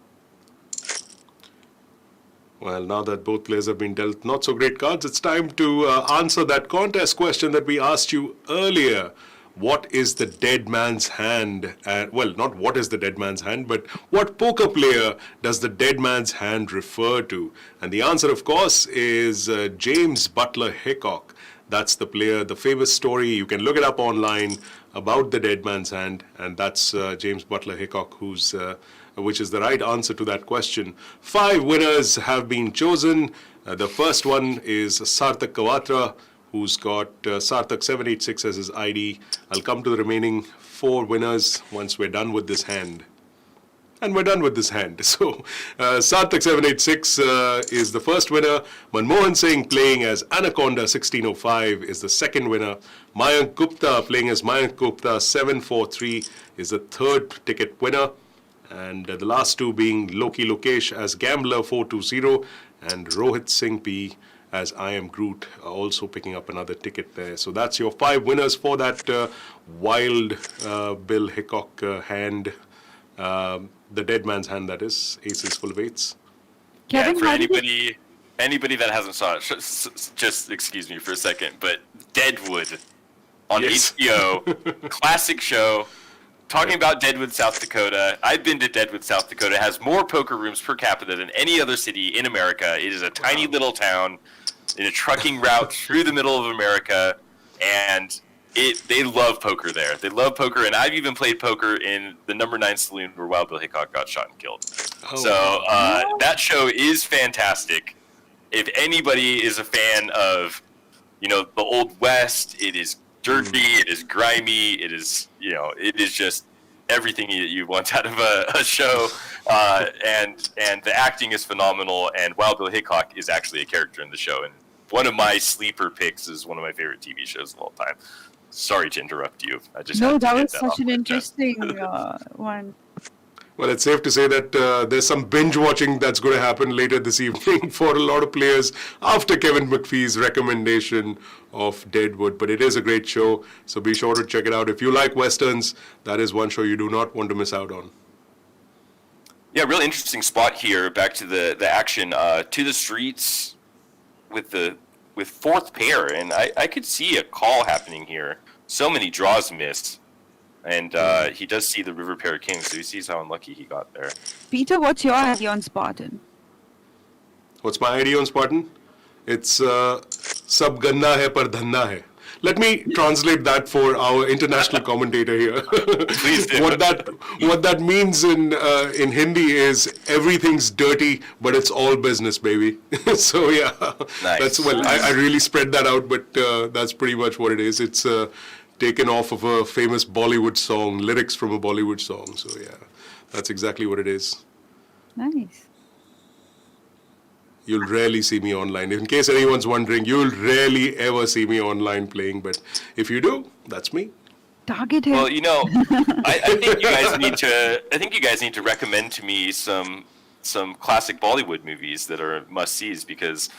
Well, now that both players have been dealt not so great cards, it's time to answer that contest question that we asked you earlier. What is the dead man's hand? Well, not what is the dead man's hand, but what poker player does the dead man's hand refer to? And the answer, of course, is James Butler Hickok. That's the player, the famous story. You can look it up online about the dead man's hand, and that's James Butler Hickok, which is the right answer to that question. 5 winners have been chosen. The first one is Sarthak Kawatra, who's got Sarthak 786 as his ID. I'll come to the remaining 4 winners once we're done with this hand. And we're done with this hand. So Sarthak 786 is the first winner. Manmohan Singh playing as Anaconda 1605 is the second winner. Mayank Gupta playing as Mayank Gupta 743 is the third ticket winner. And the last two being Loki Lokesh as Gambler 420 and Rohit Singh P as I Am Groot, also picking up another ticket there. So that's your 5 winners for that wild Bill Hickok hand. The dead man's hand, that is. Aces full of 8s. Kevin, for anybody that hasn't saw it, just excuse me for a second, but Deadwood on HBO, classic show. Talking about Deadwood, South Dakota. I've been to Deadwood, South Dakota. It has more poker rooms per capita than any other city in America. It is a tiny little town in a trucking route through the middle of America, and they love poker there. They love poker, and I've even played poker in the number 9 saloon where Wild Bill Hickok got shot and killed. That show is fantastic. If anybody is a fan of, the Old West, it is dirty, it is grimy, it is just everything you want out of a show, and the acting is phenomenal, and Wild Bill Hickok is actually a character in the show, and one of my sleeper picks is one of my favorite TV shows of all time. Sorry to interrupt you. That was such an interesting one. Well, it's safe to say that there's some binge watching that's going to happen later this evening for a lot of players after Kevin McPhee's recommendation of Deadwood. But it is a great show, so be sure to check it out. If you like Westerns, that is one show you do not want to miss out on. Yeah, really interesting spot here. Back to the action. To the Streets with with fourth pair, and I could see a call happening here. So many draws missed, and he does see the river pair king, so he sees how unlucky he got there. Peter, what's your idea on Spartan? What's my idea on Spartan? It's sab ganna hai par dhanna hai. Let me translate that for our international commentator here. Please do. What that means in Hindi is everything's dirty, but it's all business, baby. So yeah, Nice. I really spread that out, but that's pretty much what it is. It's taken off of a famous Bollywood song, lyrics from a Bollywood song. So yeah, that's exactly what it is. Nice. You'll rarely see me online. In case anyone's wondering, you'll rarely ever see me online playing. But if you do, that's me. Target him. Well, I think you guys need to. I think you guys need to recommend to me some classic Bollywood movies that are must sees, because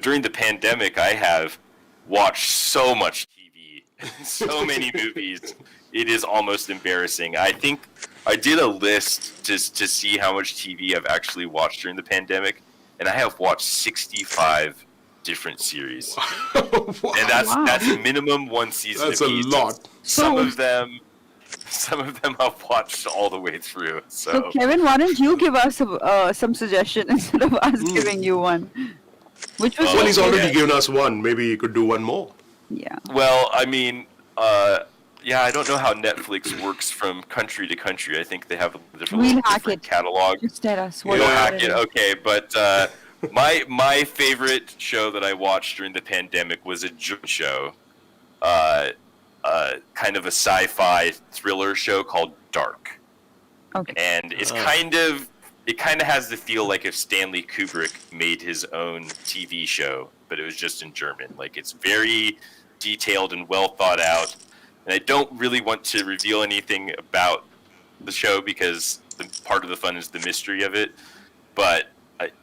during the pandemic I have watched so much TV, so many movies. It is almost embarrassing. I think I did a list to see how much TV I've actually watched during the pandemic. And I have watched 65 different series. Wow. And that's minimum one season. That's a lot. Some of them I've watched all the way through. So Kevin, why don't you give us some suggestion instead of us giving you one? Which was Well, he's already given us one. Maybe he could do one more. Yeah. Well, I mean, I don't know how Netflix works from country to country. I think they have a different catalog. Just tell us. We'll hack it. Okay, but my favorite show that I watched during the pandemic was a June show, kind of a sci-fi thriller show called Dark. Okay. And it's kind of has the feel like if Stanley Kubrick made his own TV show, but it was just in German. Like, it's very detailed and well thought out. And I don't really want to reveal anything about the show because part of the fun is the mystery of it. But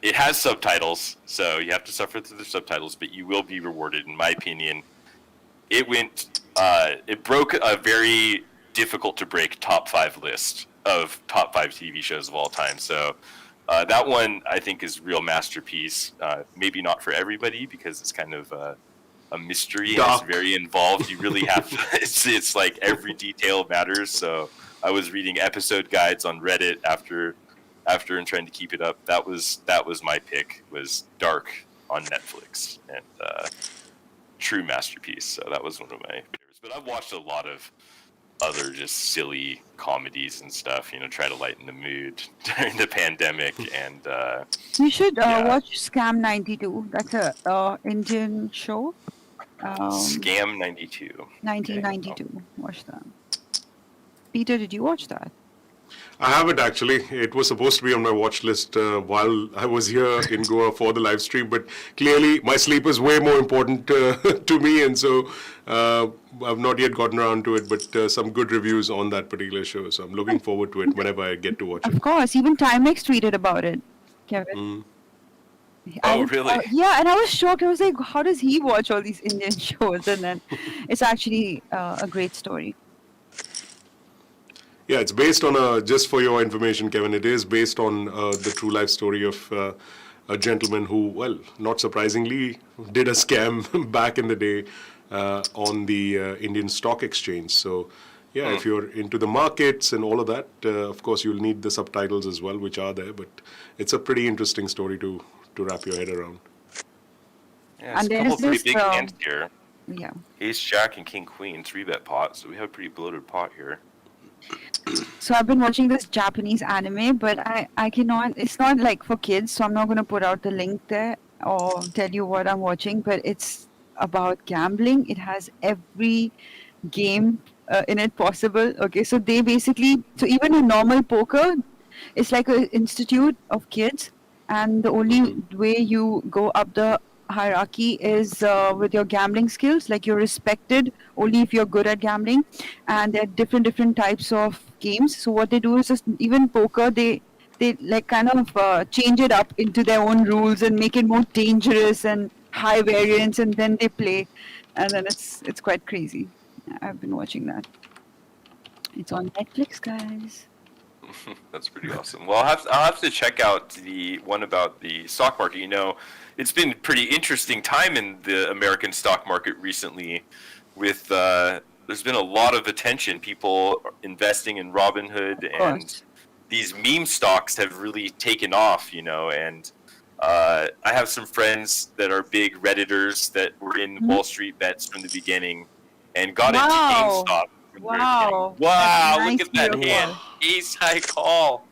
it has subtitles, so you have to suffer through the subtitles, but you will be rewarded, in my opinion. It broke a very difficult to break top 5 list of top 5 TV shows of all time. So that one, I think, is a real masterpiece. Maybe not for everybody because it's kind of a mystery and it's very involved. You really have to, it's like every detail matters. So I was reading episode guides on Reddit after and trying to keep it up. That was my pick, was Dark on Netflix, and true masterpiece. So that was one of my favorites. But I've watched a lot of other just silly comedies and stuff, try to lighten the mood during the pandemic. And you should watch Scam 92. That's a Indian show. Scam 92. 1992. Okay. Watch that. Peter, did you watch that? I haven't actually. It was supposed to be on my watch list while I was here in Goa for the live stream, but clearly my sleep is way more important to me, and so I've not yet gotten around to it, but some good reviews on that particular show, so I'm looking forward to it whenever I get to watch it. Of course, even Timex tweeted about it, Kevin. Really? Yeah, and I was shocked. I was like, how does he watch all these Indian shows? And then it's actually a great story. Yeah, it's based on just for your information, Kevin, it is based on the true life story of a gentleman who, well, not surprisingly, did a scam back in the day on the Indian Stock Exchange. So, yeah, if you're into the markets and all of that, of course, you'll need the subtitles as well, which are there. But it's a pretty interesting story to wrap your head around. Yeah, it's a couple pretty big hands here. Yeah. Ace, Jack, and King, Queen, 3-bet pot. So we have a pretty bloated pot here. So I've been watching this Japanese anime, but I cannot, it's not like for kids, so I'm not going to put out the link there or tell you what I'm watching, but it's about gambling. It has every game in it possible. Okay, so they basically, so even a normal poker, it's like an institute of kids, and the only way you go up the hierarchy is with your gambling skills. Like, you're respected only if you're good at gambling, and there are different types of games. So what they do is, just even poker, they like kind of change it up into their own rules and make it more dangerous and high variance, and then they play, and then it's quite crazy. I've been watching that. It's on Netflix, guys. That's pretty awesome. Well, I'll have to check out the one about the stock market. You know, it's been a pretty interesting time in the American stock market recently with there's been a lot of attention, people investing in Robinhood, and these meme stocks have really taken off, you know, and I have some friends that are big Redditors that were in Wall Street Bets from the beginning and got into GameStop. Wow. Wow, Nice look at that hand. Ace high call.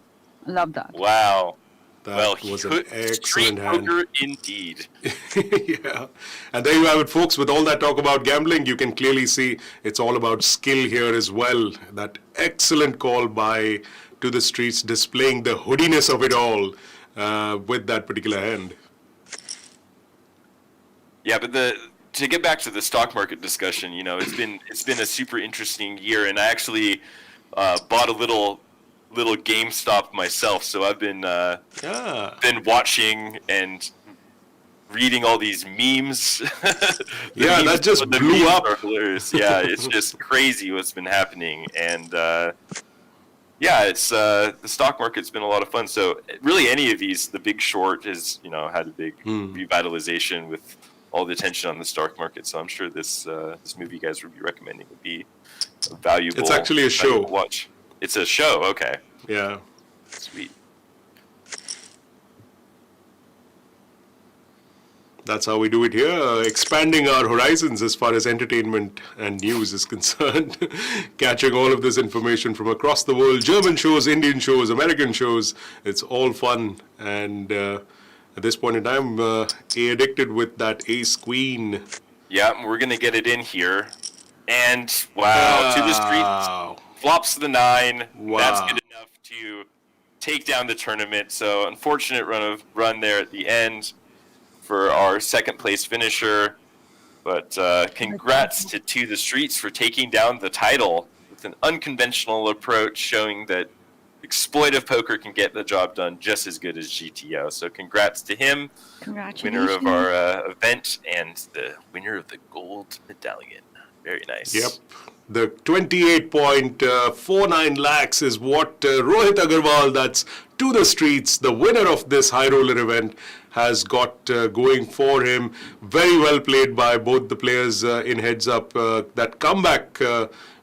Love that. Wow. That was an excellent street hand. poker indeed. Yeah. And there you have it, folks. With all that talk about gambling, you can clearly see it's all about skill here as well. That excellent call by To the Streets, displaying the hoodiness of it all with that particular hand. Yeah, but to get back to the stock market discussion, you know, it's been a super interesting year, and I actually bought a little GameStop myself, so I've been watching and reading all these memes. Yeah, that just blew up. Yeah, it's just crazy what's been happening, and yeah, it's the stock market's been a lot of fun. So really, any of these, The Big Short has had a big revitalization with all the attention on the stock market. So I'm sure this movie you guys would be recommending would be a valuable. It's actually a show. Watch. It's a show. Okay. Yeah. Sweet. That's how we do it here, expanding our horizons as far as entertainment and news is concerned. Catching all of this information from across the world, German shows, Indian shows, American shows. It's all fun. And at this point in time, addicted with that ace queen. Yeah, we're going to get it in here. And wow, To the Streets flops the 9. Wow. That's good enough to take down the tournament. So unfortunate run there at the end for our second place finisher, but congrats to the Streets for taking down the title with an unconventional approach, showing that exploitive poker can get the job done just as good as GTO. So congrats to him, winner of our event and the winner of the Gold Medallion. Very nice. Yep. The 28.49 lakhs is what Rohit Agrawal, that's To the Streets, the winner of this high roller event, has got going for him. Very well played by both the players in heads up. That comeback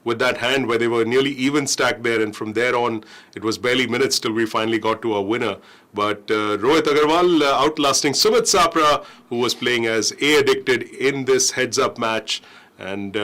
with that hand where they were nearly even stacked there, and from there on it was barely minutes till we finally got to a winner. But Rohit Agrawal outlasting Sumit Sapra, who was playing as A-Addicted in this heads up match. And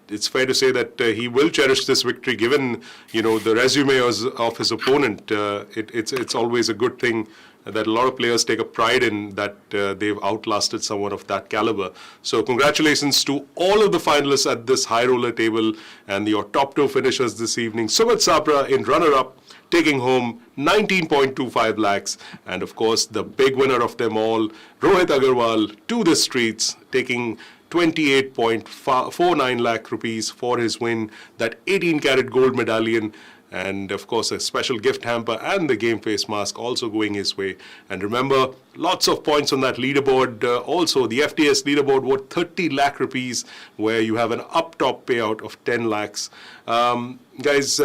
it's fair to say that he will cherish this victory, given the resume of his opponent. It's always a good thing that a lot of players take a pride in that they've outlasted someone of that caliber. So congratulations to all of the finalists at this high roller table and your top 2 finishers this evening. Sumit Sapra in runner-up, taking home 19.25 lakhs. And of course, the big winner of them all, Rohit Agrawal, To the Streets, taking 28.49 lakh rupees for his win, that 18-karat gold medallion, and of course a special gift hamper and the game face mask also going his way. And remember, lots of points on that leaderboard. Also, the FTS leaderboard worth 30 lakh rupees, where you have an up-top payout of 10 lakhs. Guys,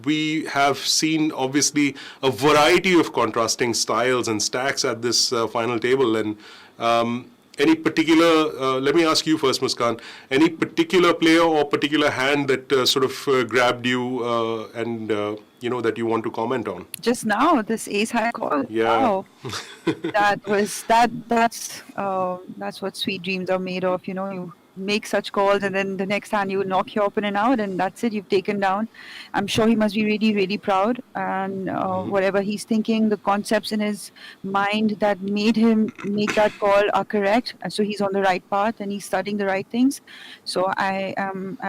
we have seen obviously a variety of contrasting styles and stacks at this final table, and any particular, let me ask you first, Muskan, any particular player or particular hand that sort of grabbed you and, that you want to comment on? Just now, this ace high call. Yeah. Wow. That's what sweet dreams are made of. You make such calls, and then the next hand you knock your opponent out, and that's it, you've taken down. I'm sure he must be really, really proud, and whatever he's thinking, the concepts in his mind that made him make that call are correct, and so he's on the right path and he's studying the right things. So I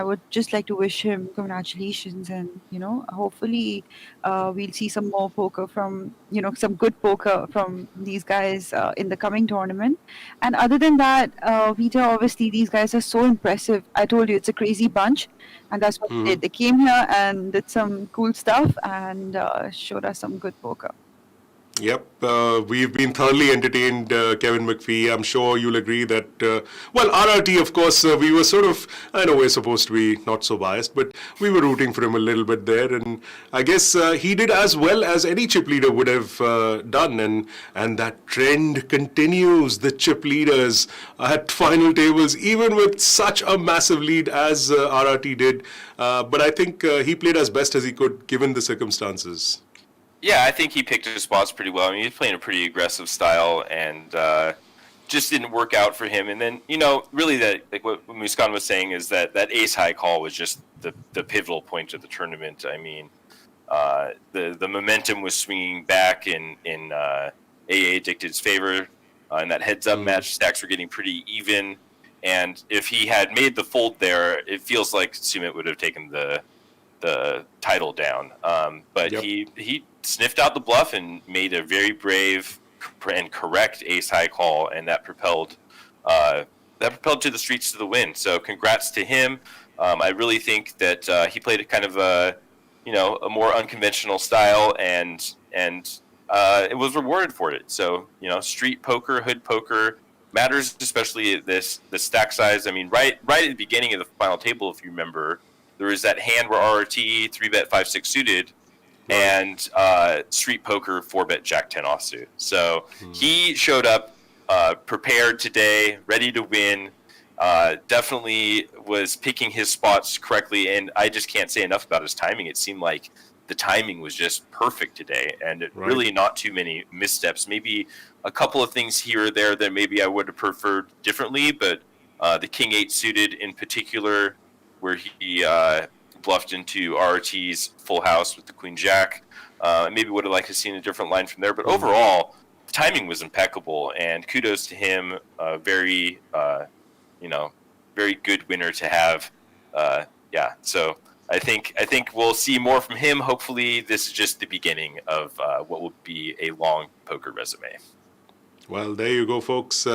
would just like to wish him congratulations, and hopefully we'll see some more poker from some good poker from these guys in the coming tournament. And other than that, Vita, obviously these guys are so impressive. I told you, it's a crazy bunch, and that's what they did. They came here and did some cool stuff and showed us some good poker. Yep, we've been thoroughly entertained, Kevin McPhee. I'm sure you'll agree that, RRT, of course, we were sort of, I know we're supposed to be not so biased, but we were rooting for him a little bit there. And I guess he did as well as any chip leader would have done. And that trend continues. The chip leaders at final tables, even with such a massive lead as RRT did. But I think he played as best as he could given the circumstances. Yeah, I think he picked his spots pretty well. I mean, he's playing a pretty aggressive style, and just didn't work out for him. And then, really, like what Muskan was saying is that ace high call was just the pivotal point of the tournament. I mean, the momentum was swinging back in AA Addicted's favor. In that heads-up match, stacks were getting pretty even. And if he had made the fold there, it feels like Sumit would have taken the title down. But Yep. he sniffed out the bluff and made a very brave and correct ace high call, and that propelled to the streets to the win. So congrats to him. I really think that he played a kind of a more unconventional style, and it was rewarded for it. So street poker, hood poker matters, especially at the stack size. I mean, right at the beginning of the final table, if you remember, there was that hand where RRT 3-bet 5-6 suited, and street poker 4-bet Jack 10 offsuit. So he showed up prepared today, ready to win. Definitely was picking his spots correctly, and I just can't say enough about his timing. It seemed like the timing was just perfect today, and really not too many missteps. Maybe a couple of things here or there that maybe I would have preferred differently, but the King 8 suited in particular, where he bluffed into RRT's full house with the Queen Jack. Maybe would have liked to seen a different line from there, but overall, the timing was impeccable, and kudos to him. Very good winner to have. So I think we'll see more from him. Hopefully, this is just the beginning of what will be a long poker resume. Well, there you go, folks.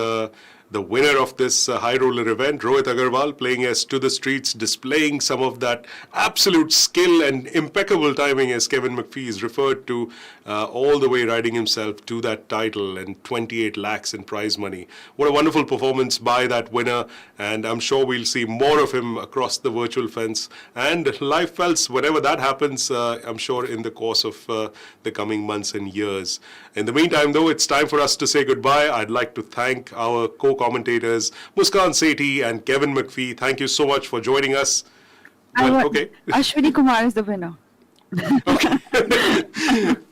The winner of this high roller event, Rohit Agrawal, playing as To the Streets, displaying some of that absolute skill and impeccable timing, as Kevin McPhee is referred to, all the way riding himself to that title and 28 lakhs in prize money. What a wonderful performance by that winner, and I'm sure we'll see more of him across the virtual fence and live felts whenever that happens, I'm sure in the course of the coming months and years. In the meantime, though, it's time for us to say goodbye. I'd like to thank our co-commentators, Muskan Sethi and Kevin McPhee. Thank you so much for joining us. Ashwini Kumar is the winner.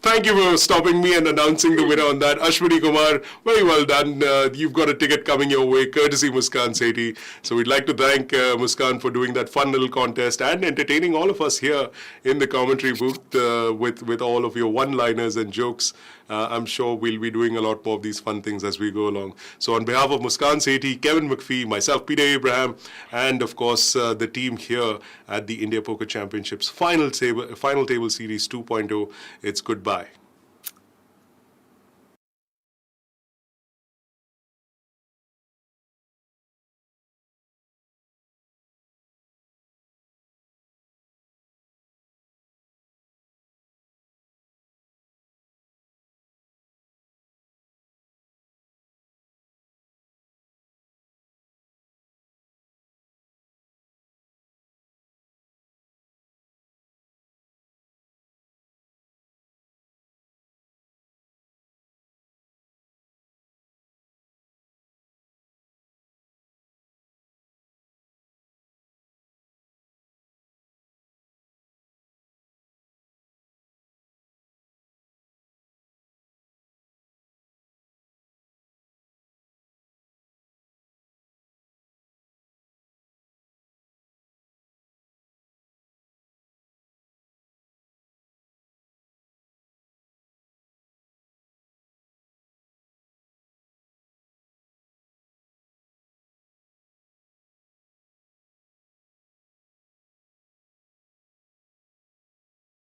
Thank you for stopping me and announcing the winner on that. Ashwini Kumar, very well done. You've got a ticket coming your way, courtesy Muskan Sethi. So we'd like to thank Muskan for doing that fun little contest and entertaining all of us here in the commentary booth with all of your one-liners and jokes. I'm sure we'll be doing a lot more of these fun things as we go along. So on behalf of Muskan Sethi, Kevin McPhee, myself, Peter Abraham, and of course the team here at the India Poker Championships Final Table Series 2.0, it's goodbye.